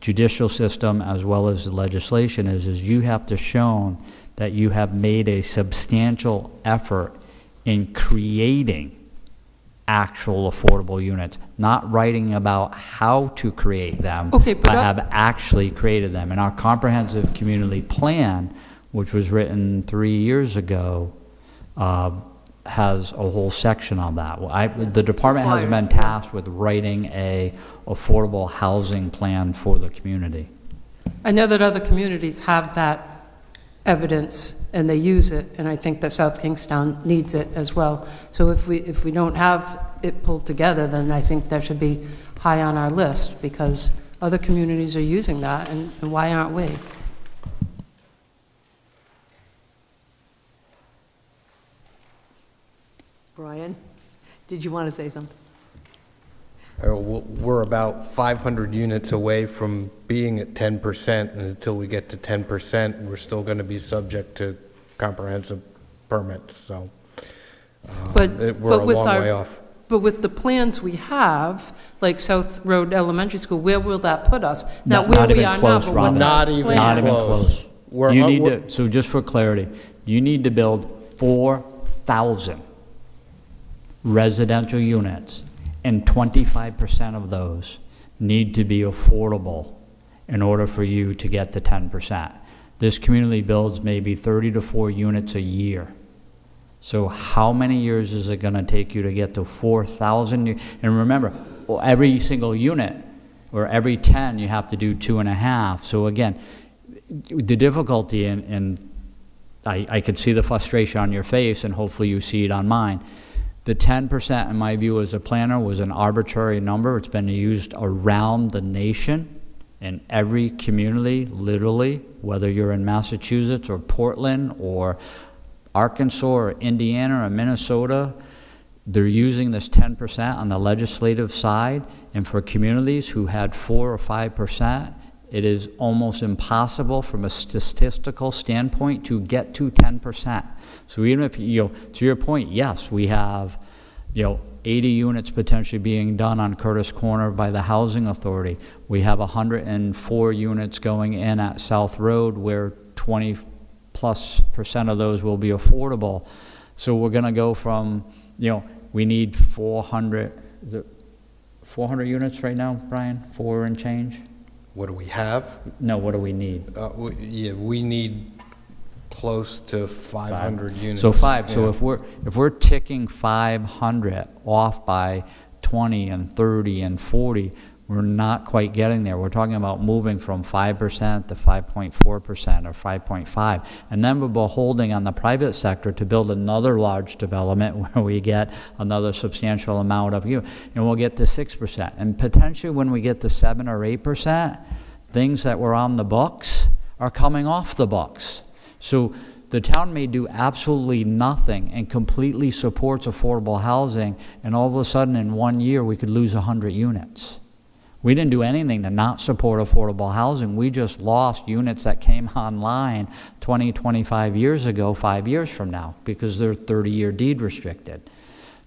judicial system as well as the legislation is you have to show that you have made a substantial effort in creating actual affordable units, not writing about how to create them, Okay, but have actually created them. And our comprehensive community plan, which was written 3 years ago, has a whole section on that. The department hasn't been tasked with writing a affordable housing plan for the community. I know that other communities have that evidence and they use it, and I think that South Kingstown needs it as well. So if we don't have it pulled together, then I think that should be high on our list, because other communities are using that, and why aren't we? Brian, did you want to say something? We're about 500 units away from being at 10%, and until we get to 10%, we're still going to be subject to comprehensive permits, so we're a long way off. But with the plans we have, like South Road Elementary School, where will that put us? Now, where Not we even are now, close, but Robin. what's Not our even plan? Not even close. close. You need to, so just for clarity, you need to build 4,000 residential units, and 25% of those need to be affordable in order for you to get to 10%. This community builds maybe 30 to 40 units a year. So how many years is it going to take you to get to 4,000? And remember, every single unit, or every 10, you have to do 2.5. So again, the difficulty, and I could see the frustration on your face, and hopefully you see it on mine. The 10%, in my view, as a planner, was an arbitrary number. It's been used around the nation in every community, literally, whether you're in Massachusetts or Portland or Arkansas or Indiana or Minnesota. They're using this 10% on the legislative side, and for communities who had 4 or 5%, it is almost impossible from a statistical standpoint to get to 10%. So even if, to your point, yes, we have, 80 units potentially being done on Curtis Corner by the Housing Authority. We have 104 units going in at South Road, where 20+% of those will be affordable. So we're going to go from, we need 400 units right now, Brian? 4 and change? What do we have? No, what do we need? We need close to 500 units. So 5. So Yeah. if we're ticking 500 off by 20 and 30 and 40, we're not quite getting there. We're talking about moving from 5% to 5.4% or 5.5. And then we're beholding on the private sector to build another large development where we get another substantial amount of and we'll get to 6%. And potentially when we get to 7 or 8%, things that were on the books are coming off the books. So the town may do absolutely nothing and completely supports affordable housing, and all of a sudden in 1 year we could lose 100 units. We didn't do anything to not support affordable housing. We just lost units that came online 20, 25 years ago, 5 years from now, because they're 30-year deed restricted.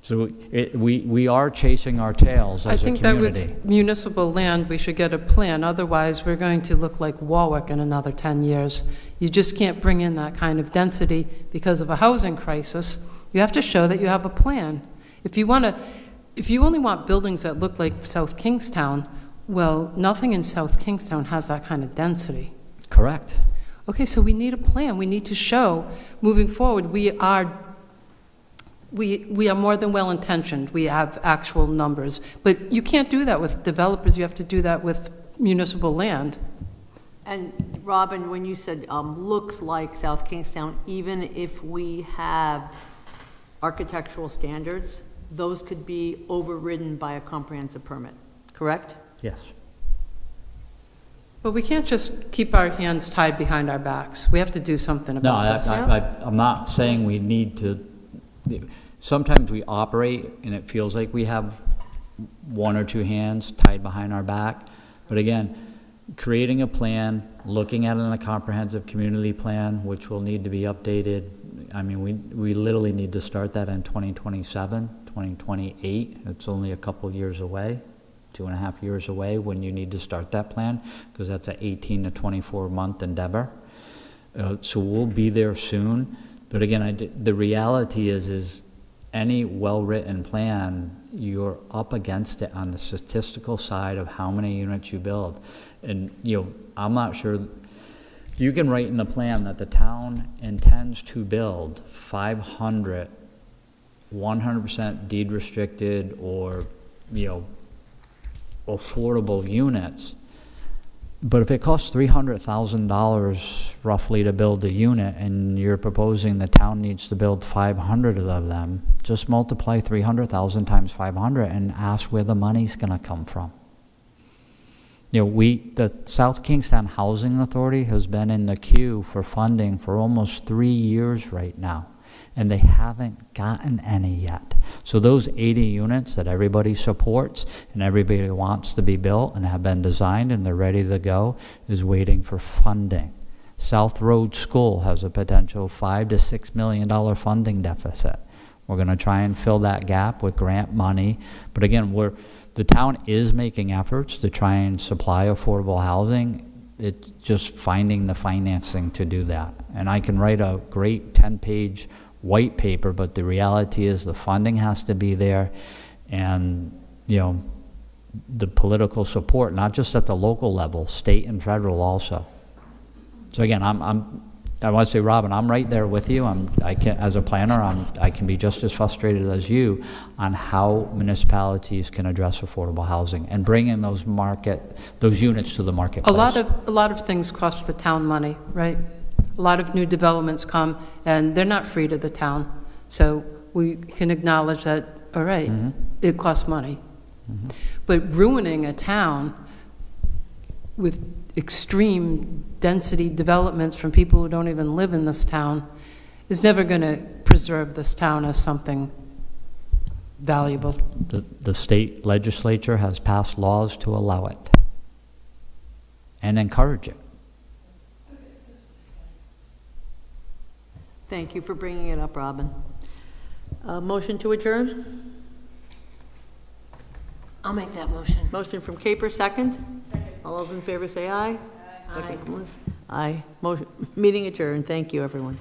So we are chasing our tails as a community. I think that with municipal land, we should get a plan. Otherwise, we're going to look like Warwick in another 10 years. You just can't bring in that kind of density because of a housing crisis. You have to show that you have a plan. If you only want buildings that look like South Kingstown, well, nothing in South Kingstown has that kind of density. Correct. Okay, so we need a plan. We need to show, moving forward, we are more than well-intentioned. We have actual numbers. But you can't do that with developers. You have to do that with municipal land. And Robin, when you said looks like South Kingstown, even if we have architectural standards, those could be overridden by a comprehensive permit, correct? Yes. But we can't just keep our hands tied behind our backs. We have to do something No, about this. I'm not saying we need to. Sometimes we operate and it feels like we have 1 or 2 hands tied behind our back. But again, creating a plan, looking at it in a comprehensive community plan, which will need to be updated. I mean, we literally need to start that in 2027, 2028. It's only a couple years away. 2.5 years away when you need to start that plan, because that's an 18 to 24-month endeavor. So we'll be there soon. But again, the reality is any well-written plan, you're up against it on the statistical side of how many units you build. And, I'm not sure, you can write in the plan that the town intends to build 500 100% deed restricted or, affordable units. But if it costs $300,000 roughly to build a unit, and you're proposing the town needs to build 500 of them, just multiply 300,000 times 500 and ask where the money's going to come from. The South Kingstown Housing Authority has been in the queue for funding for almost 3 years right now, and they haven't gotten any yet. So those 80 units that everybody supports and everybody wants to be built and have been designed and they're ready to go is waiting for funding. South Road School has a potential $5 to $6 million funding deficit. We're going to try and fill that gap with grant money. But again, the town is making efforts to try and supply affordable housing. It's just finding the financing to do that. And I can write a great 10-page white paper, but the reality is the funding has to be there, and the political support, not just at the local level, state and federal also. So again, I want to say, Robin, I'm right there with you. I can, as a planner, I can be just as frustrated as you on how municipalities can address affordable housing and bring in those units to the marketplace. A lot of things cost the town money, right? A lot of new developments come, and they're not free to the town. So we can acknowledge that, all right, it costs money. But ruining a town with extreme density developments from people who don't even live in this town is never going to preserve this town as something valuable. The state legislature has passed laws to allow it and encourage it. Thank you for bringing it up, Robin. Motion to adjourn? I'll make that motion. Motion from Caper, second? All those in favor say aye. Second from Liz. Aye. Meeting adjourned. Thank you, everyone.